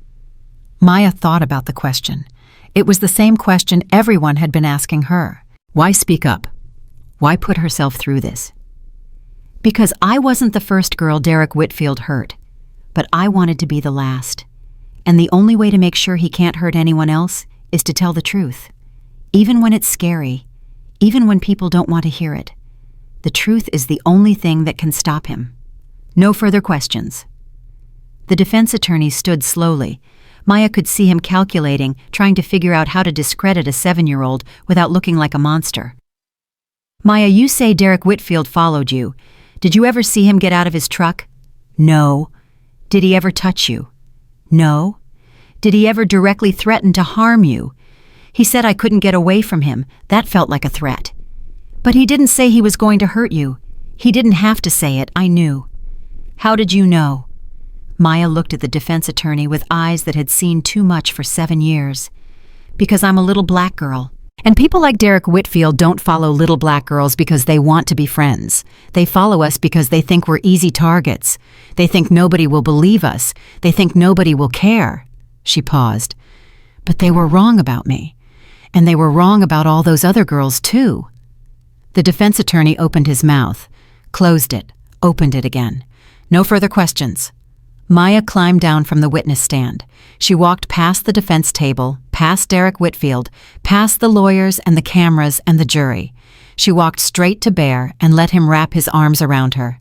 Maya thought about the question. It was the same question everyone had been asking her. Why speak up? Why put herself through this? "Because I wasn't the first girl Derek Whitfield hurt, but I wanted to be the last. And the only way to make sure he can't hurt anyone else is to tell the truth. Even when it's scary, even when people don't want to hear it. The truth is the only thing that can stop him." No further questions. The defense attorney stood slowly. Maya could see him calculating, trying to figure out how to discredit a 7-year-old without looking like a monster. "Maya, you say Derek Whitfield followed you. Did you ever see him get out of his truck?" "No." "Did he ever touch you?" "No." "Did he ever directly threaten to harm you?" "He said I couldn't get away from him. That felt like a threat." "But he didn't say he was going to hurt you." "He didn't have to say it. I knew." "How did you know?" Maya looked at the defense attorney with eyes that had seen too much for 7 years. "Because I'm a little black girl. And people like Derek Whitfield don't follow little black girls because they want to be friends. They follow us because they think we're easy targets. They think nobody will believe us. They think nobody will care." She paused. "But they were wrong about me. And they were wrong about all those other girls, too." The defense attorney opened his mouth, closed it, opened it again. No further questions. Maya climbed down from the witness stand. She walked past the defense table, past Derek Whitfield, past the lawyers and the cameras and the jury. She walked straight to Bear and let him wrap his arms around her.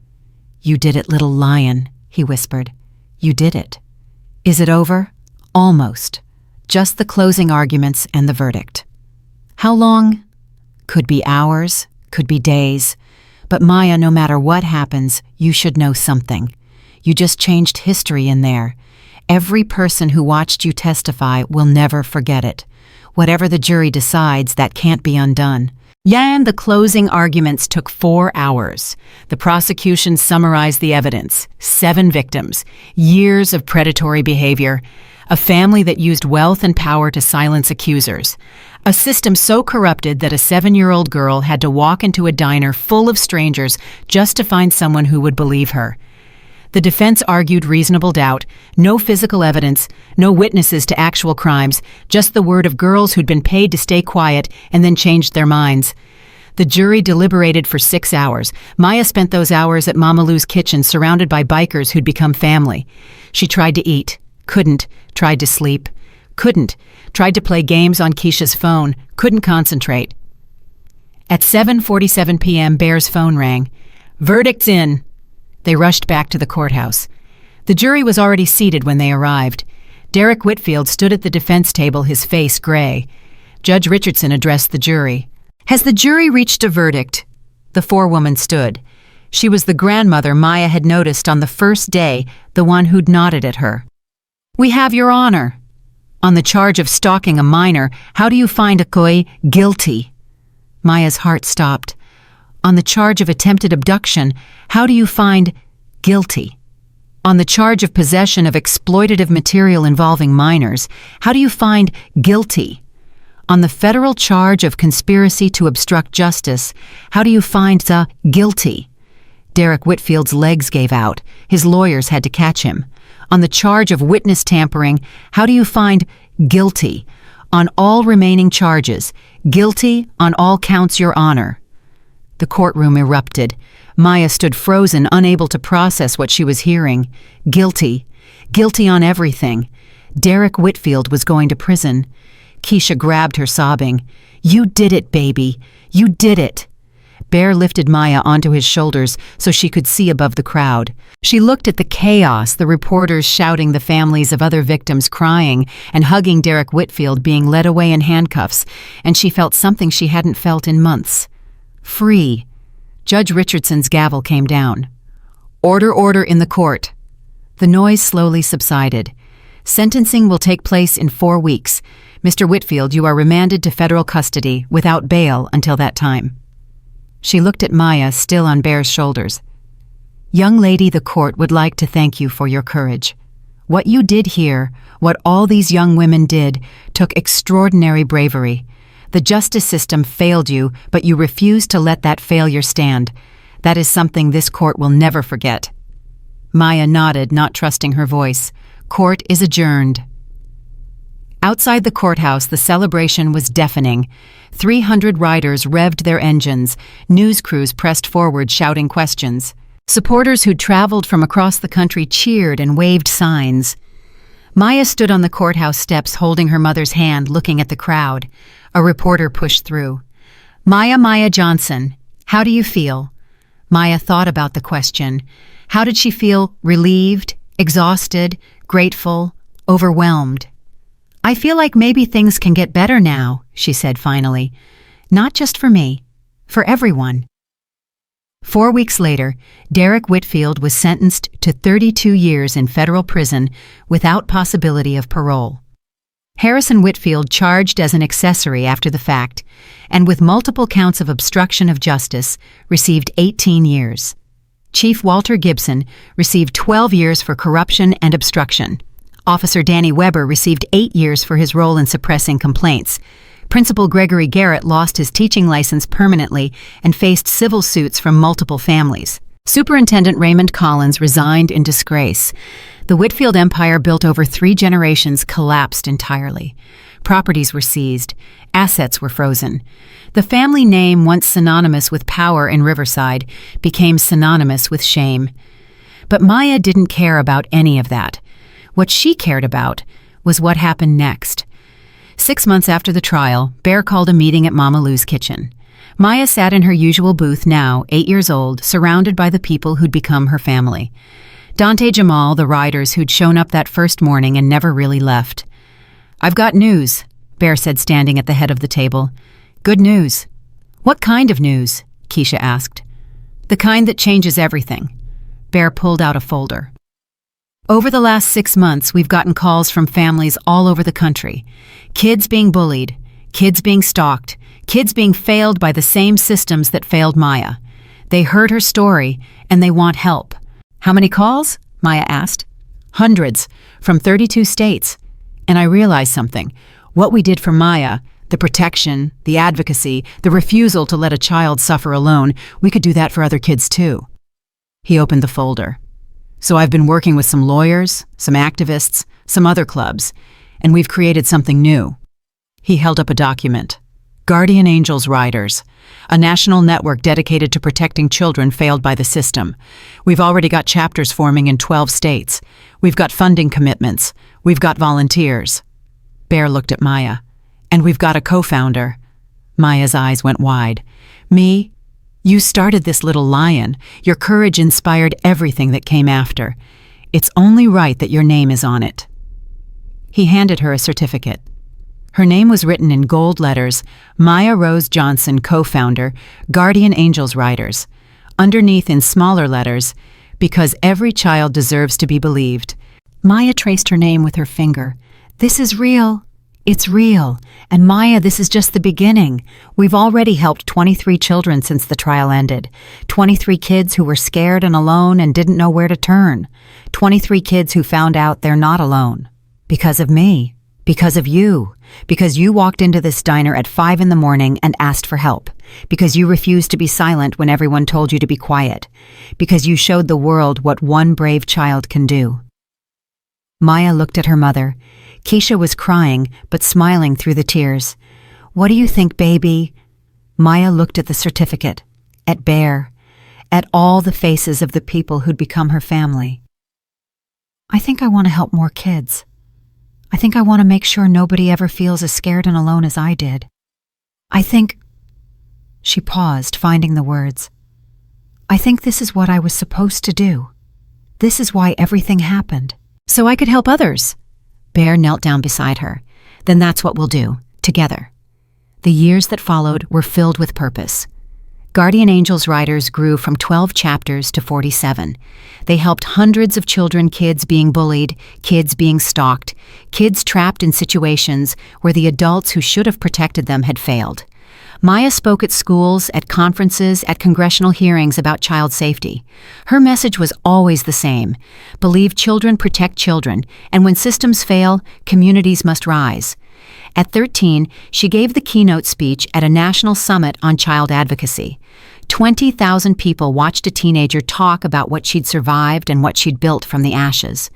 "You did it, little lion," he whispered. "You did it. Is it over?" "Almost. Just the closing arguments and the verdict." "How long?" "Could be hours, could be days. But Maya, no matter what happens, you should know something. You just changed history in there. Every person who watched you testify will never forget it. Whatever the jury decides, that can't be undone." And the closing arguments took 4 hours. The prosecution summarized the evidence. 7 victims, years of predatory behavior, a family that used wealth and power to silence accusers, a system so corrupted that a 7-year-old girl had to walk into a diner full of strangers just to find someone who would believe her. The defense argued reasonable doubt, no physical evidence, no witnesses to actual crimes, just the word of girls who'd been paid to stay quiet and then changed their minds. The jury deliberated for 6 hours. Maya spent those hours at Mama Lou's kitchen surrounded by bikers who'd become family. She tried to eat, couldn't, tried to sleep, couldn't, tried to play games on Keisha's phone, couldn't concentrate. At 7:47 p.m., Bear's phone rang. "Verdict's in." They rushed back to the courthouse. The jury was already seated when they arrived. Derek Whitfield stood at the defense table, his face gray. Judge Richardson addressed the jury. "Has the jury reached a verdict?" The forewoman stood. She was the grandmother Maya had noticed on the first day, the one who'd nodded at her. "We have, Your Honor." "On the charge of stalking a minor, how do you find Okoye guilty?" Maya's heart stopped. "On the charge of attempted abduction, how do you find guilty? On the charge of possession of exploitative material involving minors, how do you find guilty? On the federal charge of conspiracy to obstruct justice, how do you find the guilty?" Derek Whitfield's legs gave out. His lawyers had to catch him. "On the charge of witness tampering, how do you find guilty? On all remaining charges, guilty on all counts, Your Honor." The courtroom erupted. Maya stood frozen, unable to process what she was hearing. Guilty. Guilty on everything. Derek Whitfield was going to prison. Keisha grabbed her, sobbing. "You did it, baby. You did it." Bear lifted Maya onto his shoulders so she could see above the crowd. She looked at the chaos, the reporters shouting, the families of other victims crying and hugging Derek Whitfield being led away in handcuffs, and she felt something she hadn't felt in months. Free. Judge Richardson's gavel came down. "Order, order in the court." The noise slowly subsided. "Sentencing will take place in 4 weeks. Mr. Whitfield, you are remanded to federal custody without bail until that time." She looked at Maya, still on Bear's shoulders. "Young lady, the court would like to thank you for your courage. What you did here, what all these young women did, took extraordinary bravery. The justice system failed you, but you refused to let that failure stand. That is something this court will never forget." Maya nodded, not trusting her voice. Court is adjourned. Outside the courthouse, the celebration was deafening. 300 riders revved their engines. News crews pressed forward, shouting questions. Supporters who'd traveled from across the country cheered and waved signs. Maya stood on the courthouse steps, holding her mother's hand, looking at the crowd. A reporter pushed through. Maya Johnson, how do you feel?" Maya thought about the question. How did she feel? Relieved, exhausted, grateful, overwhelmed? "I feel like maybe things can get better now," she said finally. "Not just for me, for everyone." 4 weeks later, Derek Whitfield was sentenced to 32 years in federal prison without possibility of parole. Harrison Whitfield, charged as an accessory after the fact, and with multiple counts of obstruction of justice, received 18 years. Chief Walter Gibson received 12 years for corruption and obstruction. Officer Danny Weber received 8 years for his role in suppressing complaints. Principal Gregory Garrett lost his teaching license permanently and faced civil suits from multiple families. Superintendent Raymond Collins resigned in disgrace. The Whitfield empire, built over 3 generations, collapsed entirely. Properties were seized. Assets were frozen. The family name, once synonymous with power in Riverside, became synonymous with shame. But Maya didn't care about any of that. What she cared about was what happened next. 6 months after the trial, Bear called a meeting at Mama Lou's kitchen. Maya sat in her usual booth, now 8 years old, surrounded by the people who'd become her family. Dante, Jamal, the riders who'd shown up that first morning and never really left. "I've got news," Bear said, standing at the head of the table. "Good news." "What kind of news?" Keisha asked. "The kind that changes everything." Bear pulled out a folder. "Over the last 6 months, we've gotten calls from families all over the country. Kids being bullied, kids being stalked, kids being failed by the same systems that failed Maya. They heard her story, and they want help." "How many calls?" Maya asked. "Hundreds, from 32 states. And I realized something. What we did for Maya, the protection, the advocacy, the refusal to let a child suffer alone, we could do that for other kids too." He opened the folder. "So I've been working with some lawyers, some activists, some other clubs, and we've created something new." He held up a document. Guardian Angels Riders, a national network dedicated to protecting children failed by the system. We've already got chapters forming in 12 states. We've got funding commitments. We've got volunteers. Bear looked at Maya. "And we've got a co-founder." Maya's eyes went wide. "Me? You started this little lion. Your courage inspired everything that came after. It's only right that your name is on it." He handed her a certificate. Her name was written in gold letters, Maya Rose Johnson, co-founder, Guardian Angels Riders. Underneath in smaller letters, "Because every child deserves to be believed." Maya traced her name with her finger. "This is real. It's real. And Maya, this is just the beginning. We've already helped 23 children since the trial ended. 23 kids who were scared and alone and didn't know where to turn. 23 kids who found out they're not alone. Because of me. Because of you. Because you walked into this diner at 5 in the morning and asked for help. Because you refused to be silent when everyone told you to be quiet. Because you showed the world what one brave child can do." Maya looked at her mother. Keisha was crying, but smiling through the tears. "What do you think, baby?" Maya looked at the certificate, at Bear, at all the faces of the people who'd become her family. "I think I want to help more kids. I think I want to make sure nobody ever feels as scared and alone as I did. I think—" She paused, finding the words. "I think this is what I was supposed to do. This is why everything happened. So I could help others." Bear knelt down beside her. "Then that's what we'll do, together." The years that followed were filled with purpose. Guardian Angels Riders grew from 12 chapters to 47. They helped hundreds of children, kids being bullied, kids being stalked, kids trapped in situations where the adults who should have protected them had failed. Maya spoke at schools, at conferences, at congressional hearings about child safety. Her message was always the same: believe children protect children, and when systems fail, communities must rise. At 13, she gave the keynote speech at a national summit on child advocacy. 20,000 people watched a teenager talk about what she'd survived and what she'd built from the ashes.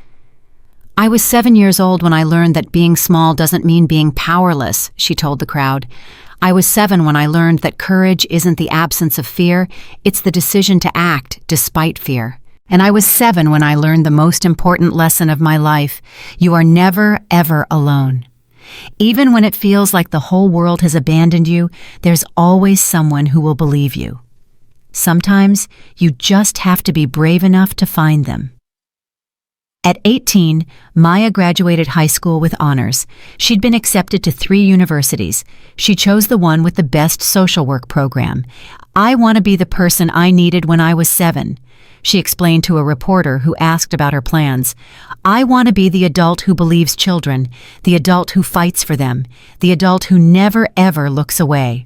"I was 7 years old when I learned that being small doesn't mean being powerless," she told the crowd. "I was 7 when I learned that courage isn't the absence of fear, it's the decision to act despite fear. And I was 7 when I learned the most important lesson of my life: you are never, ever alone. Even when it feels like the whole world has abandoned you, there's always someone who will believe you. Sometimes you just have to be brave enough to find them." At 18, Maya graduated high school with honors. She'd been accepted to 3 universities. She chose the one with the best social work program. "I want to be the person I needed when I was 7, she explained to a reporter who asked about her plans. "I want to be the adult who believes children, the adult who fights for them, the adult who never ever looks away."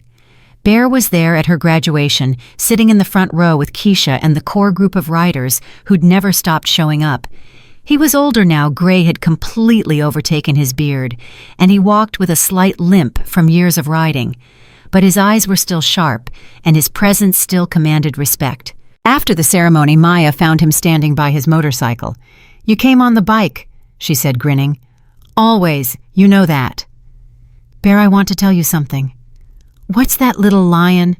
Bear was there at her graduation, sitting in the front row with Keisha and the core group of writers who'd never stopped showing up. He was older now, gray had completely overtaken his beard, and he walked with a slight limp from years of riding. But his eyes were still sharp, and his presence still commanded respect. After the ceremony, Maya found him standing by his motorcycle. "You came on the bike," she said, grinning. "Always, you know that." "Bear, I want to tell you something." "What's that, little lion?"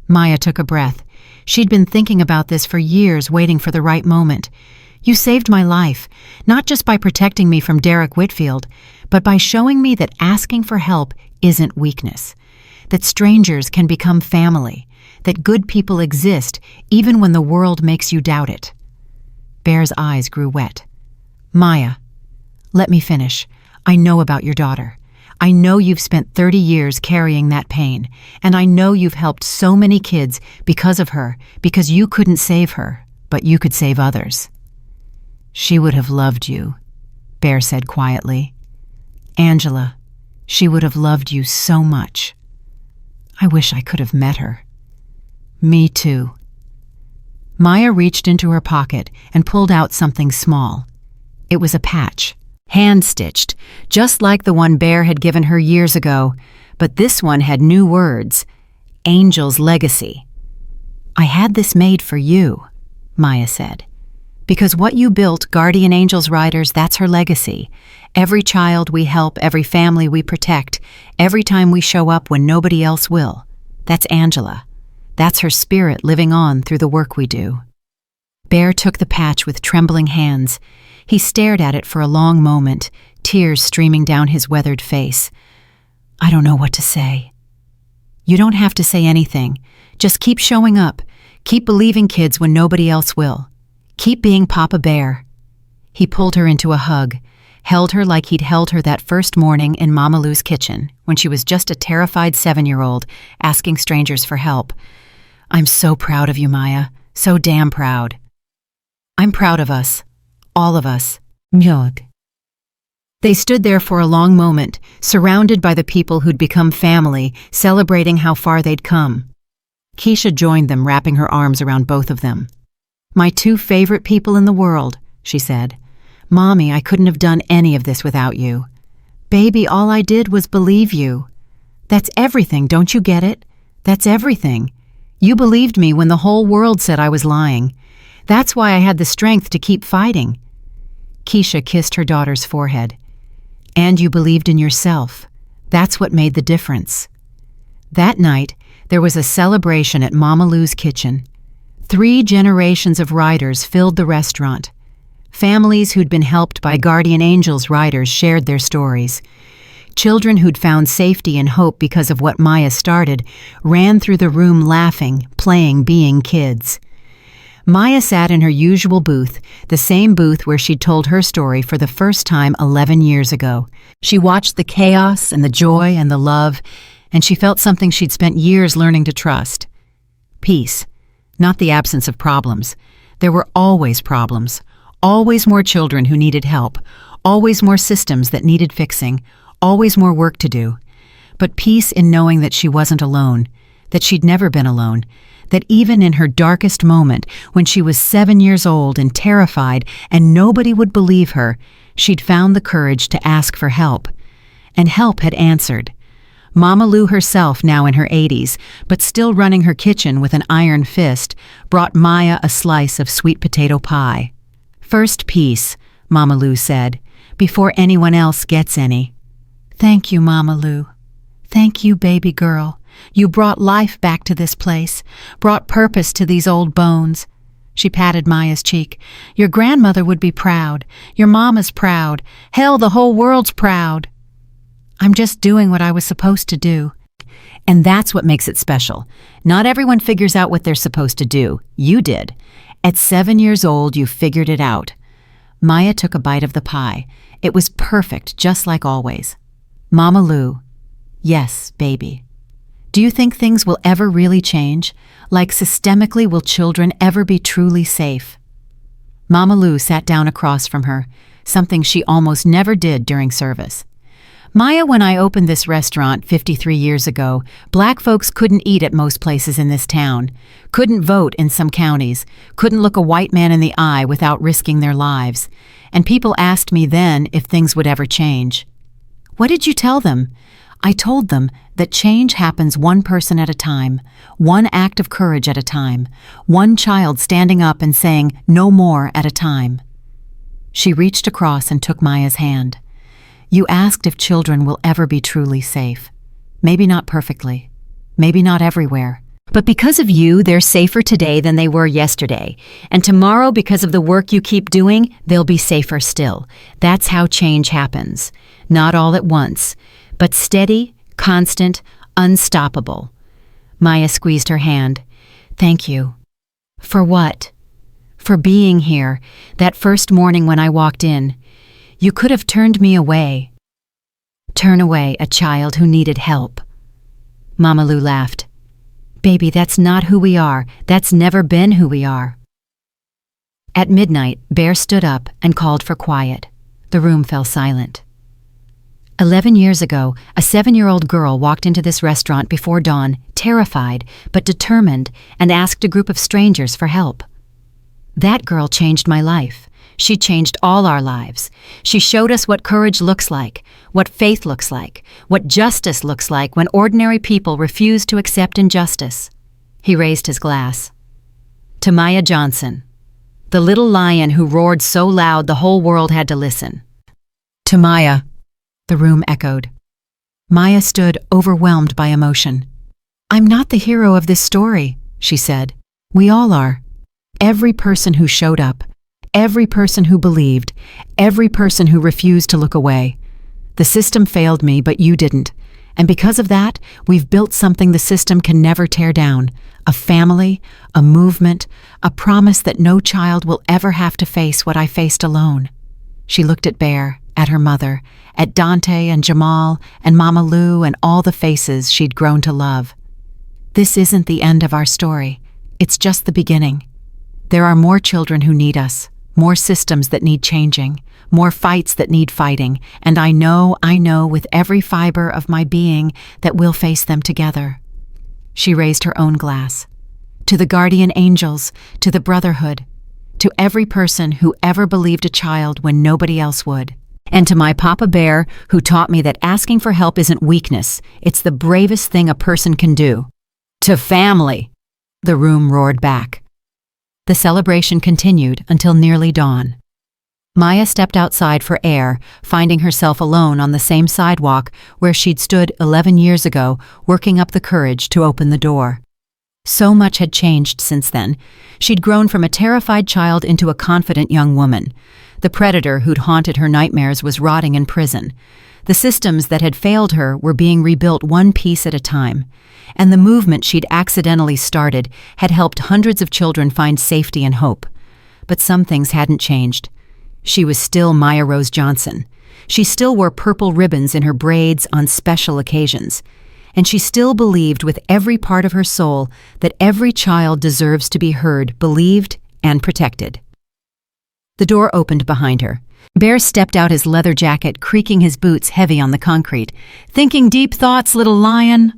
Maya took a breath. She'd been thinking about this for years, waiting for the right moment. "You saved my life, not just by protecting me from Derek Whitfield, but by showing me that asking for help isn't weakness, that strangers can become family, that good people exist even when the world makes you doubt it." Bear's eyes grew wet. "Maya, let me finish. I know about your daughter. I know you've spent 30 years carrying that pain, and I know you've helped so many kids because of her, because you couldn't save her, but you could save others." "She would have loved you," Bear said quietly. "Angela, she would have loved you so much. I wish I could have met her." "Me too." Maya reached into her pocket and pulled out something small. It was a patch, hand-stitched, just like the one Bear had given her years ago, but this one had new words: Angel's Legacy. "I had this made for you," Maya said. "Because what you built, Guardian Angels Riders, that's her legacy. Every child we help, every family we protect, every time we show up when nobody else will. That's Angela. That's her spirit living on through the work we do." Bear took the patch with trembling hands. He stared at it for a long moment, tears streaming down his weathered face. "I don't know what to say." "You don't have to say anything. Just keep showing up. Keep believing kids when nobody else will. Keep being Papa Bear." He pulled her into a hug, held her like he'd held her that first morning in Mama Lou's kitchen, when she was just a terrified 7-year-old asking strangers for help. "I'm so proud of you, Maya. So damn proud." "I'm proud of us. All of us." Mjog. They stood there for a long moment, surrounded by the people who'd become family, celebrating how far they'd come. Keisha joined them, wrapping her arms around both of them. "My 2 favorite people in the world," she said. "Mommy, I couldn't have done any of this without you. Baby, all I did was believe you. That's everything, don't you get it? That's everything. You believed me when the whole world said I was lying. That's why I had the strength to keep fighting." Keisha kissed her daughter's forehead. "And you believed in yourself. That's what made the difference." That night, there was a celebration at Mama Lou's kitchen. 3 generations of riders filled the restaurant. Families who'd been helped by Guardian Angels riders shared their stories. Children who'd found safety and hope because of what Maya started ran through the room laughing, playing, being kids. Maya sat in her usual booth, the same booth where she'd told her story for the first time 11 years ago. She watched the chaos and the joy and the love, and she felt something she'd spent years learning to trust. Peace, not the absence of problems. There were always problems, always more children who needed help, always more systems that needed fixing, always more work to do. but peace in knowing that she wasn't alone, that she'd never been alone, that even in her darkest moment, when she was 7 years old and terrified and nobody would believe her, she'd found the courage to ask for help. And help had answered. Mama Lou herself, now in her 80s, but still running her kitchen with an iron fist, brought Maya a slice of sweet potato pie. "First piece," Mama Lou said, "before anyone else gets any." "Thank you, Mama Lou. Thank you, baby girl. You brought life back to this place, brought purpose to these old bones." She patted Maya's cheek. "Your grandmother would be proud. Your mama's proud. Hell, the whole world's proud." "I'm just doing what I was supposed to do." And that's what makes it special. Not everyone figures out what they're supposed to do. You did. At 7 years old, you figured it out. Maya took a bite of the pie. It was perfect, just like always. "Mama Lou." "Yes, baby." "Do you think things will ever really change? Like systemically, will children ever be truly safe?" Mama Lou sat down across from her, something she almost never did during service. "Maya, when I opened this restaurant 53 years ago, black folks couldn't eat at most places in this town, couldn't vote in some counties, couldn't look a white man in the eye without risking their lives. And people asked me then if things would ever change. What did you tell them? I told them that change happens one person at a time, one act of courage at a time, one child standing up and saying no more at a time." She reached across and took Maya's hand. "You asked if children will ever be truly safe. Maybe not perfectly, maybe not everywhere. But because of you, they're safer today than they were yesterday. And tomorrow, because of the work you keep doing, they'll be safer still. That's how change happens. Not all at once, but steady, constant, unstoppable." Maya squeezed her hand. "Thank you." "For what?" "For being here, that first morning when I walked in. You could have turned me away." "Turn away a child who needed help?" Mama Lou laughed. "Baby, that's not who we are. That's never been who we are." At midnight, Bear stood up and called for quiet. The room fell silent. 11 years ago, a 7-year-old girl walked into this restaurant before dawn, terrified but determined, and asked a group of strangers for help. That girl changed my life. She changed all our lives. She showed us what courage looks like, what faith looks like, what justice looks like when ordinary people refuse to accept injustice. He raised his glass. "To Maya Johnson, the little lion who roared so loud the whole world had to listen." "To Maya," the room echoed. Maya stood overwhelmed by emotion. "I'm not the hero of this story," she said. "We all are. Every person who showed up, every person who believed, every person who refused to look away. The system failed me, but you didn't. And because of that, we've built something the system can never tear down. A family, a movement, a promise that no child will ever have to face what I faced alone." She looked at Bear, at her mother, at Dante and Jamal and Mama Lou and all the faces she'd grown to love. "This isn't the end of our story. It's just the beginning. There are more children who need us, more systems that need changing, more fights that need fighting, and I know with every fiber of my being that we'll face them together." She raised her own glass. "To the guardian angels, to the brotherhood, to every person who ever believed a child when nobody else would. And to my Papa Bear, who taught me that asking for help isn't weakness, it's the bravest thing a person can do. To family!" The room roared back. The celebration continued until nearly dawn. Maya stepped outside for air, finding herself alone on the same sidewalk where she'd stood 11 years ago, working up the courage to open the door. So much had changed since then. She'd grown from a terrified child into a confident young woman. The predator who'd haunted her nightmares was rotting in prison. The systems that had failed her were being rebuilt one piece at a time. And the movement she'd accidentally started had helped hundreds of children find safety and hope. But some things hadn't changed. She was still Maya Rose Johnson. She still wore purple ribbons in her braids on special occasions. And she still believed with every part of her soul that every child deserves to be heard, believed, and protected. The door opened behind her. Bear stepped out his leather jacket, creaking his boots heavy on the concrete. "Thinking deep thoughts, little lion?"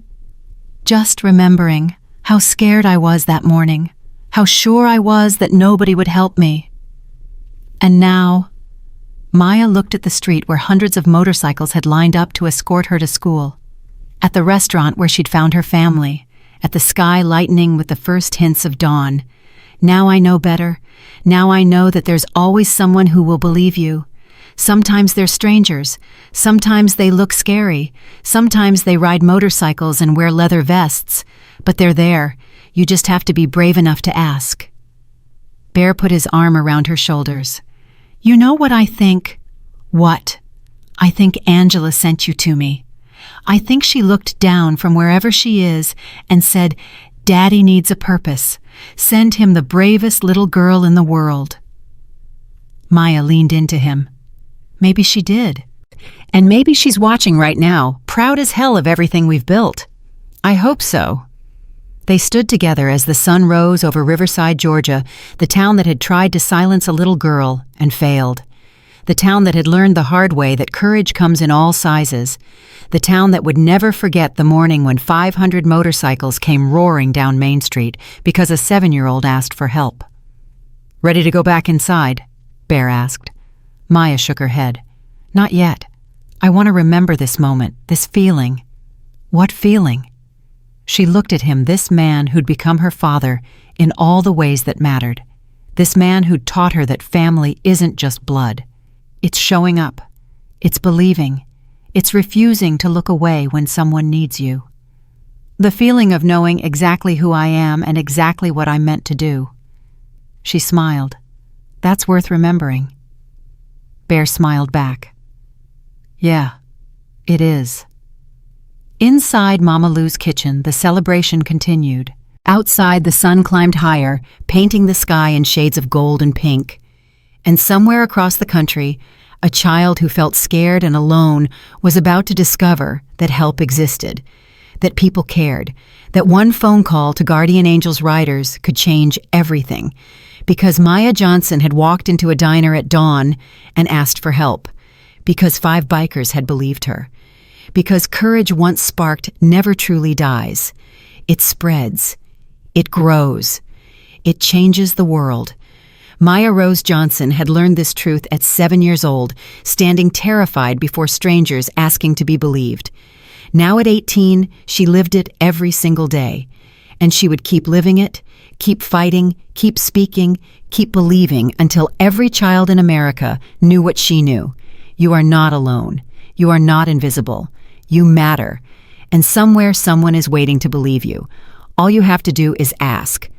"Just remembering how scared I was that morning, how sure I was that nobody would help me. And now..." Maya looked at the street where hundreds of motorcycles had lined up to escort her to school, at the restaurant where she'd found her family, at the sky lightening with the first hints of dawn. "Now I know better. Now I know that there's always someone who will believe you. Sometimes they're strangers. Sometimes they look scary. Sometimes they ride motorcycles and wear leather vests. But they're there. You just have to be brave enough to ask." Bear put his arm around her shoulders. "You know what I think?" "What?" "I think Angela sent you to me. I think she looked down from wherever she is and said, 'Daddy needs a purpose. Send him the bravest little girl in the world.'" Maya leaned into him. Maybe she did. And maybe she's watching right now, proud as hell of everything we've built. I hope so. They stood together as the sun rose over Riverside, Georgia, the town that had tried to silence a little girl and failed. The town that had learned the hard way that courage comes in all sizes. The town that would never forget the morning when 500 motorcycles came roaring down Main Street because a 7-year-old asked for help. "Ready to go back inside?" Bear asked. Maya shook her head. "Not yet. I want to remember this moment, this feeling." "What feeling?" She looked at him, this man who'd become her father in all the ways that mattered. This man who'd taught her that family isn't just blood. It's showing up. It's believing. It's refusing to look away when someone needs you. "The feeling of knowing exactly who I am and exactly what I'm meant to do." She smiled. "That's worth remembering." Bear smiled back. "Yeah, it is." Inside Mama Lou's kitchen, the celebration continued. Outside, the sun climbed higher, painting the sky in shades of gold and pink. And somewhere across the country, a child who felt scared and alone was about to discover that help existed, that people cared, that one phone call to Guardian Angels riders could change everything, because Maya Johnson had walked into a diner at dawn and asked for help, because 5 bikers had believed her, because courage once sparked never truly dies. It spreads. It grows. It changes the world. Maya Rose Johnson had learned this truth at 7 years old, standing terrified before strangers asking to be believed. Now at 18, she lived it every single day. And she would keep living it, keep fighting, keep speaking, keep believing until every child in America knew what she knew. You are not alone. You are not invisible. You matter. And somewhere someone is waiting to believe you. All you have to do is ask.